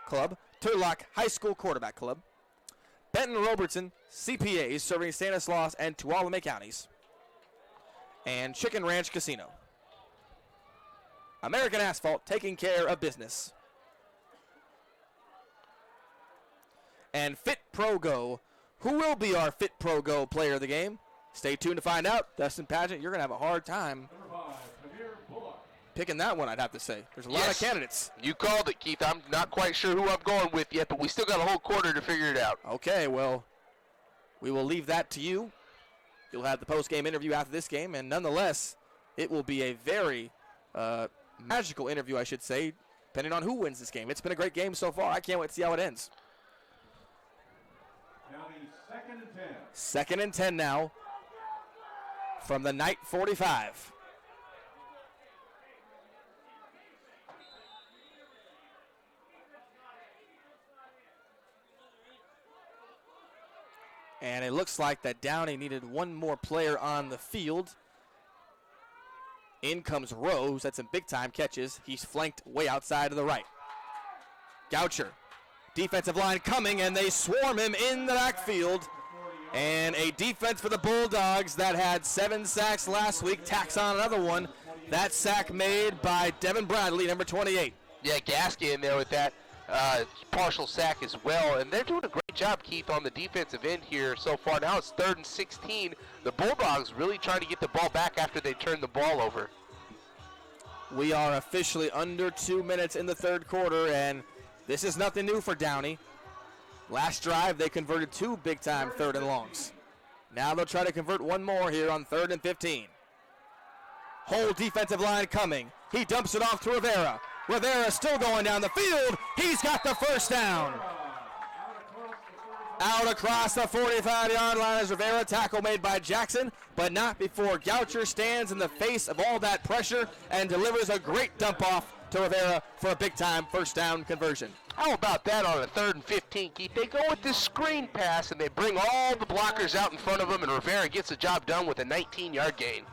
Club, Turlock High School Quarterback Club, Benton Roberson CPA, serving Stanislaus and Tuolumne counties, and Chicken Ranch Casino. American Asphalt, taking care of business. And FitPro GO. Who will be our FitPro GO player of the game? Stay tuned to find out. Dustin Pageant, you're going to have a hard time picking that one, I'd have to say. There's a lot of candidates. You called it, Keith. I'm not quite sure who I'm going with yet, but we still got a whole quarter to figure it out. Okay, well, we will leave that to you. You'll have the post-game interview after this game, and nonetheless, it will be a very magical interview, I should say, depending on who wins this game. It's been a great game so far. I can't wait to see how it ends. Now the 2nd and 10. 2nd and 10 now from the Knight 45. And it looks like that Downey needed one more player on the field. In comes Rose. That's some big-time catches. He's flanked way outside to the right. Goucher Defensive line coming, and they swarm him in the backfield. And a defense for the Bulldogs that had 7 sacks last week tacks on another one. That sack made by Devin Bradley, number 28. Yeah, Gasky in there with that partial sack as well. And they're doing a great job, Keith, on the defensive end here so far. Now it's 3rd and 16. The Bulldogs really trying to get the ball back after they turned the ball over. We are officially under 2 minutes in the third quarter, and this is nothing new for Downey. Last drive, they converted 2 big-time 3rd and longs. Now they'll try to convert 1 more here on 3rd and 15. Whole defensive line coming. He dumps it off to Rivera. Rivera still going down the field. He's got the first down. Out across the 45-yard line is Rivera. Tackle made by Jackson, but not before Goucher stands in the face of all that pressure and delivers a great dump-off to Rivera for a big-time first down conversion. How about that on a 3rd and 15, Keith? They go with this screen pass, and they bring all the blockers out in front of them, and Rivera gets the job done with a 19-yard gain.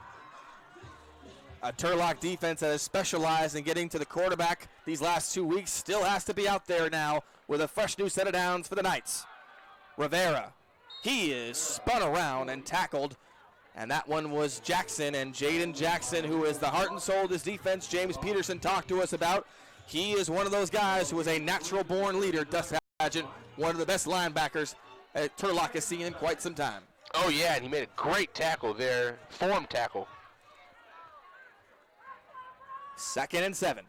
A Turlock defense that has specialized in getting to the quarterback these last 2 weeks still has to be out there now with a fresh new set of downs for the Knights. Rivera, he is spun around and tackled, and that one was Jackson, and Jaden Jackson, who is the heart and soul of this defense, James Peterson talked to us about. He is one of those guys who is a natural-born leader, Dustin Hadgett, one of the best linebackers Turlock has seen in quite some time. Oh, yeah, and he made a great tackle there, form tackle. 2nd and 7.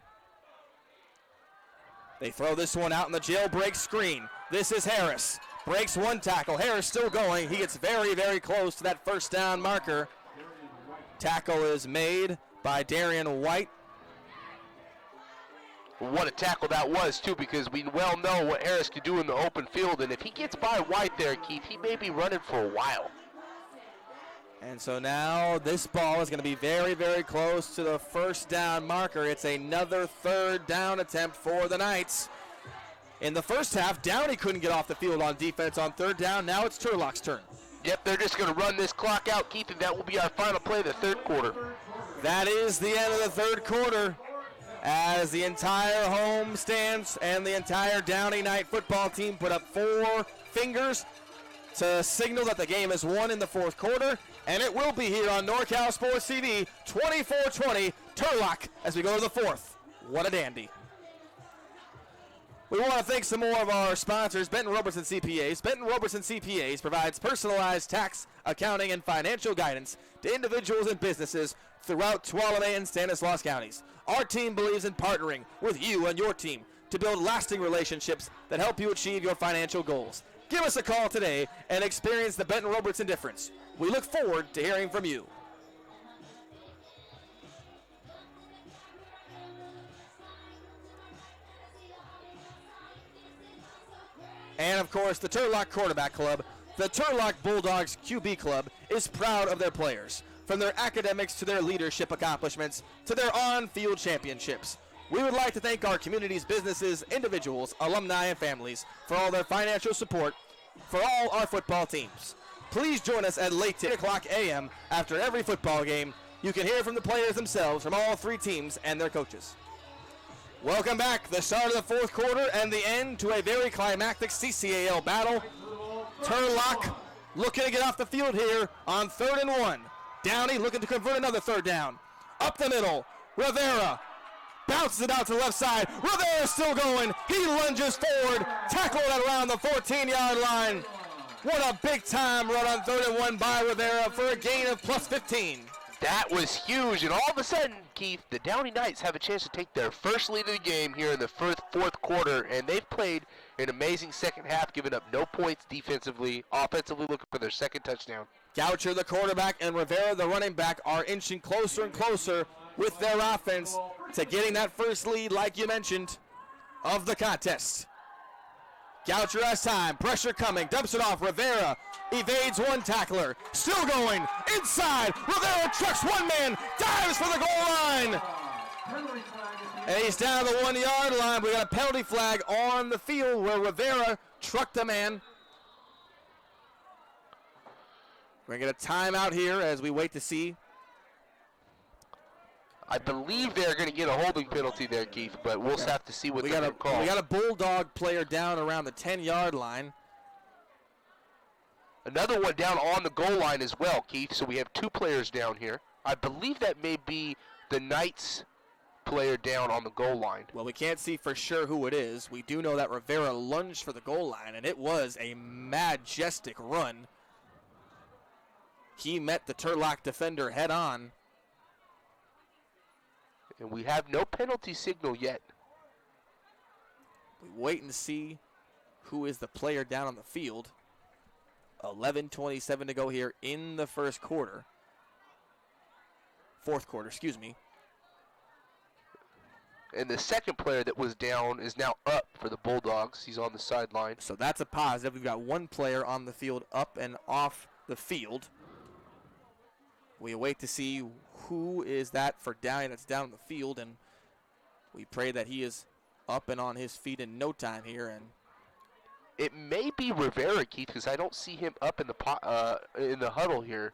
They throw this one out in the jailbreak screen. This is Harris. Breaks 1 tackle. Harris still going. He gets very, very close to that first down marker. Tackle is made by Darian White. What a tackle that was, too, because we well know what Harris can do in the open field, and if he gets by White there, Keith, he may be running for a while. And so now this ball is going to be very, very close to the first down marker. It's another 3rd down attempt for the Knights. In the first half, Downey couldn't get off the field on defense on 3rd down. Now it's Turlock's turn. Yep, they're just going to run this clock out, Keith, and that will be our final play of the 3rd quarter. That is the end of the 3rd quarter, as the entire home stands and the entire Downey Knight football team put up 4 fingers to signal that the game is won in the 4th quarter, and it will be here on NorCal Sports TV, 24-20, Turlock, as we go to the 4th. What a dandy. We want to thank some more of our sponsors, Benton Roberson CPAs. Benton Roberson CPAs provides personalized tax, accounting, and financial guidance to individuals and businesses throughout Tuolumne and Stanislaus counties. Our team believes in partnering with you and your team to build lasting relationships that help you achieve your financial goals. Give us a call today and experience the Benton Roberson difference. We look forward to hearing from you. And, of course, the Turlock Quarterback Club, the Turlock Bulldogs QB Club, is proud of their players, from their academics to their leadership accomplishments to their on-field championships. We would like to thank our community's businesses, individuals, alumni, and families for all their financial support for all our football teams. Please join us at late 10 o'clock a.m. after every football game. You can hear from the players themselves from all 3 teams and their coaches. Welcome back. The start of the 4th quarter and the end to a very climactic CCAL battle. Turlock looking to get off the field here on 3rd and 1. Downey looking to convert another 3rd down. Up the middle, Rivera bounces it out to the left side. Rivera still going. He lunges forward, tackled at around the 14-yard line. What a big-time run on 3rd and 1 by Rivera for a gain of plus 15. That was huge, and all of a sudden, Keith, the Downey Knights have a chance to take their first lead of the game here in the 4th quarter, and they've played an amazing second half, giving up no points defensively, offensively looking for their 2nd touchdown. Goucher, the quarterback, and Rivera, the running back, are inching closer and closer with their offense to getting that first lead, like you mentioned, of the contest. Goucher has time, pressure coming, dumps it off. Rivera evades 1 tackler, still going inside. Rivera trucks 1 man, dives for the goal line. And he's down the 1-yard line. We got a penalty flag on the field where Rivera trucked a man. We're going to get a timeout here as we wait to see. I believe they're going to get a holding penalty there, Keith, but we'll have to see what they're going to call. We got a Bulldog player down around the 10-yard line. Another one down on the goal line as well, Keith, so we have 2 players down here. I believe that may be the Knights player down on the goal line. Well, we can't see for sure who it is. We do know that Rivera lunged for the goal line, and it was a majestic run. He met the Turlock defender head on. And we have no penalty signal yet. We wait and see who is the player down on the field. 11:27 to go here in the fourth quarter, excuse me. And the second player that was down is now up for the Bulldogs. He's on the sideline. So that's a positive. We've got one player on the field up and off the field. We wait to see who is that for Downey that's down on the field, and we pray that he is up and on his feet in no time here. And it may be Rivera, Keith, because I don't see him up in the huddle here.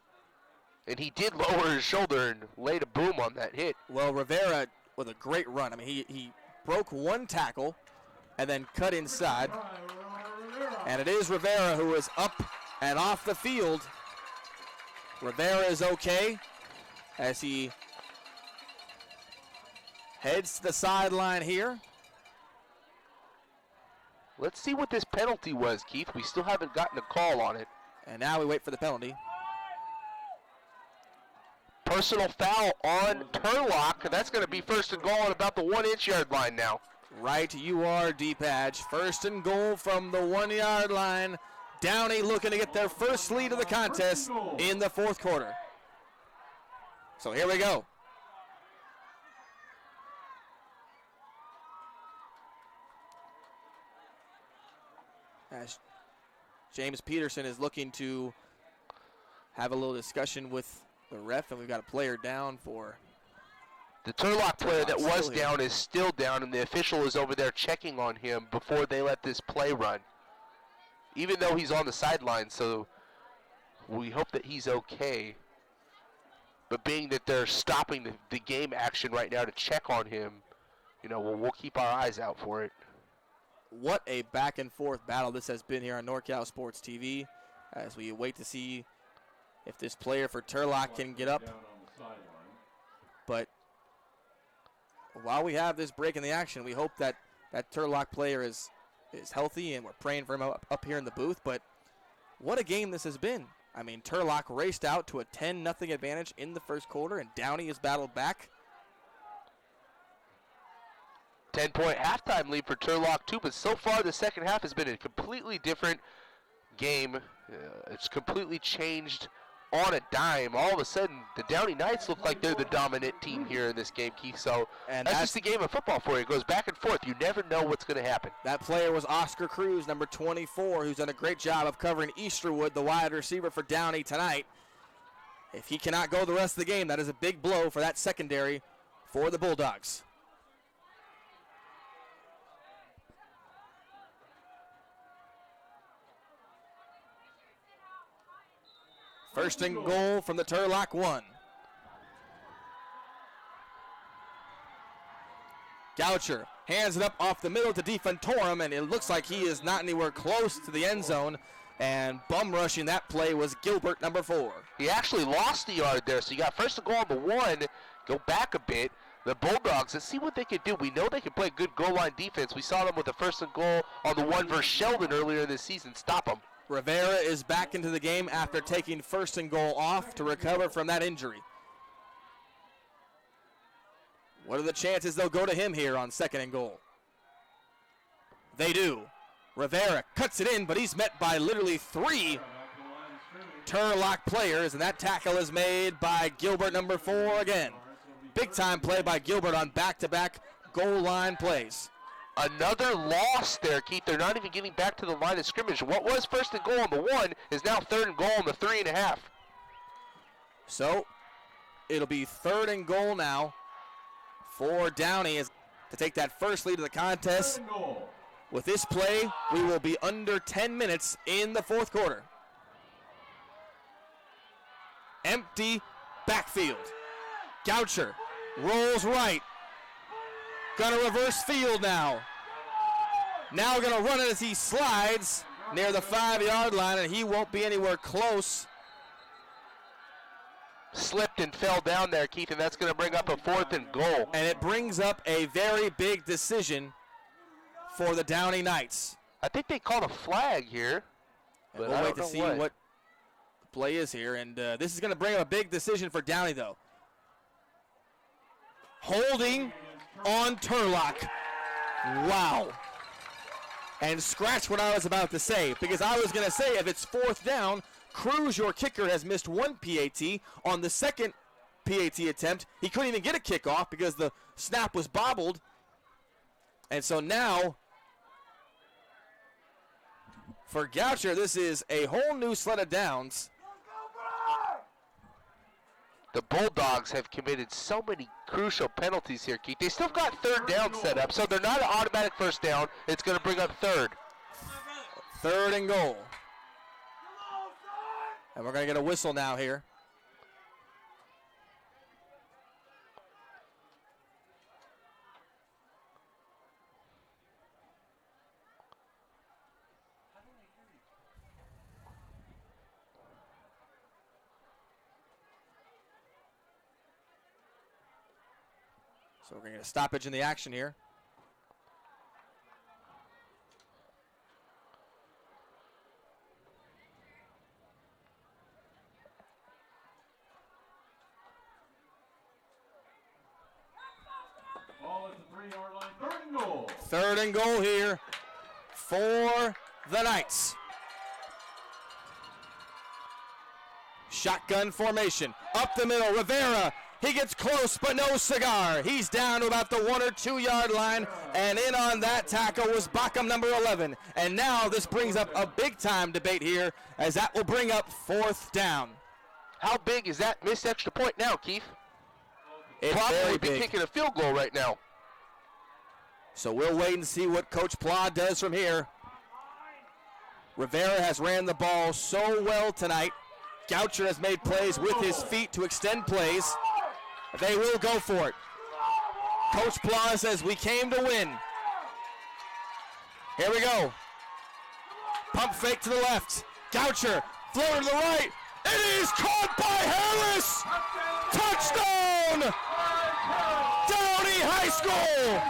And he did lower his shoulder and laid a boom on that hit. Well, Rivera with a great run. I mean, he broke one tackle and then cut inside. And it is Rivera who is up and off the field. Rivera is okay as he heads to the sideline here. Let's see what this penalty was, Keith. We still haven't gotten a call on it. And now we wait for the penalty. Personal foul on Turlock. That's going to be first and goal on about the 1-inch yard line now. Right, you are, D-Patch. First and goal from the 1-yard line. Downey looking to get their first lead of the contest in the fourth quarter. So here we go. As James Peterson is looking to have a little discussion with the ref, and we've got a player down for the Turlock player that was down is still down, and the official is over there checking on him before they let this play run. Even though he's on the sideline, so we hope that he's okay. But being that they're stopping the game action right now to check on him, you know, we'll keep our eyes out for it. What a back and forth battle this has been here on NorCal Sports TV as we wait to see if this player for Turlock can get up. But while we have this break in the action, we hope that that Turlock player is healthy, and we're praying for him up here in the booth. But what a game this has been. I mean, Turlock raced out to a 10-0 advantage in the first quarter, and Downey has battled back. 10-point halftime lead for Turlock, too, but so far the second half has been a completely different game. It's completely changed on a dime. All of a sudden, the Downey Knights look like they're the dominant team here in this game, Keith. So that's just the game of football for you. It goes back and forth. You never know what's going to happen. That player was Oscar Cruz, number 24, who's done a great job of covering Easterwood, the wide receiver for Downey tonight. If he cannot go the rest of the game, that is a big blow for that secondary for the Bulldogs. First and goal from the Turlock 1. Goucher hands it up off the middle to Defantorum, and it looks like he is not anywhere close to the end zone. And bum rushing that play was Gilbert, number 4. He actually lost the yard there, so you got first and goal on the 1, go back a bit. The Bulldogs, let's see what they can do. We know they can play good goal line defense. We saw them with the first and goal on the 1 versus Sheldon earlier this season. Stop them. Rivera is back into the game after taking first and goal off to recover from that injury. What are the chances they'll go to him here on second and goal? They do. Rivera cuts it in, but he's met by literally 3 Turlock players, and that tackle is made by Gilbert, number 4 again. Big time play by Gilbert on back-to-back goal line plays. Another loss there, Keith. They're not even getting back to the line of scrimmage. What was first and goal on the 1 is now third and goal on the 3.5. So it'll be third and goal now for Downey to take that first lead of the contest. With this play, we will be under 10 minutes in the fourth quarter. Empty backfield. Goucher Rolls right. Gonna reverse field now. Now gonna run it as he slides near the 5-yard line, and he won't be anywhere close. Slipped and fell down there, Keith, and that's going to bring up a 4th and goal. And it brings up a very big decision for the Downey Knights. I think they called a flag here. And But we'll I wait don't to know see what the play is here. And this is going to bring up a big decision for Downey, though. Holding on Turlock. Wow. And scratch what I was about to say, because I was going to say if it's 4th down, Cruz, your kicker, has missed 1 PAT. On the second PAT attempt, he couldn't even get a kickoff because the snap was bobbled. And so now, for Goucher, this is a whole new sled of downs. The Bulldogs have committed so many crucial penalties here, Keith. They still got 3rd down set up, so they're not an automatic 1st down. It's going to bring up 3rd. 3rd and goal. And we're going to get a whistle now here. So we're going to get a stoppage in the action here. Ball at the 3-yard line. 3rd and goal. 3rd and goal here for the Knights. Shotgun formation. Up the middle, Rivera. He gets close, but no cigar. He's down to about the 1 or 2 yard line, and in on that tackle was Backham, number 11. And now this brings up a big-time debate here, as that will bring up 4th down. How big is that missed extra point now, Keith? It's Probably very be big. kicking a field goal right now. So we'll wait and see what Coach Pla does from here. Rivera has ran the ball so well tonight. Goucher has made plays with his feet to extend plays. They will go for it. Coach Pla says we came to win. Here we go. Pump fake to the left. Goucher, floater to the right. It is caught by Harris. Touchdown! Downey High School.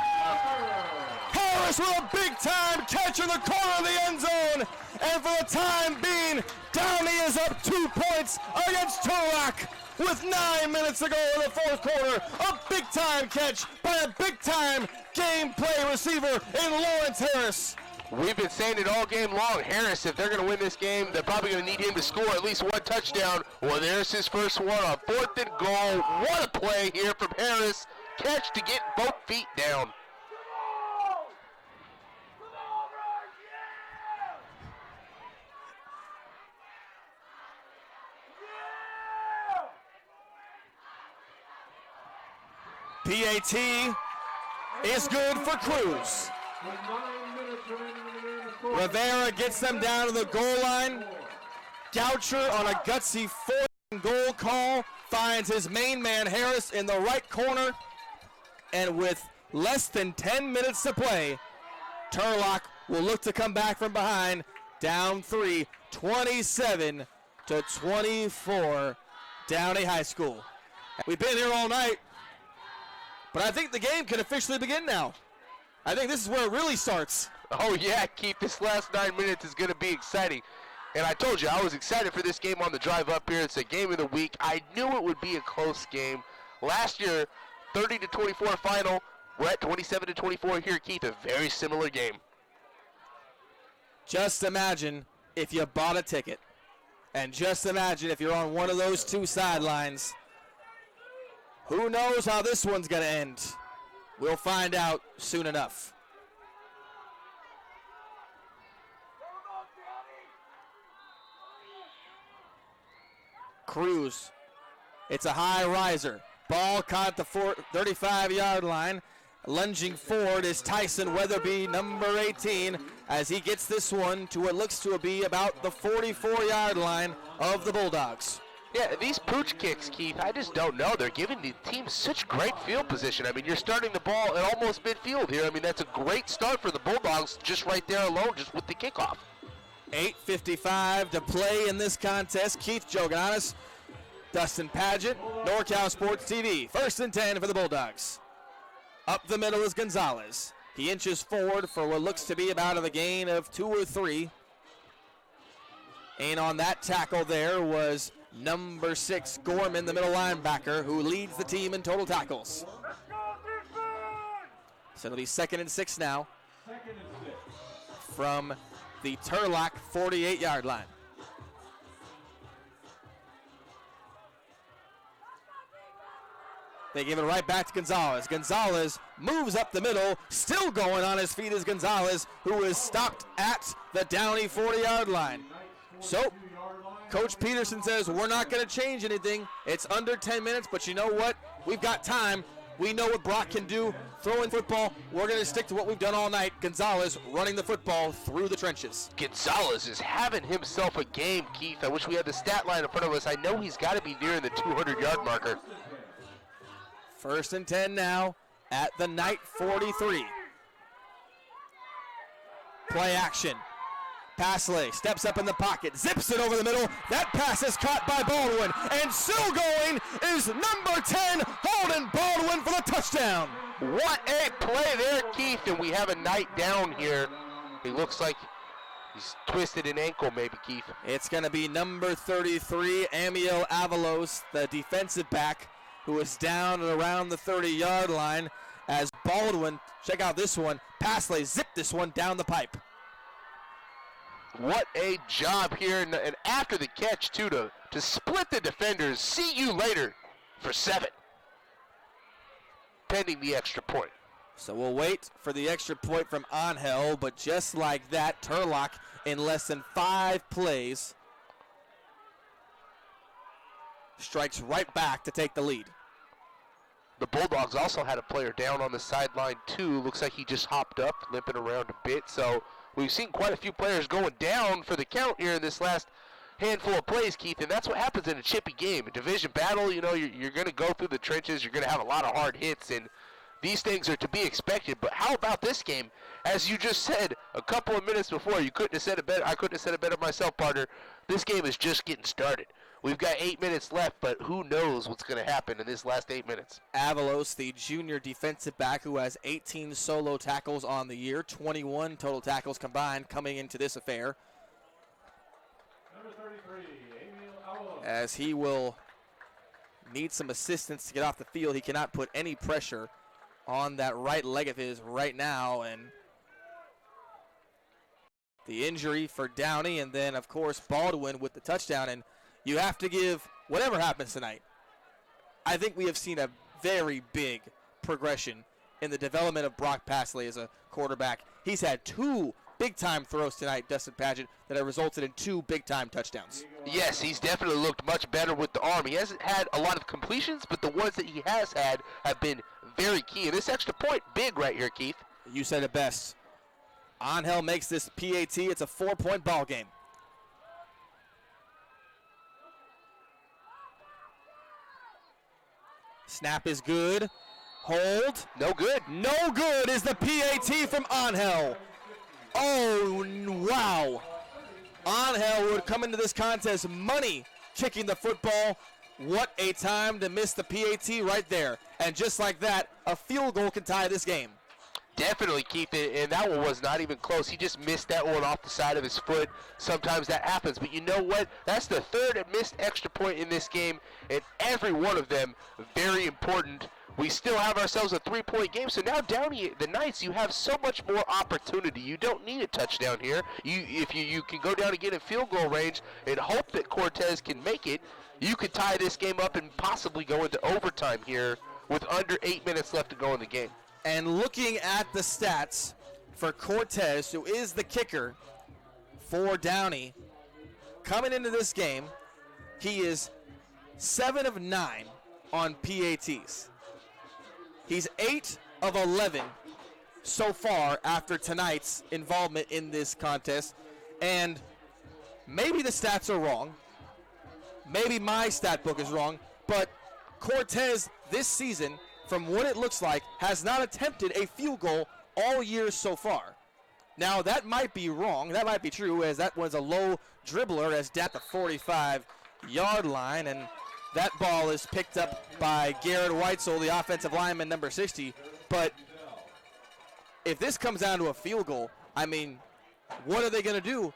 Harris with a big-time catch in the corner of the end zone. And for the time being, Downey is up 2 points against Turlock with 9 minutes to go in the 4th quarter. A big-time catch by a big-time game play receiver in Lawrence Harris. We've been saying it all game long. Harris, if they're going to win this game, they're probably going to need him to score at least 1 touchdown. Well, there's his first one on 4th and goal. What a play here from Harris. Catch to get both feet down. PAT is good for Cruz. With 9 minutes remaining in the game, the score. Rivera gets them down to the goal line. Goucher on a gutsy 4th and goal call finds his main man Harris in the right corner. And with less than 10 minutes to play, Turlock will look to come back from behind. Down 3, 27 to 24, Downey High School. We've been here all night, but I think the game can officially begin now. I think this is where it really starts. Oh, yeah, Keith, this last 9 minutes is going to be exciting. And I told you, I was excited for this game on the drive up here. It's a game of the week. I knew it would be a close game. Last year, 30-24 final. We're at 27-24 here, Keith. A very similar game. Just imagine if you bought a ticket. And just imagine if you're on one of those two sidelines. Who knows how this one's going to end? We'll find out soon enough. Cruz. It's a high riser. Ball caught at the 35-yard line. Lunging forward is Tyson Weatherby, number 18, as he gets this one to what looks to be about the 44-yard line of the Bulldogs. Yeah, these pooch kicks, Keith, I just don't know. They're giving the team such great field position. I mean, you're starting the ball at almost midfield here. I mean, that's a great start for the Bulldogs just right there alone, just with the kickoff. 8:55 to play in this contest. Keith Joganis, Dustin Paget, NorCal Sports TV. 1st and 10 for the Bulldogs. Up the middle is Gonzalez. He inches forward for what looks to be about a gain of 2 or 3. And on that tackle there was number 6, Gorman, the middle linebacker, who leads the team in total tackles. So it'll be 2nd and 6 now from the Turlock 48-yard line. They give it right back to Gonzalez. Gonzalez moves up the middle. Still going on his feet is Gonzalez, who is stopped at the Downey 40-yard line. So, Coach Peterson says, we're not going to change anything. It's under 10 minutes, but you know what? We've got time. We know what Brock can do. Throwing football, we're going to stick to what we've done all night. Gonzalez running the football through the trenches. Gonzalez is having himself a game, Keith. I wish we had the stat line in front of us. I know he's got to be nearing the 200-yard marker. 1st and 10 now at the Knight 43. Play action. Passley steps up in the pocket, zips it over the middle. That pass is caught by Baldwin, and still going is number 10, Holden Baldwin for the touchdown. What a play there, Keith, and we have a Knight down here. He looks like he's twisted an ankle maybe, Keith. It's going to be number 33, Amiel Avalos, the defensive back, who is down and around the 30-yard line as Baldwin, check out this one, Passley zipped this one down the pipe. What a job here, and after the catch, too, to split the defenders. See you later for 7, pending the extra point. So we'll wait for the extra point from Angel, but just like that, Turlock in less than 5 plays strikes right back to take the lead. The Bulldogs also had a player down on the sideline, too. Looks like he just hopped up, limping around a bit, so we've seen quite a few players going down for the count here in this last handful of plays, Keith, and that's what happens in a chippy game. A division battle, you know, you're going to go through the trenches. You're going to have a lot of hard hits, and these things are to be expected. But how about this game? As you just said a couple of minutes before, you couldn't have said it better. I couldn't have said it better myself, partner. This game is just getting started. We've got 8 minutes left, but who knows what's going to happen in this last 8 minutes. Avalos, the junior defensive back who has 18 solo tackles on the year, 21 total tackles combined coming into this affair. Number 33, Amiel Avalos. As he will need some assistance to get off the field. He cannot put any pressure on that right leg of his right now, and the injury for Downey, and then, of course, Baldwin with the touchdown. And you have to give, whatever happens tonight, I think we have seen a very big progression in the development of Brock Passley as a quarterback. He's had 2 big-time throws tonight, Dustin Paget, that have resulted in 2 big-time touchdowns. Yes, he's definitely looked much better with the arm. He hasn't had a lot of completions, but the ones that he has had have been very key. And this extra point, big right here, Keith. You said it best. Angel makes this PAT. It's a 4-point ball game. Snap is good. Hold. No good. No good is the PAT from Angel. Oh, wow. Angel would come into this contest money kicking the football. What a time to miss the PAT right there. And just like that, a field goal can tie this game. Definitely, Keith, and that one was not even close. He just missed that one off the side of his foot. Sometimes that happens, but you know what? That's the 3rd missed extra point in this game, and every one of them very important. We still have ourselves a 3-point game, so now Downey, the Knights, you have so much more opportunity. You don't need a touchdown here. If you can go down and get in field goal range and hope that Cortez can make it, you could tie this game up and possibly go into overtime here with under 8 minutes left to go in the game. And looking at the stats for Cortez, who is the kicker for Downey, coming into this game, he is 7 of 9 on PATs. He's 8 of 11 so far after tonight's involvement in this contest. And maybe the stats are wrong, maybe my stat book is wrong, but Cortez this season, from what it looks like, has not attempted a field goal all year so far. Now, that might be wrong. That might be true, as that was a low dribbler as at the 45-yard line, and that ball is picked up by Garrett Weitzel, the offensive lineman, number 60. But if this comes down to a field goal, I mean, what are they going to do?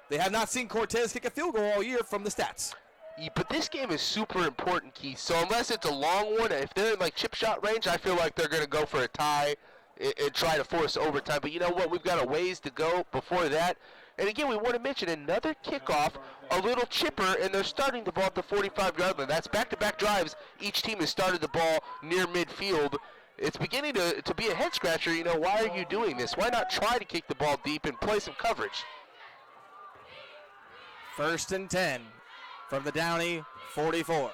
They have not seen Cortez kick a field goal all year from the stats. Yeah, but this game is super important, Keith. So unless it's a long one, if they're in like chip shot range, I feel like they're going to go for a tie and try to force overtime. But you know what? We've got a ways to go before that. And again, we want to mention another kickoff, a little chipper, and they're starting the ball at the 45-yard line. That's back-to-back drives. Each team has started the ball near midfield. It's beginning to be a head-scratcher. You know, why are you doing this? Why not try to kick the ball deep and play some coverage? 1st and 10 from the Downey 44.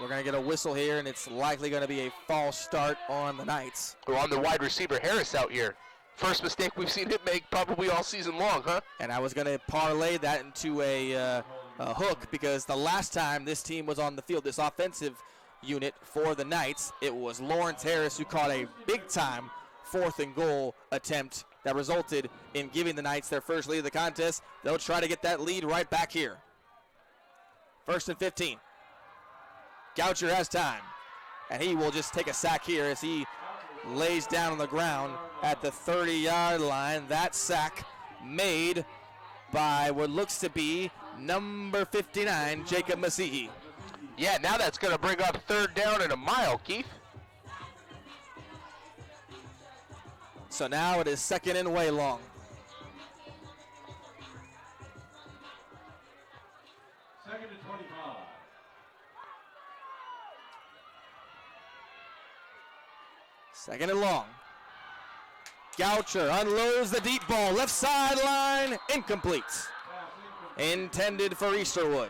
We're going to get a whistle here, and it's likely going to be a false start on the Knights. We're on the wide receiver, Harris, out here. First mistake we've seen him make probably all season long, huh? And I was going to parlay that into a hook, because the last time this team was on the field, this offensive unit for the Knights, it was Lawrence Harris who caught a big-time 4th and goal attempt that resulted in giving the Knights their first lead of the contest. They'll try to get that lead right back here. 1st and 15. Goucher has time, and he will just take a sack here as he lays down on the ground at the 30-yard line. That sack made by what looks to be number 59, Jacob Masihi. Yeah, now that's going to bring up 3rd down and a mile, Keith. So now it is 2nd and way long. Second and 25. Second and long. Goucher unloads the deep ball. Left sideline, incomplete. Intended for Easterwood.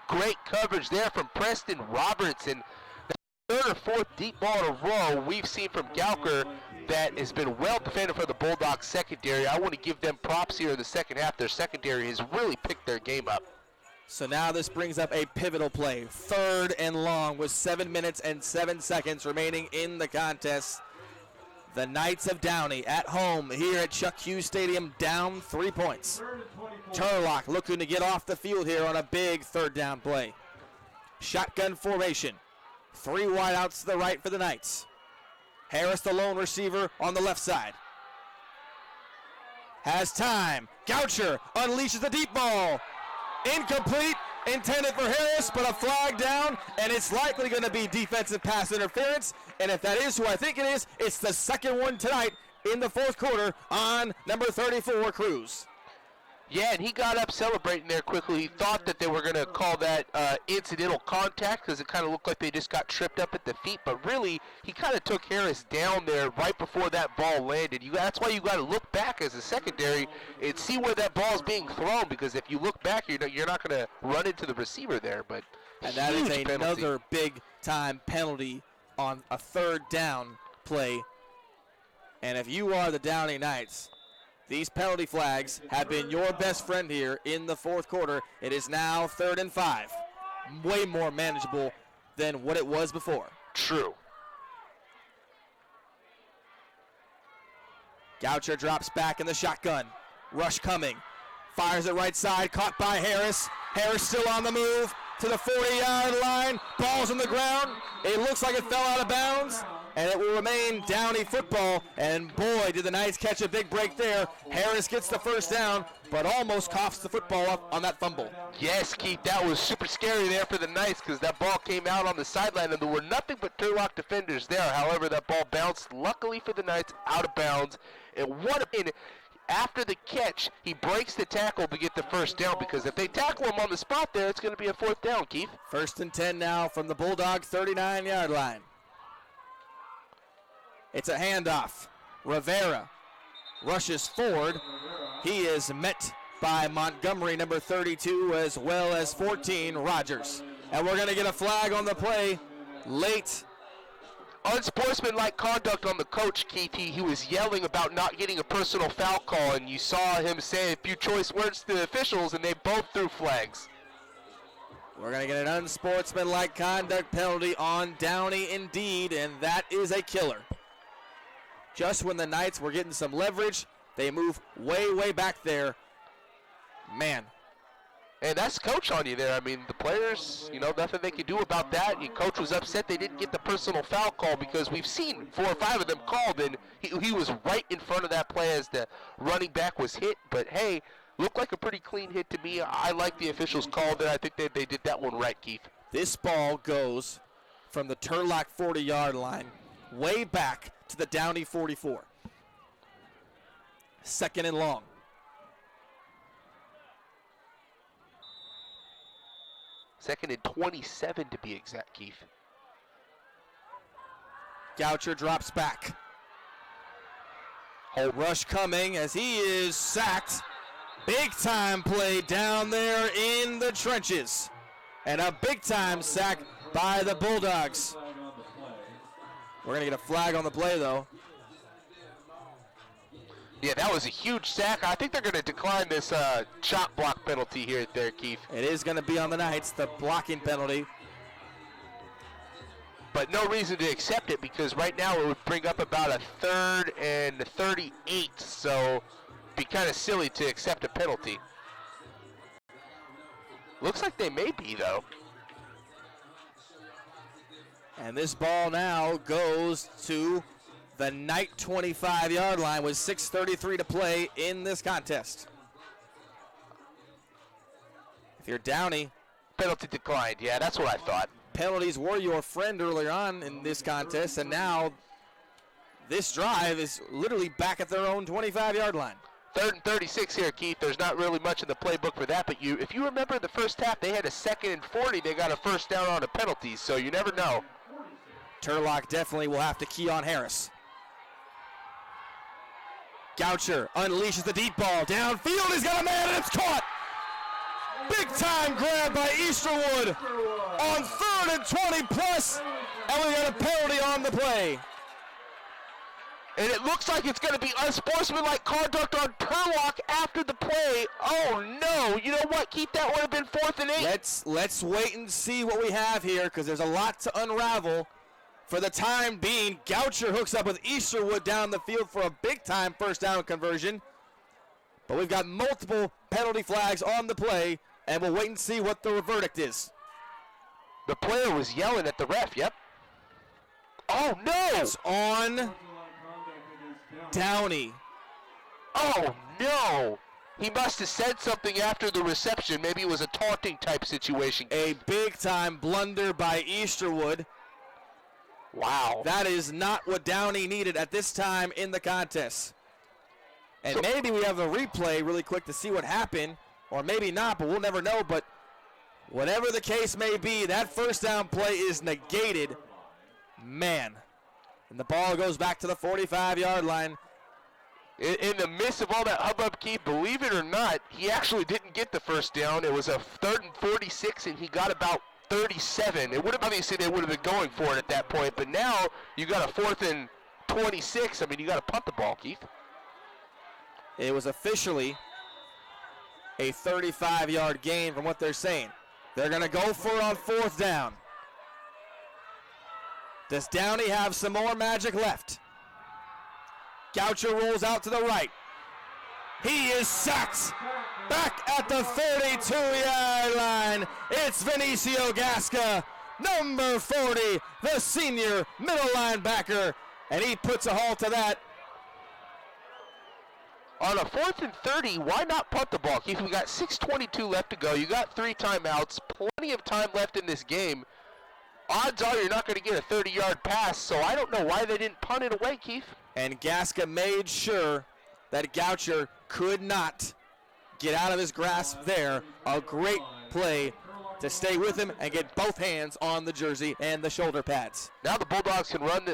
Great coverage there from Preston Robertson. The 3rd or 4th deep ball in a row we've seen from Goucher that has been well defended for the Bulldogs secondary. I want to give them props here in the second half. Their secondary has really picked their game up. So now this brings up a pivotal play. 3rd and long with 7 minutes and 7 seconds remaining in the contest. The Knights of Downey at home here at Chuck Hughes Stadium, down 3 points. Turlock looking to get off the field here on a big 3rd down play. Shotgun formation. 3 wideouts to the right for the Knights. Harris, the lone receiver, on the left side. Has time. Goucher unleashes the deep ball. Incomplete, intended for Harris, but a flag down, and it's likely going to be defensive pass interference. And if that is who I think it is, it's the second one tonight in the 4th quarter on number 34, Cruz. Yeah, and he got up celebrating there quickly. He thought that they were going to call that incidental contact because it kind of looked like they just got tripped up at the feet. But really, he kind of took Harris down there right before that ball landed. That's why you got to look back as a secondary and see where that ball is being thrown, because if you look back, you're not going to run into the receiver there. But and that is another big-time penalty on a 3rd down play. And if you are the Downey Knights, these penalty flags have been your best friend here in the 4th quarter. It is now 3rd and 5. Way more manageable than what it was before. True. Goucher drops back in the shotgun. Rush coming. Fires it right side. Caught by Harris. Harris still on the move to the 40-yard line. Ball's on the ground. It looks like it fell out of bounds, and it will remain Downey football. And boy, did the Knights catch a big break there. Harris gets the 1st down, but almost coughs the football up on that fumble. Yes, Keith, that was super scary there for the Knights because that ball came out on the sideline, and there were nothing but Turlock defenders there. However, that ball bounced, luckily for the Knights, out of bounds. And after the catch, he breaks the tackle to get the 1st down, because if they tackle him on the spot there, it's going to be a 4th down, Keith. 1st and 10 now from the Bulldog 39-yard line. It's a handoff. Rivera rushes forward. He is met by Montgomery, number 32, as well as 14, Rogers. And we're going to get a flag on the play late. Unsportsmanlike conduct on the coach, Keith. He was yelling about not getting a personal foul call, and you saw him say a few choice words to the officials, and they both threw flags. We're going to get an unsportsmanlike conduct penalty on Downey indeed, and that is a killer. Just when the Knights were getting some leverage, they move way, way back there. Man. And that's coach on you there. I mean, the players, nothing they could do about that. Your coach was upset they didn't get the personal foul call because we've seen 4 or 5 of them called, and he was right in front of that play as the running back was hit. But, hey, looked like a pretty clean hit to me. I like the officials called it. I think they did that one right, Keith. This ball goes from the Turlock 40-yard line way back to the Downey 44. 2nd and long. Second and 27 to be exact, Keith. Goucher drops back. Holt rush coming as he is sacked. Big time play down there in the trenches. And a big time sack by the Bulldogs. We're going to get a flag on the play though. Yeah, that was a huge sack. I think they're going to decline this chop block penalty here there, Keith. It is going to be on the Knights, the blocking penalty. But no reason to accept it because right now it would bring up about a 3rd and 38. So be kind of silly to accept a penalty. Looks like they may be, though. And this ball now goes to the Knight 25-yard line with 6:33 to play in this contest. If you're Downey, penalty declined. Yeah, that's what I thought. Penalties were your friend earlier on in this contest, and now this drive is literally back at their own 25-yard line. 3rd and 36 here, Keith. There's not really much in the playbook for that, but if you remember the first half, they had a 2nd and 40. They got a 1st down on the penalties, so you never know. Turlock definitely will have to key on Harris. Goucher unleashes the deep ball. Downfield, he's got a man, and it's caught. Big time grab by Easterwood on 3rd and 20 plus, and we got a penalty on the play. And it looks like it's going to be unsportsmanlike conduct on Turlock after the play. Oh, no. You know what, Keith? That would have been 4th and 8. Let's wait and see what we have here because there's a lot to unravel. For the time being, Goucher hooks up with Easterwood down the field for a big-time 1st down conversion. But we've got multiple penalty flags on the play, and we'll wait and see what the verdict is. The player was yelling at the ref, yep. Oh, no! It's on Downey. Oh, no! He must have said something after the reception. Maybe it was a taunting type situation. A big-time blunder by Easterwood. Wow. That is not what Downey needed at this time in the contest. And maybe we have a replay really quick to see what happened, or maybe not, but we'll never know. But whatever the case may be, that 1st down play is negated. Man. And the ball goes back to the 45-yard line. In the midst of all that hubbub, Keith, believe it or not, he actually didn't get the 1st down. It was a 3rd and 46, and he got about 37. It would have obviously they would have been going for it at that point, but now you got a 4th and 26. I mean, you got to punt the ball, Keith. It was officially a 35-yard gain from what they're saying. They're going to go for it on 4th down. Does Downey have some more magic left? Goucher rolls out to the right. He is sacked back at the 32-yard line. It's Vinicio Gasca, number 40, the senior middle linebacker, and he puts a halt to that. On a 4th and 30, why not punt the ball, Keith? We got 6:22 left to go. You got 3 timeouts, plenty of time left in this game. Odds are you're not going to get a 30-yard pass, so I don't know why they didn't punt it away, Keith. And Gasca made sure that Goucher could not get out of his grasp there. A great play to stay with him and get both hands on the jersey and the shoulder pads. Now the Bulldogs can run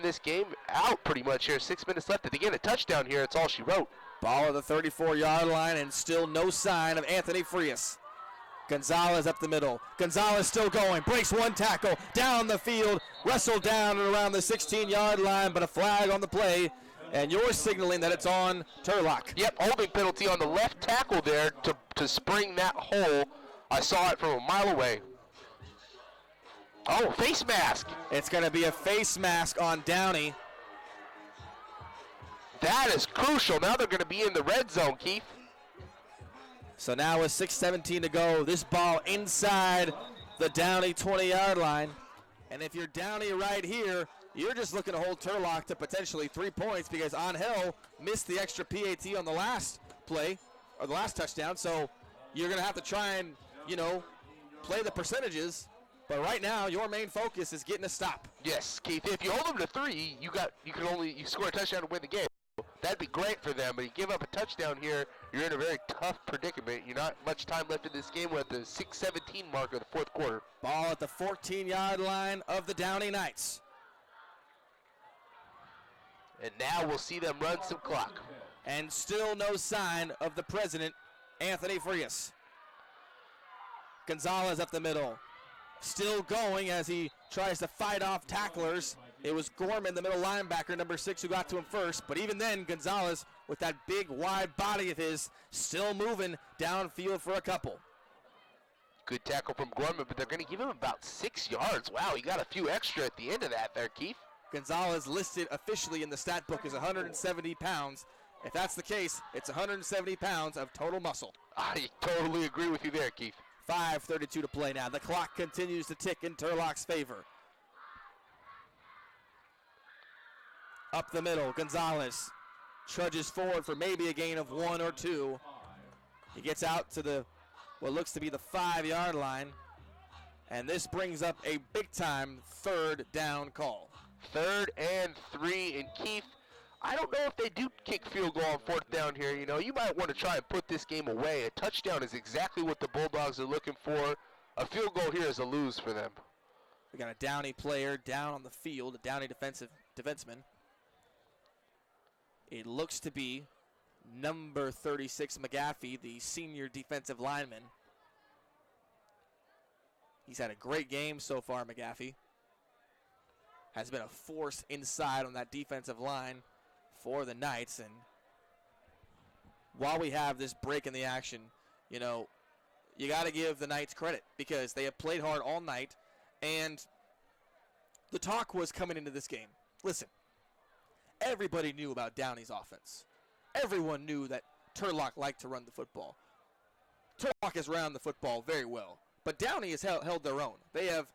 this game out pretty much here. 6 minutes left. If they get a touchdown here, it's all she wrote. Ball at the 34-yard line and still no sign of Anthony Frias. Gonzalez up the middle. Gonzalez still going. Breaks one tackle. Down the field. Wrestled down and around the 16-yard line, but a flag on the play. And you're signaling that it's on Turlock. Yep, holding penalty on the left tackle there to spring that hole. I saw it from a mile away. Oh, face mask. It's going to be a face mask on Downey. That is crucial. Now they're going to be in the red zone, Keith. So now with 6:17 to go, this ball inside the Downey 20-yard line. And if you're Downey right here, you're just looking to hold Turlock to potentially 3 points because Angel missed the extra PAT on the last play, or the last touchdown. So you're going to have to try and, play the percentages. But right now, your main focus is getting a stop. Yes, Keith. If you hold them to 3, you score a touchdown to win the game. That'd be great for them, but you give up a touchdown here, you're in a very tough predicament. You're not much time left in this game. We're at the 6:17 mark of the fourth quarter. Ball at the 14-yard line of the Downey Knights. And now we'll see them run some clock. And still no sign of the president, Anthony Frias. Gonzalez up the middle. Still going as he tries to fight off tacklers. It was Gorman, the middle linebacker, number 6, who got to him first. But even then, Gonzalez, with that big, wide body of his, still moving downfield for a couple. Good tackle from Gorman, but they're going to give him about 6 yards. Wow, he got a few extra at the end of that there, Keith. Gonzalez listed officially in the stat book as 170 pounds. If that's the case, it's 170 pounds of total muscle. I totally agree with you there, Keith. 5:32 to play now. The clock continues to tick in Turlock's favor. Up the middle, Gonzalez trudges forward for maybe a gain of 1 or 2. He gets out to what looks to be the 5-yard line. And this brings up a big-time third down call. 3rd and 3. And Keith, I don't know if they do kick field goal on 4th down here. You might want to try and put this game away. A touchdown is exactly what the Bulldogs are looking for. A field goal here is a lose for them. We got a Downey player down on the field, a Downey defenseman. It looks to be number 36, McGaffey, the senior defensive lineman. He's had a great game so far, McGaffey. Has been a force inside on that defensive line for the Knights. And while we have this break in the action, you got to give the Knights credit because they have played hard all night. And the talk was coming into this game. Listen, everybody knew about Downey's offense. Everyone knew that Turlock liked to run the football. Turlock has run the football very well. But Downey has held their own. They have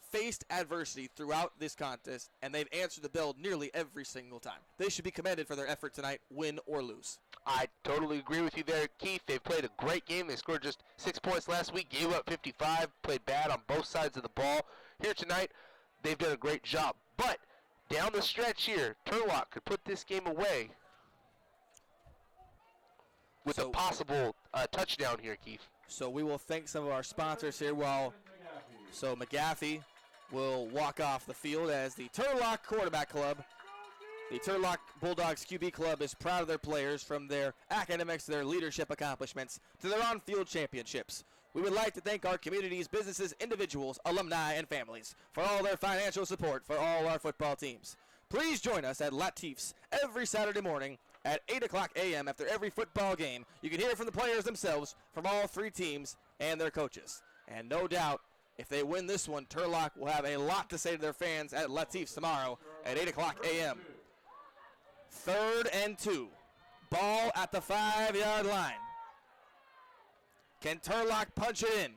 faced adversity throughout this contest, and they've answered the bell nearly every single time. They should be commended for their effort tonight, win or lose. I totally agree with you there, Keith. They've played a great game. They scored just 6 points last week, gave up 55, played bad on both sides of the ball. Here tonight, they've done a great job. But down the stretch here, Turlock could put this game away with a possible touchdown here, Keith. So we will thank some of our sponsors here. So McGaffey will walk off the field as the Turlock Quarterback Club. The Turlock Bulldogs QB Club is proud of their players, from their academics to their leadership accomplishments to their on-field championships. We would like to thank our communities, businesses, individuals, alumni, and families for all their financial support for all our football teams. Please join us at Latif's every Saturday morning at 8 o'clock a.m. after every football game. You can hear from the players themselves, from all 3 teams and their coaches. And no doubt, if they win this one, Turlock will have a lot to say to their fans at Latif's tomorrow at 8 o'clock a.m. 3rd and 2. Ball at the 5-yard line. Can Turlock punch it in?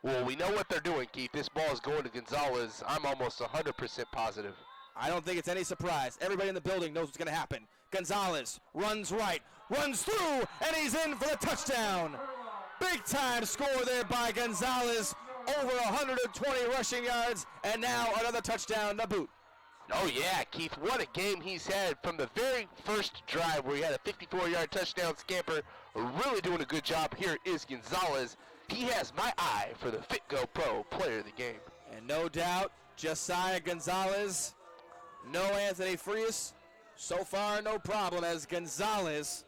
Well, we know what they're doing, Keith. This ball is going to Gonzalez. I'm almost 100% positive. I don't think it's any surprise. Everybody in the building knows what's going to happen. Gonzalez runs right, runs through, and he's in for the touchdown. Big time score there by Gonzalez. Over 120 rushing yards, and now another touchdown to boot. Oh, yeah, Keith, what a game he's had from the very first drive where he had a 54-yard touchdown scamper. Really doing a good job. Here is Gonzalez. He has my eye for the FitPro Pro Player of the Game. And no doubt, Josiah Gonzalez, no Anthony Frias. So far, no problem, as Gonzalez,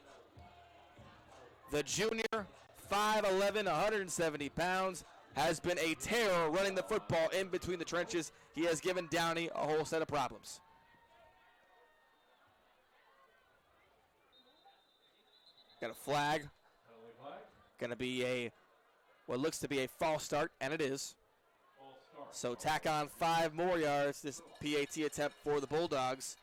the junior, 5'11", 170 pounds, has been a terror running the football in between the trenches. He has given Downey a whole set of problems. Got a flag. Going to be what looks to be a false start, and it is. So tack on 5 more yards, this PAT attempt for the Bulldogs.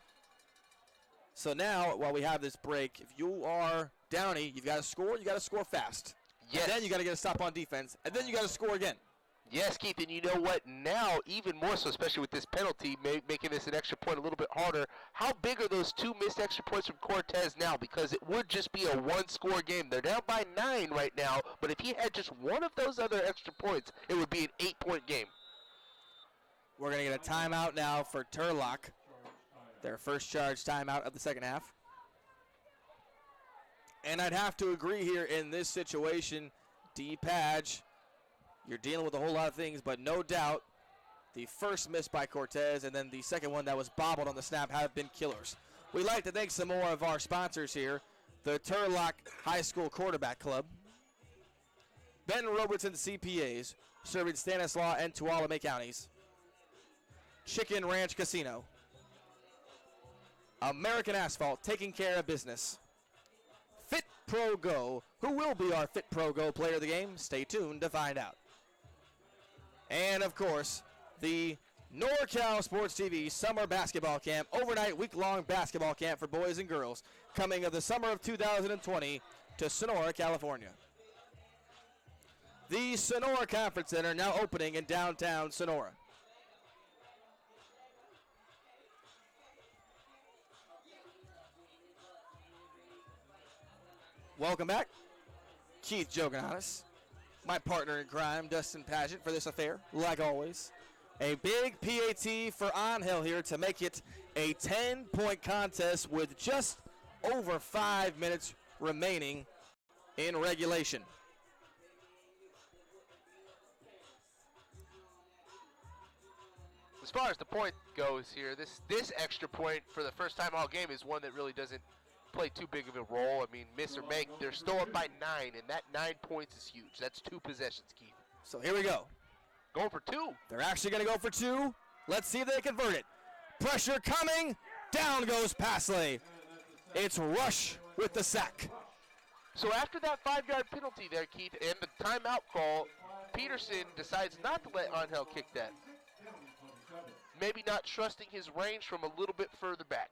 So now, while we have this break, if you are Downey, you've got to score fast. Yes. And then you got to get a stop on defense, and then you got to score again. Yes, Keith, and you know what? Now, even more so, especially with this penalty, making this an extra point a little bit harder, how big are those 2 missed extra points from Cortez now? Because it would just be a 1-score game. They're down by 9 right now, but if he had just one of those other extra points, it would be an 8-point game. We're going to get a timeout now for Turlock, their first charge timeout of the second half. And I'd have to agree here in this situation, D-Padge, you're dealing with a whole lot of things, but no doubt the first miss by Cortez and then the second one that was bobbled on the snap have been killers. We'd like to thank some more of our sponsors here, the Turlock High School Quarterback Club, Benton Roberson CPAs, serving Stanislaus and Tuolumne counties, Chicken Ranch Casino, American Asphalt, taking care of business, FitPro GO, who will be our FitPro GO player of the game? Stay tuned to find out. And, of course, the NorCal SportsTV Summer Basketball Camp, overnight week-long basketball camp for boys and girls, coming of the summer of 2020 to Sonora, California. The Sonora Conference Center now opening in downtown Sonora. Welcome back. Keith Jogonanis, my partner in crime, Dustin Paget, for this affair, like always. A big PAT for Angel here to make it a 10-point contest with just over 5 minutes remaining in regulation. As far as the point goes here, this extra point for the first time all game is one that really doesn't play too big of a role. I mean, miss or make, they're still up by 9, and that 9 points is huge. That's 2 possessions, Keith. So here we go. Going for 2. They're actually going to go for 2. Let's see if they convert it. Pressure coming. Down goes Pasley. It's Rush with the sack. So after that 5-yard penalty there, Keith, and the timeout call, Peterson decides not to let Angel kick that. Maybe not trusting his range from a little bit further back.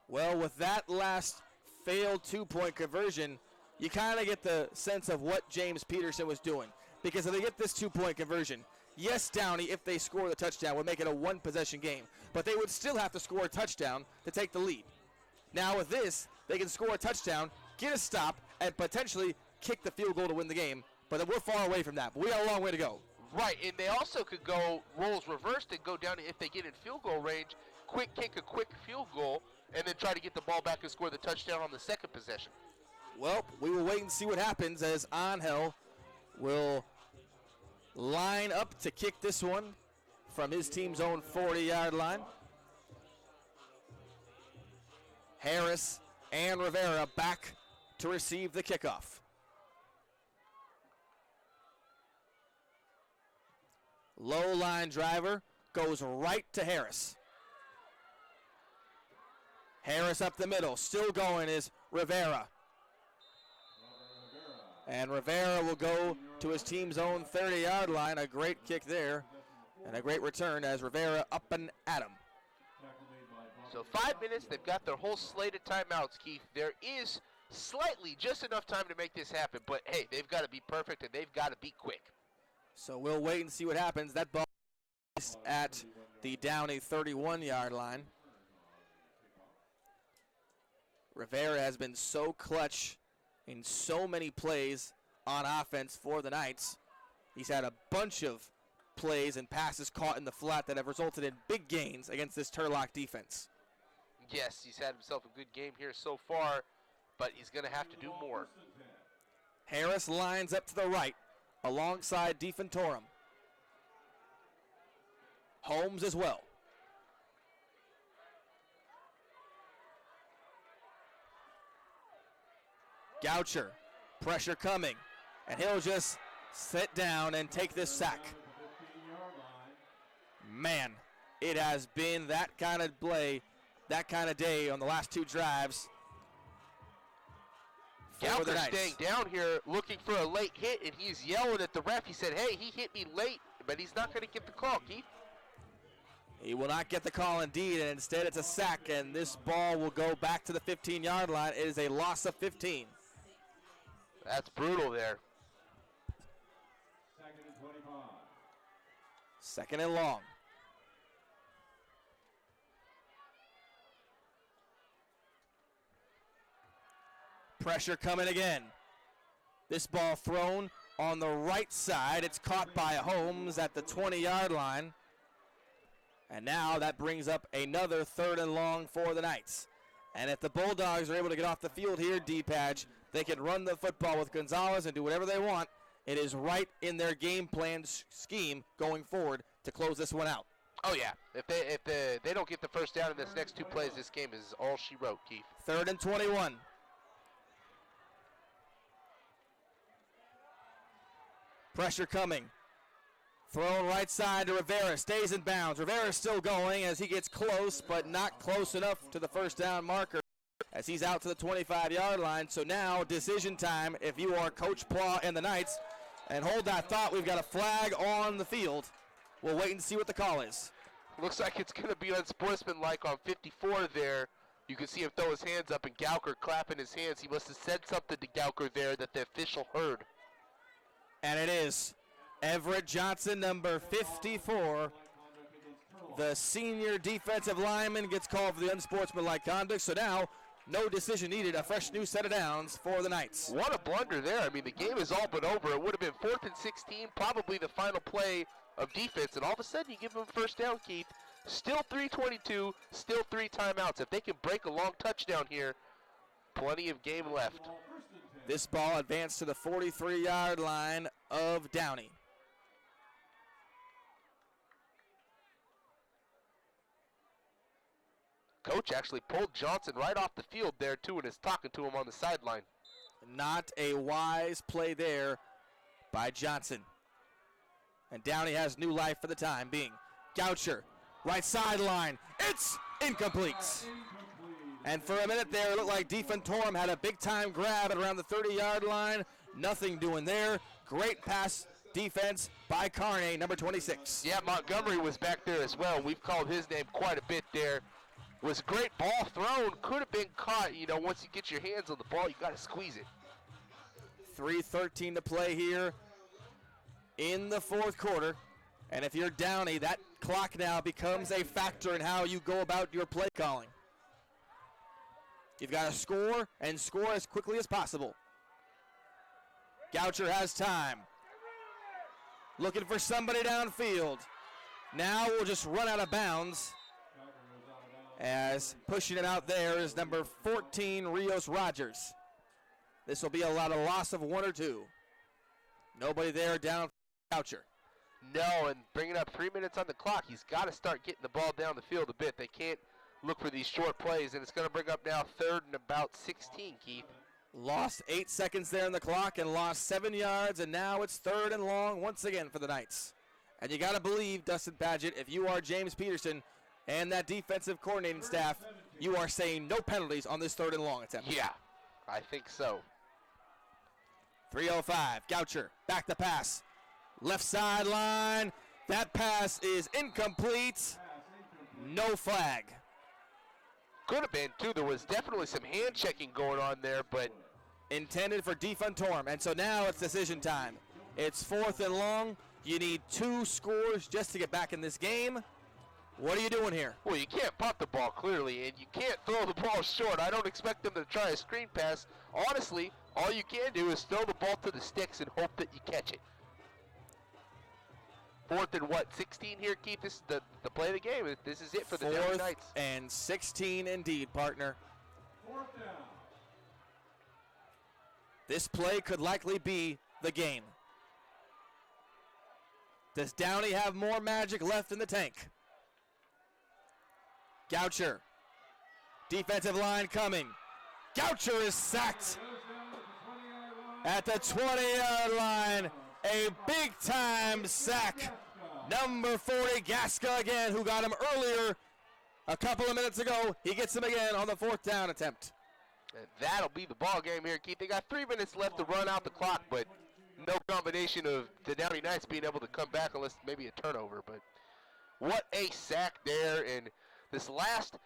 Well, with that last failed 2-point conversion, you kind of get the sense of what James Peterson was doing. Because if they get this 2-point conversion, yes, Downey, if they score the touchdown, would make it a 1-possession game. But they would still have to score a touchdown to take the lead. Now with this, they can score a touchdown, get a stop, and potentially kick the field goal to win the game. But we're far away from that. But we got a long way to go. Right, and they also could go roles reversed and go down if they get in field goal range, quick kick a quick field goal, and then try to get the ball back and score the touchdown on the second possession. Well, we will wait and see what happens as Angel will line up to kick this one from his team's own 40-yard line. Harris and Rivera back to receive the kickoff. Low line driver goes right to Harris. Harris up the middle, still going is Rivera. And Rivera will go to his team's own 30-yard line. A great kick there and a great return as Rivera up and at him. So 5 minutes, they've got their whole slate of timeouts, Keith. There is slightly just enough time to make this happen, but hey, they've got to be perfect and they've got to be quick. So we'll wait and see what happens. That ball is at the Downey 31-yard line. Rivera has been so clutch in so many plays on offense for the Knights. He's had a bunch of plays and passes caught in the flat that have resulted in big gains against this Turlock defense. Yes, he's had himself a good game here so far, but he's going to have to do more. Harris lines up to the right alongside Defantorum. Holmes as well. Goucher, pressure coming, and he'll just sit down and take this sack. Man, it has been that kind of play, that kind of day on the last 2 drives. Goucher staying down here looking for a late hit, and he's yelling at the ref. He said, hey, he hit me late, but he's not going to get the call, Keith. He will not get the call indeed, and instead it's a sack, and this ball will go back to the 15-yard line. It is a loss of 15. That's brutal there. 2nd and 25. Second and long. Pressure coming again. This ball thrown on the right side. It's caught by Holmes at the 20-yard line. And now that brings up another 3rd and long for the Knights. And if the Bulldogs are able to get off the field here, D-Patch, they can run the football with Gonzalez and do whatever they want. It is right in their game plan scheme going forward to close this one out. Oh, yeah. If they don't get the first down in this next 2 plays, this game is all she wrote, Keith. 3rd and 21. Pressure coming. Thrown right side to Rivera. Stays in bounds. Rivera still going as he gets close, but not close enough to the first down marker as he's out to the 25-yard line. So now decision time if you are Coach Pla and the Knights. And hold that thought. We've got a flag on the field. We'll wait and see what the call is. Looks like it's going to be unsportsmanlike on 54 there. You can see him throw his hands up and Gauker clapping his hands. He must have said something to Gauker there that the official heard. And it is Everett Johnson, number 54. The senior defensive lineman gets called for the unsportsmanlike conduct. So now, no decision needed. A fresh new set of downs for the Knights. What a blunder there. I mean, the game is all but over. It would have been 4th and 16, probably the final play of defense. And all of a sudden, you give them a first down, Keith. Still 3:22, still 3 timeouts. If they can break a long touchdown here, plenty of game left. This ball advanced to the 43-yard line of Downey. Coach actually pulled Johnson right off the field there, too, and is talking to him on the sideline. Not a wise play there by Johnson. And Downey has new life for the time being. Goucher, right sideline. It's incomplete. And for a minute there, it looked like Defantorum had a big-time grab at around the 30-yard line. Nothing doing there. Great pass defense by Carney, number 26. Yeah, Montgomery was back there as well. We've called his name quite a bit there. Was a great ball thrown. Could have been caught. You know, once you get your hands on the ball, you got to squeeze it. 3:13 to play here in the 4th quarter. And if you're Downey, that clock now becomes a factor in how you go about your play calling. You've got to score and score as quickly as possible. Goucher has time. Looking for somebody downfield. Now we'll just run out of bounds. As pushing it out there is number 14, Rios Rogers. This will be a loss of 1 or 2. Nobody there down for Goucher. No, and bringing up 3 minutes on the clock, he's got to start getting the ball down the field a bit. They can't look for these short plays, and it's going to bring up now 3rd and about 16, Keith. Lost 8 seconds there on the clock and lost 7 yards, and now it's 3rd and long once again for the Knights. And you got to believe, Dustin Padgett, if you are James Peterson and that defensive coordinating staff, you are saying no penalties on this 3rd and long attempt. Yeah, I think so. 3:05, Goucher, back the pass. Left sideline, that pass is incomplete. No flag. Could have been, too. There was definitely some hand checking going on there, but intended for Defantorum. And so now it's decision time. It's 4th and long. You need 2 scores just to get back in this game. What are you doing here? Well, you can't punt the ball, clearly, and you can't throw the ball short. I don't expect them to try a screen pass. Honestly, all you can do is throw the ball to the sticks and hope that you catch it. 4th and 16 here, Keith? This is the play of the game. This is it for the Downey Knights. 4th and 16 indeed, partner. 4th down. This play could likely be the game. Does Downey have more magic left in the tank? Goucher. Defensive line coming. Goucher is sacked at the 20-yard line. A big-time sack. Number 40, Gasca again, who got him earlier a couple of minutes ago. He gets him again on the 4th down attempt. And that'll be the ball game here, Keith. They got 3 minutes left to run out the clock, but no combination of the Downey Knights being able to come back unless maybe a turnover. But what a sack there. And this last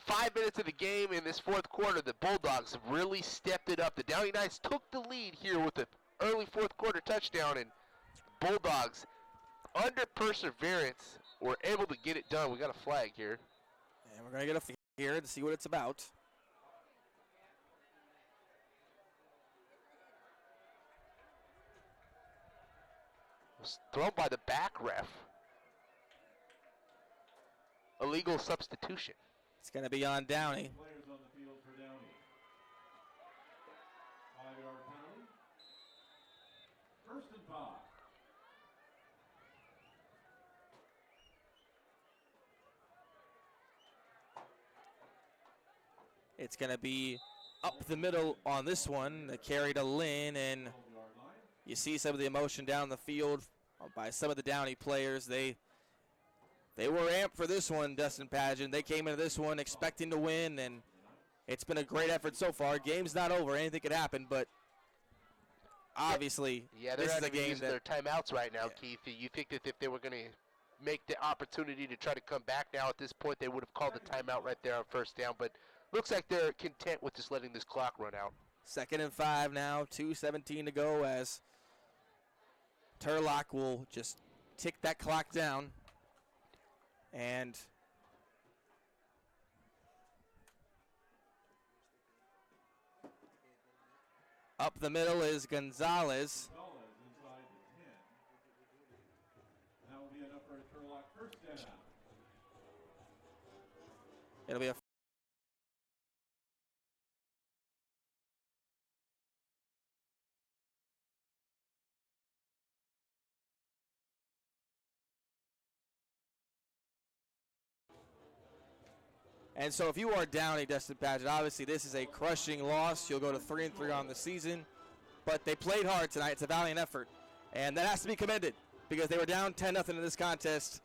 5 minutes of the game in this fourth quarter, the Bulldogs have really stepped it up. The Downey Knights took the lead here with the early fourth quarter touchdown, and Bulldogs, under perseverance, were able to get it done. We got a flag here. And we're going to get a flag here to see what it's about. It was thrown by the back ref. Illegal substitution. It's going to be on Downey. Players on the field for Downey. 5-yard penalty. First and 5. It's going to be up the middle on this one. The carry to Lynn, and 12-yard line. you see some of the emotion down the field by some of the Downey players. They were amped for this one, Dustin Pageant. They came into this one expecting to win, and it's been a great effort so far. Game's not over. Anything could happen, but obviously They're this is a having to game use that their timeouts right now, Keith. You think that if they were going to make the opportunity to try to come back now at this point, they would have called the timeout right there on first down, but looks like they're content with just letting this clock run out. 2nd and 5 now, 2:17 to go as Turlock will just tick that clock down. And up the middle is Gonzalez. Gonzalez inside the 10. That will be enough for a Turlock first down. It'll be a And so if you are Downey, Dustin Pageant, obviously this is a crushing loss. You'll go to 3-3 on the season. But they played hard tonight. It's a valiant effort. And that has to be commended because they were down 10-0 in this contest,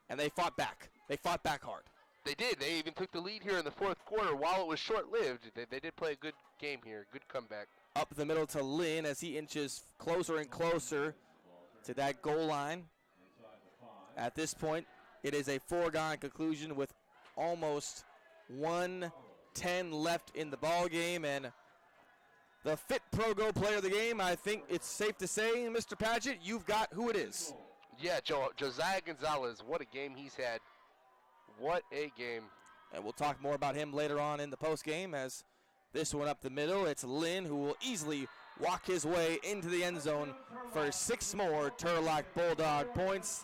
and they fought back. They fought back hard. They did. They even took the lead here in the fourth quarter. While it was short-lived, they did play a good game here, good comeback. Up the middle to Lynn as he inches closer and closer to that goal line. At this point, it is a foregone conclusion with almost 1:10 left in the ball game, and the FitPro GO player of the game, I think it's safe to say, Mr. Paget, you've got who it is. Yeah, Josiah Gonzalez, what a game he's had. What a game. And we'll talk more about him later on in the post game as this one up the middle. It's Lynn who will easily walk his way into the end zone for 6 more Turlock Bulldog points.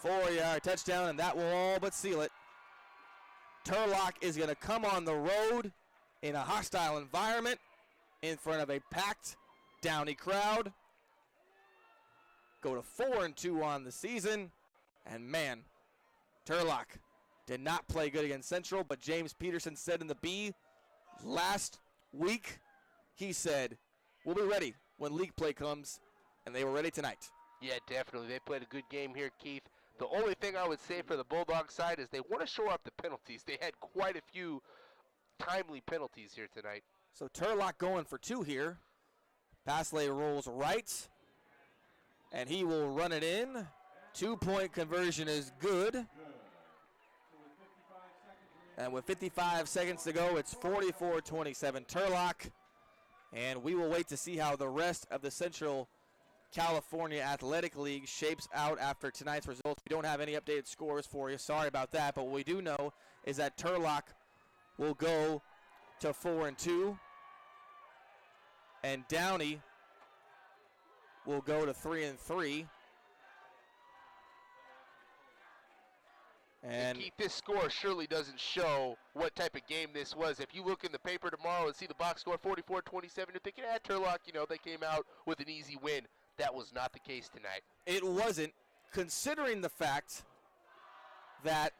4-yard touchdown, and that will all but seal it. Turlock is going to come on the road in a hostile environment in front of a packed Downey crowd. Go to 4-2 on the season. And man, Turlock did not play good against Central, but James Peterson said in the B last week, he said, we'll be ready when league play comes, and they were ready tonight. Yeah, definitely. They played a good game here, Keith. The only thing I would say for the Bulldog side is they want to show up the penalties. They had quite a few timely penalties here tonight. So Turlock going for 2 here. Passley rolls right, and he will run it in. 2-point conversion is good. And with 55 seconds to go, it's 44-27 Turlock. And we will wait to see how the rest of the Central California Athletic League shapes out after tonight's results. We don't have any updated scores for you. Sorry about that. But what we do know is that Turlock will go to 4-2. And Downey will go to 3-3. And Keith, this score surely doesn't show what type of game this was. If you look in the paper tomorrow and see the box score 44-27, you're thinking, Turlock, they came out with an easy win. That was not the case tonight. it wasn't, considering the fact that,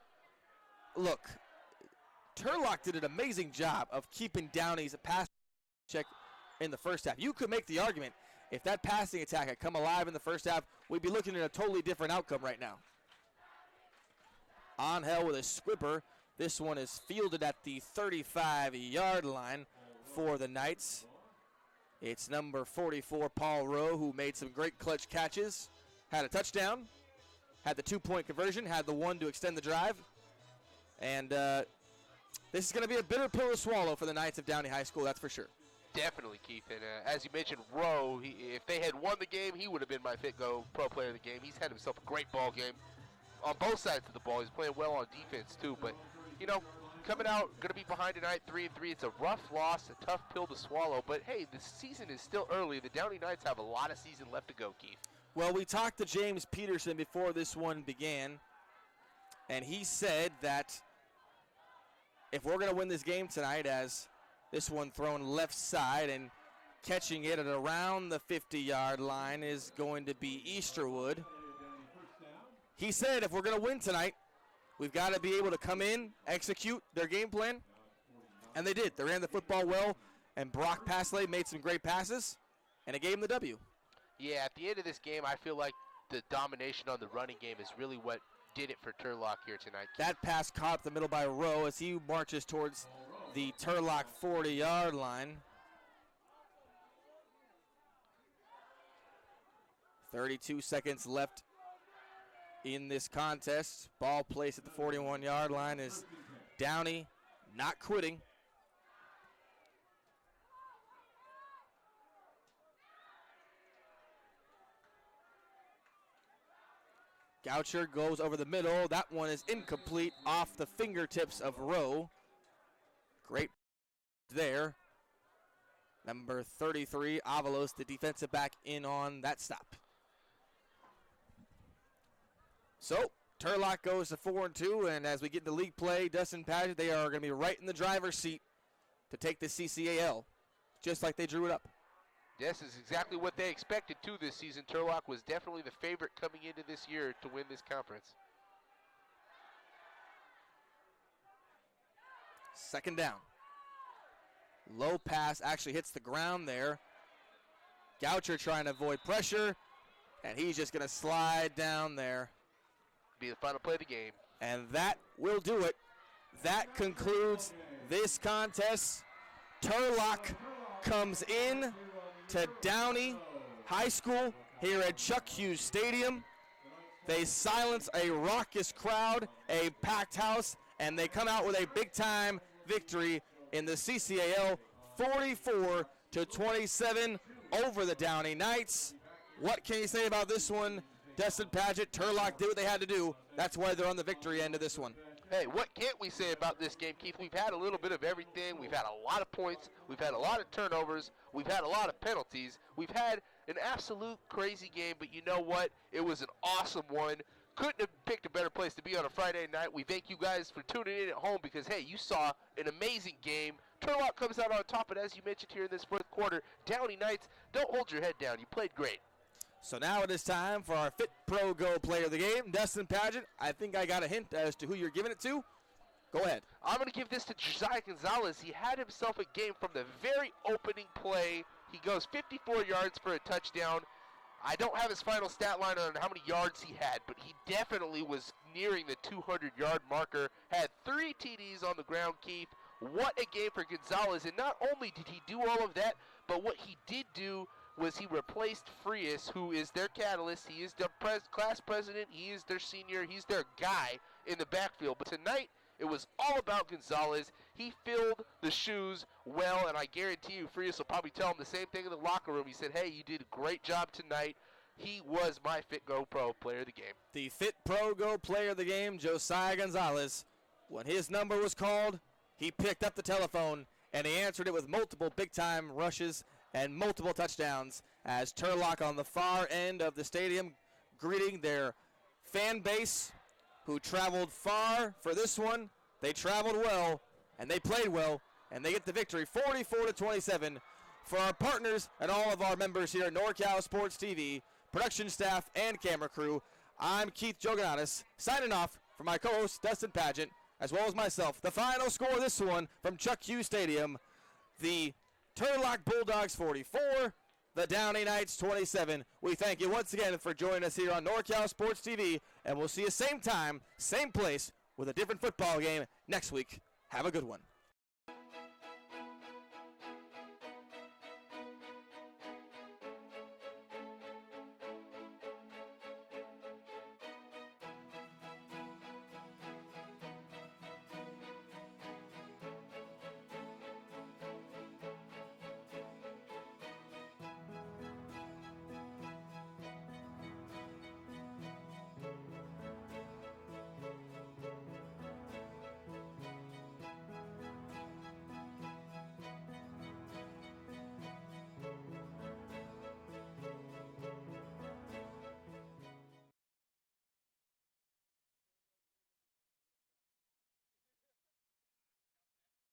look, Turlock did an amazing job of keeping Downey's pass check in the first half. You could make the argument if that passing attack had come alive in the first half, we'd be looking at a totally different outcome right now. Angel with a squibber. This one is fielded at the 35-yard line for the Knights. It's number 44, Paul Rowe, who made some great clutch catches, had a touchdown, had the 2-point conversion, had the one to extend the drive. And this is going to be a bitter pill to swallow for the Knights of Downey High School, that's for sure. Definitely, Keith. And as you mentioned, Rowe, if they had won the game, he would have been my Fit Go Pro Player of the game. He's had himself a great ball game on both sides of the ball. He's playing well on defense, too. But, you know, coming out, going to be behind tonight, 3-3. It's a rough loss, a tough pill to swallow. But, hey, the season is still early. The Downey Knights have a lot of season left to go, Keith. Well, we talked to James Peterson before this one began, and he said that if we're going to win this game tonight, as this one thrown left side and catching it at around the 50-yard line is going to be Easterwood. He said if we're going to win tonight, we've got to be able to come in, execute their game plan, and they did. They ran the football well, and Brock Pasley made some great passes, and it gave him the W. Yeah, at the end of this game, I feel like the domination on the running game is really what did it for Turlock here tonight. That pass caught up the middle by Rowe as he marches towards the Turlock 40-yard line. 32 seconds left in this contest. Ball placed at the 41-yard line is Downey not quitting. Goucher goes over the middle. That one is incomplete, off the fingertips of Rowe. Great there. Number 33, Avalos, the defensive back, in on that stop. So, Turlock goes to 4-2, and as we get into league play, Dustin Paget, they are going to be right in the driver's seat to take the CCAL, just like they drew it up. This is exactly what they expected to this season. Turlock was definitely the favorite coming into this year to win this conference. Second down. Low pass actually hits the ground there. Goucher trying to avoid pressure, and he's just going to slide down there. Be the final play of the game. And that will do it. That concludes this contest. Turlock comes in to Downey High School here at Chuck Hughes Stadium. They silence a raucous crowd, a packed house, and they come out with a big-time victory in the CCAL, 44-27 over the Downey Knights. What can you say about this one, Dustin Paget? Turlock did what they had to do. That's why they're on the victory end of this one. Hey, what can't we say about this game, Keith? We've had a little bit of everything. We've had a lot of points. We've had a lot of turnovers. We've had a lot of penalties. We've had an absolute crazy game, but you know what? It was an awesome one. Couldn't have picked a better place to be on a Friday night. We thank you guys for tuning in at home because, hey, you saw an amazing game. Turlock comes out on top, but as you mentioned here in this fourth quarter, Downey Knights, don't hold your head down. You played great. So now it is time for our FitPro GO player of the game. Dustin Paget, I think I got a hint as to who you're giving it to. Go ahead. I'm going to give this to Josiah Gonzalez. He had himself a game from the very opening play. He goes 54 yards for a touchdown. I don't have his final stat line on how many yards he had, but he definitely was nearing the 200-yard marker. Had 3 TDs on the ground, Keith. What a game for Gonzalez. And not only did he do all of that, but what he did do was he replaced Frias, who is their catalyst. He is their class president. He is their senior. He's their guy in the backfield. But tonight, it was all about Gonzalez. He filled the shoes well, and I guarantee you Frias will probably tell him the same thing in the locker room. He said, hey, you did a great job tonight. He was my Fit Go Pro player of the game. The FitPro GO player of the game, Josiah Gonzalez. When his number was called, he picked up the telephone, and he answered it with multiple big-time rushes and multiple touchdowns as Turlock on the far end of the stadium greeting their fan base who traveled far for this one. They traveled well, and they played well, and they get the victory 44-27. For our partners and all of our members here at NorCal Sports TV, production staff and camera crew, I'm Keith Jogananis, signing off for my co-host Dustin Paget, as well as myself. The final score of this one from Chuck Hughes Stadium, the Turlock Bulldogs 44, the Downey Knights 27. We thank you once again for joining us here on NorCal Sports TV, and we'll see you same time, same place, with a different football game next week. Have a good one.